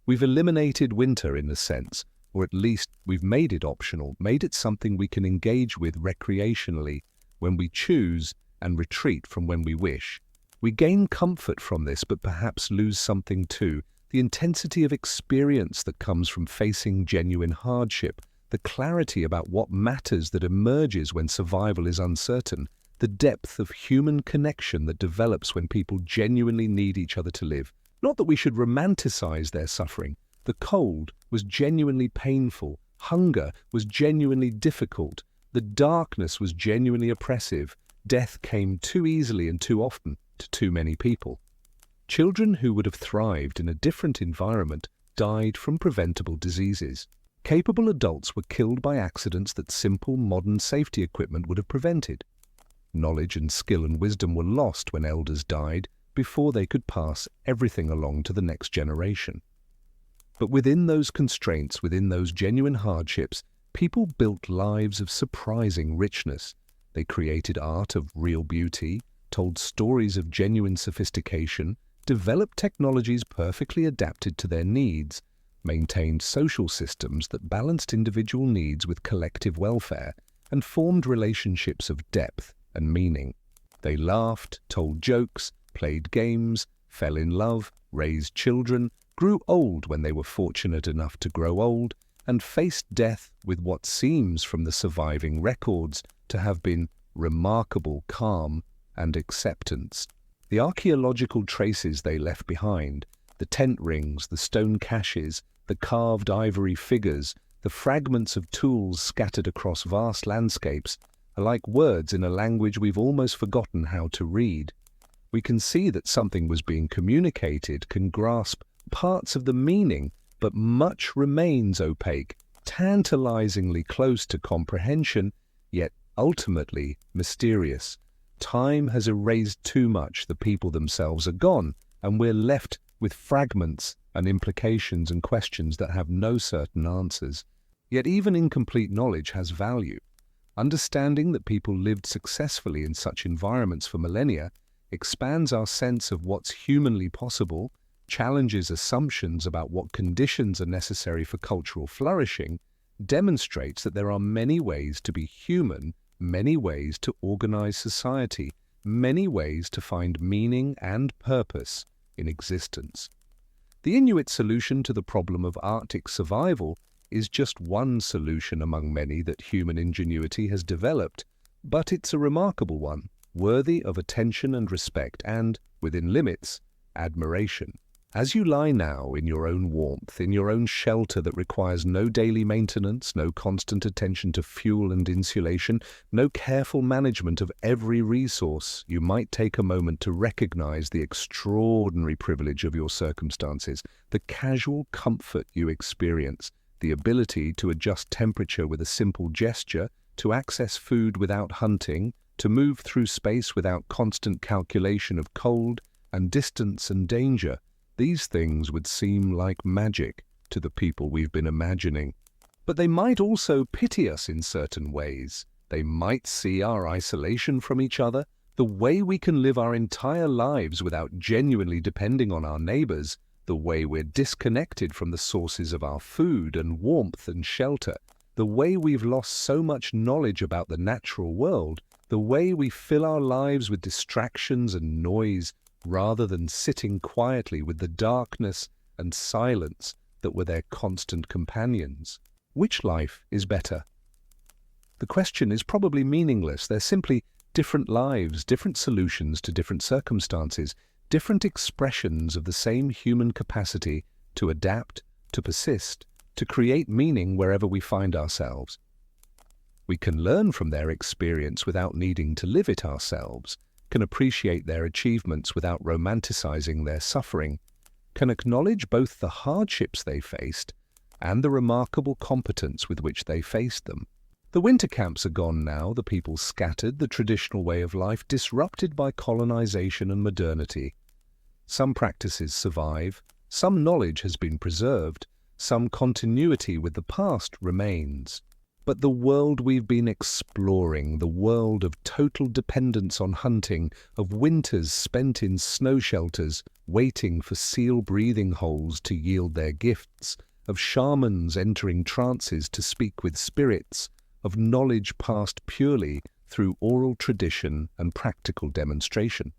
We've eliminated winter in a sense, or at least we've made it optional, made it something we can engage with recreationally when we choose and retreat from when we wish. We gain comfort from this, but perhaps lose something too, the intensity of experience that comes from facing genuine hardship, the clarity about what matters that emerges when survival is uncertain, the depth of human connection that develops when people genuinely need each other to live. Not that we should romanticize their suffering. The cold was genuinely painful. Hunger was genuinely difficult. The darkness was genuinely oppressive. Death came too easily and too often to too many people. Children who would have thrived in a different environment died from preventable diseases. Capable adults were killed by accidents that simple modern safety equipment would have prevented. Knowledge and skill and wisdom were lost when elders died before they could pass everything along to the next generation. But within those constraints, within those genuine hardships, people built lives of surprising richness. They created art of real beauty, told stories of genuine sophistication, developed technologies perfectly adapted to their needs, maintained social systems that balanced individual needs with collective welfare, and formed relationships of depth and meaning. They laughed, told jokes, played games, fell in love, raised children, grew old when they were fortunate enough to grow old, and faced death with what seems from the surviving records to have been remarkable calm and acceptance. The archaeological traces they left behind, the tent rings, the stone caches, the carved ivory figures, the fragments of tools scattered across vast landscapes, are like words in a language we've almost forgotten how to read. We can see that something was being communicated, can grasp parts of the meaning, but much remains opaque, tantalizingly close to comprehension, yet ultimately mysterious. Time has erased too much, the people themselves are gone, and we're left with fragments and implications and questions that have no certain answers. Yet even incomplete knowledge has value. Understanding that people lived successfully in such environments for millennia expands our sense of what's humanly possible, challenges assumptions about what conditions are necessary for cultural flourishing, demonstrates that there are many ways to be human, many ways to organize society, many ways to find meaning and purpose in existence. The Inuit solution to the problem of Arctic survival is just one solution among many that human ingenuity has developed, but it's a remarkable one, worthy of attention and respect and, within limits, admiration. As you lie now in your own warmth, in your own shelter that requires no daily maintenance, no constant attention to fuel and insulation, no careful management of every resource, you might take a moment to recognize the extraordinary privilege of your circumstances, the casual comfort you experience, the ability to adjust temperature with a simple gesture, to access food without hunting, to move through space without constant calculation of cold and distance and danger. These things would seem like magic to the people we've been imagining. But they might also pity us in certain ways. They might see our isolation from each other, the way we can live our entire lives without genuinely depending on our neighbors, the way we're disconnected from the sources of our food and warmth and shelter, the way we've lost so much knowledge about the natural world, the way we fill our lives with distractions and noise, rather than sitting quietly with the darkness and silence that were their constant companions. Which life is better? The question is probably meaningless. They're simply different lives, different solutions to different circumstances, different expressions of the same human capacity to adapt, to persist, to create meaning wherever we find ourselves. We can learn from their experience without needing to live it ourselves, can appreciate their achievements without romanticizing their suffering, can acknowledge both the hardships they faced and the remarkable competence with which they faced them. The winter camps are gone now, the people scattered, the traditional way of life disrupted by colonization and modernity. Some practices survive, some knowledge has been preserved, some continuity with the past remains. But the world we've been exploring, the world of total dependence on hunting, of winters spent in snow shelters, waiting for seal breathing holes to yield their gifts, of shamans entering trances to speak with spirits, of knowledge passed purely through oral tradition and practical demonstration.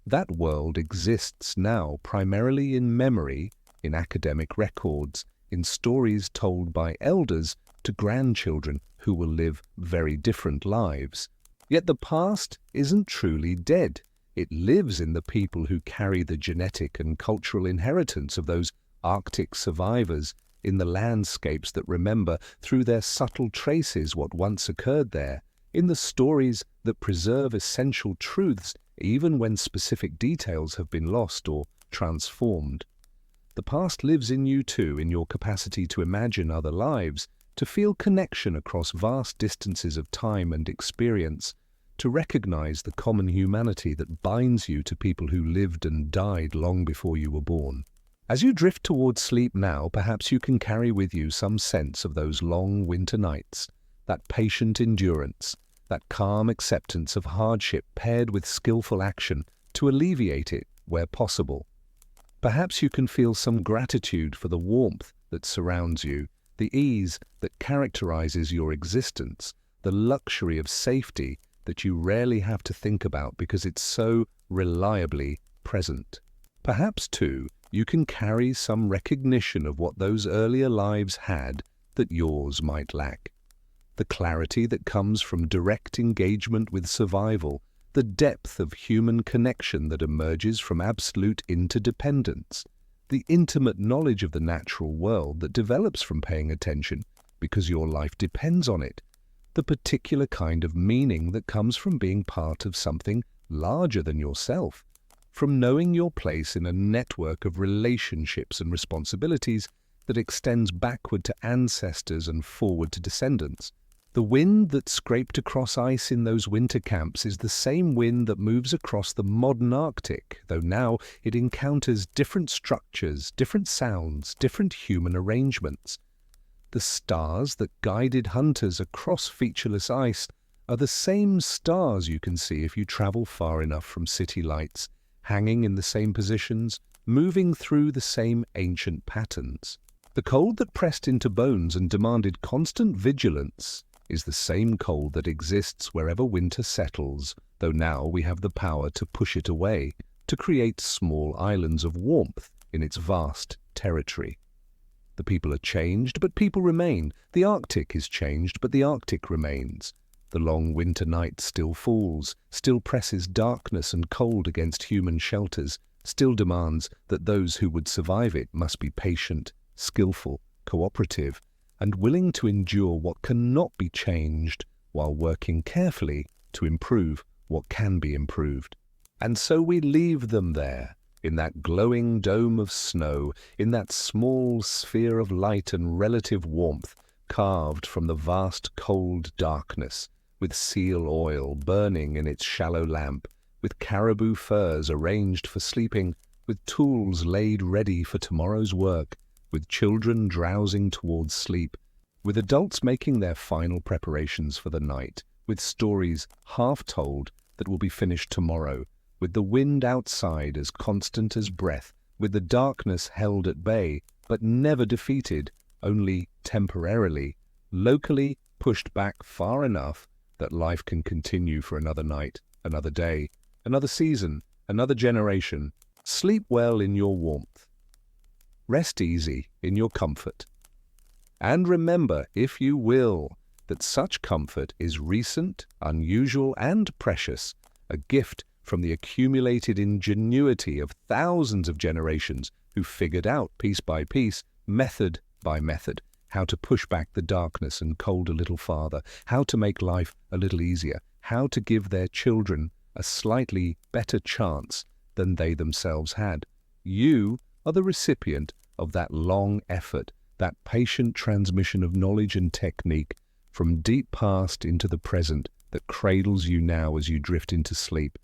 That world exists now primarily in memory, in academic records, in stories told by elders to grandchildren who will live very different lives. Yet the past isn't truly dead. It lives in the people who carry the genetic and cultural inheritance of those Arctic survivors, in the landscapes that remember through their subtle traces what once occurred there, in the stories that preserve essential truths even when specific details have been lost or transformed. The past lives in you too, in your capacity to imagine other lives, to feel connection across vast distances of time and experience, to recognize the common humanity that binds you to people who lived and died long before you were born. As you drift towards sleep now, perhaps you can carry with you some sense of those long winter nights, that patient endurance, that calm acceptance of hardship paired with skillful action to alleviate it where possible. Perhaps you can feel some gratitude for the warmth that surrounds you, the ease that characterizes your existence, the luxury of safety that you rarely have to think about because it's so reliably present. Perhaps, too, you can carry some recognition of what those earlier lives had that yours might lack. The clarity that comes from direct engagement with survival, the depth of human connection that emerges from absolute interdependence, the intimate knowledge of the natural world that develops from paying attention because your life depends on it, the particular kind of meaning that comes from being part of something larger than yourself, from knowing your place in a network of relationships and responsibilities that extends backward to ancestors and forward to descendants. The wind that scraped across ice in those winter camps is the same wind that moves across the modern Arctic, though now it encounters different structures, different sounds, different human arrangements. The stars that guided hunters across featureless ice are the same stars you can see if you travel far enough from city lights, hanging in the same positions, moving through the same ancient patterns. The cold that pressed into bones and demanded constant vigilance is the same cold that exists wherever winter settles, though now we have the power to push it away, to create small islands of warmth in its vast territory. The people are changed, but people remain. The Arctic is changed, but the Arctic remains. The long winter night still falls, still presses darkness and cold against human shelters, still demands that those who would survive it must be patient, skillful, cooperative, and willing to endure what cannot be changed while working carefully to improve what can be improved. And so we leave them there, in that glowing dome of snow, in that small sphere of light and relative warmth, carved from the vast cold darkness, with seal oil burning in its shallow lamp, with caribou furs arranged for sleeping, with tools laid ready for tomorrow's work, with children drowsing towards sleep, with adults making their final preparations for the night, with stories half told that will be finished tomorrow, with the wind outside as constant as breath, with the darkness held at bay, but never defeated, only temporarily, locally pushed back far enough that life can continue for another night, another day, another season, another generation, sleep well in your warmth. Rest easy in your comfort. And remember, if you will, that such comfort is recent, unusual, and precious, a gift from the accumulated ingenuity of thousands of generations who figured out piece by piece, method by method, how to push back the darkness and cold a little farther, how to make life a little easier, how to give their children a slightly better chance than they themselves had. You are the recipient of that long effort, that patient transmission of knowledge and technique from deep past into the present that cradles you now as you drift into sleep.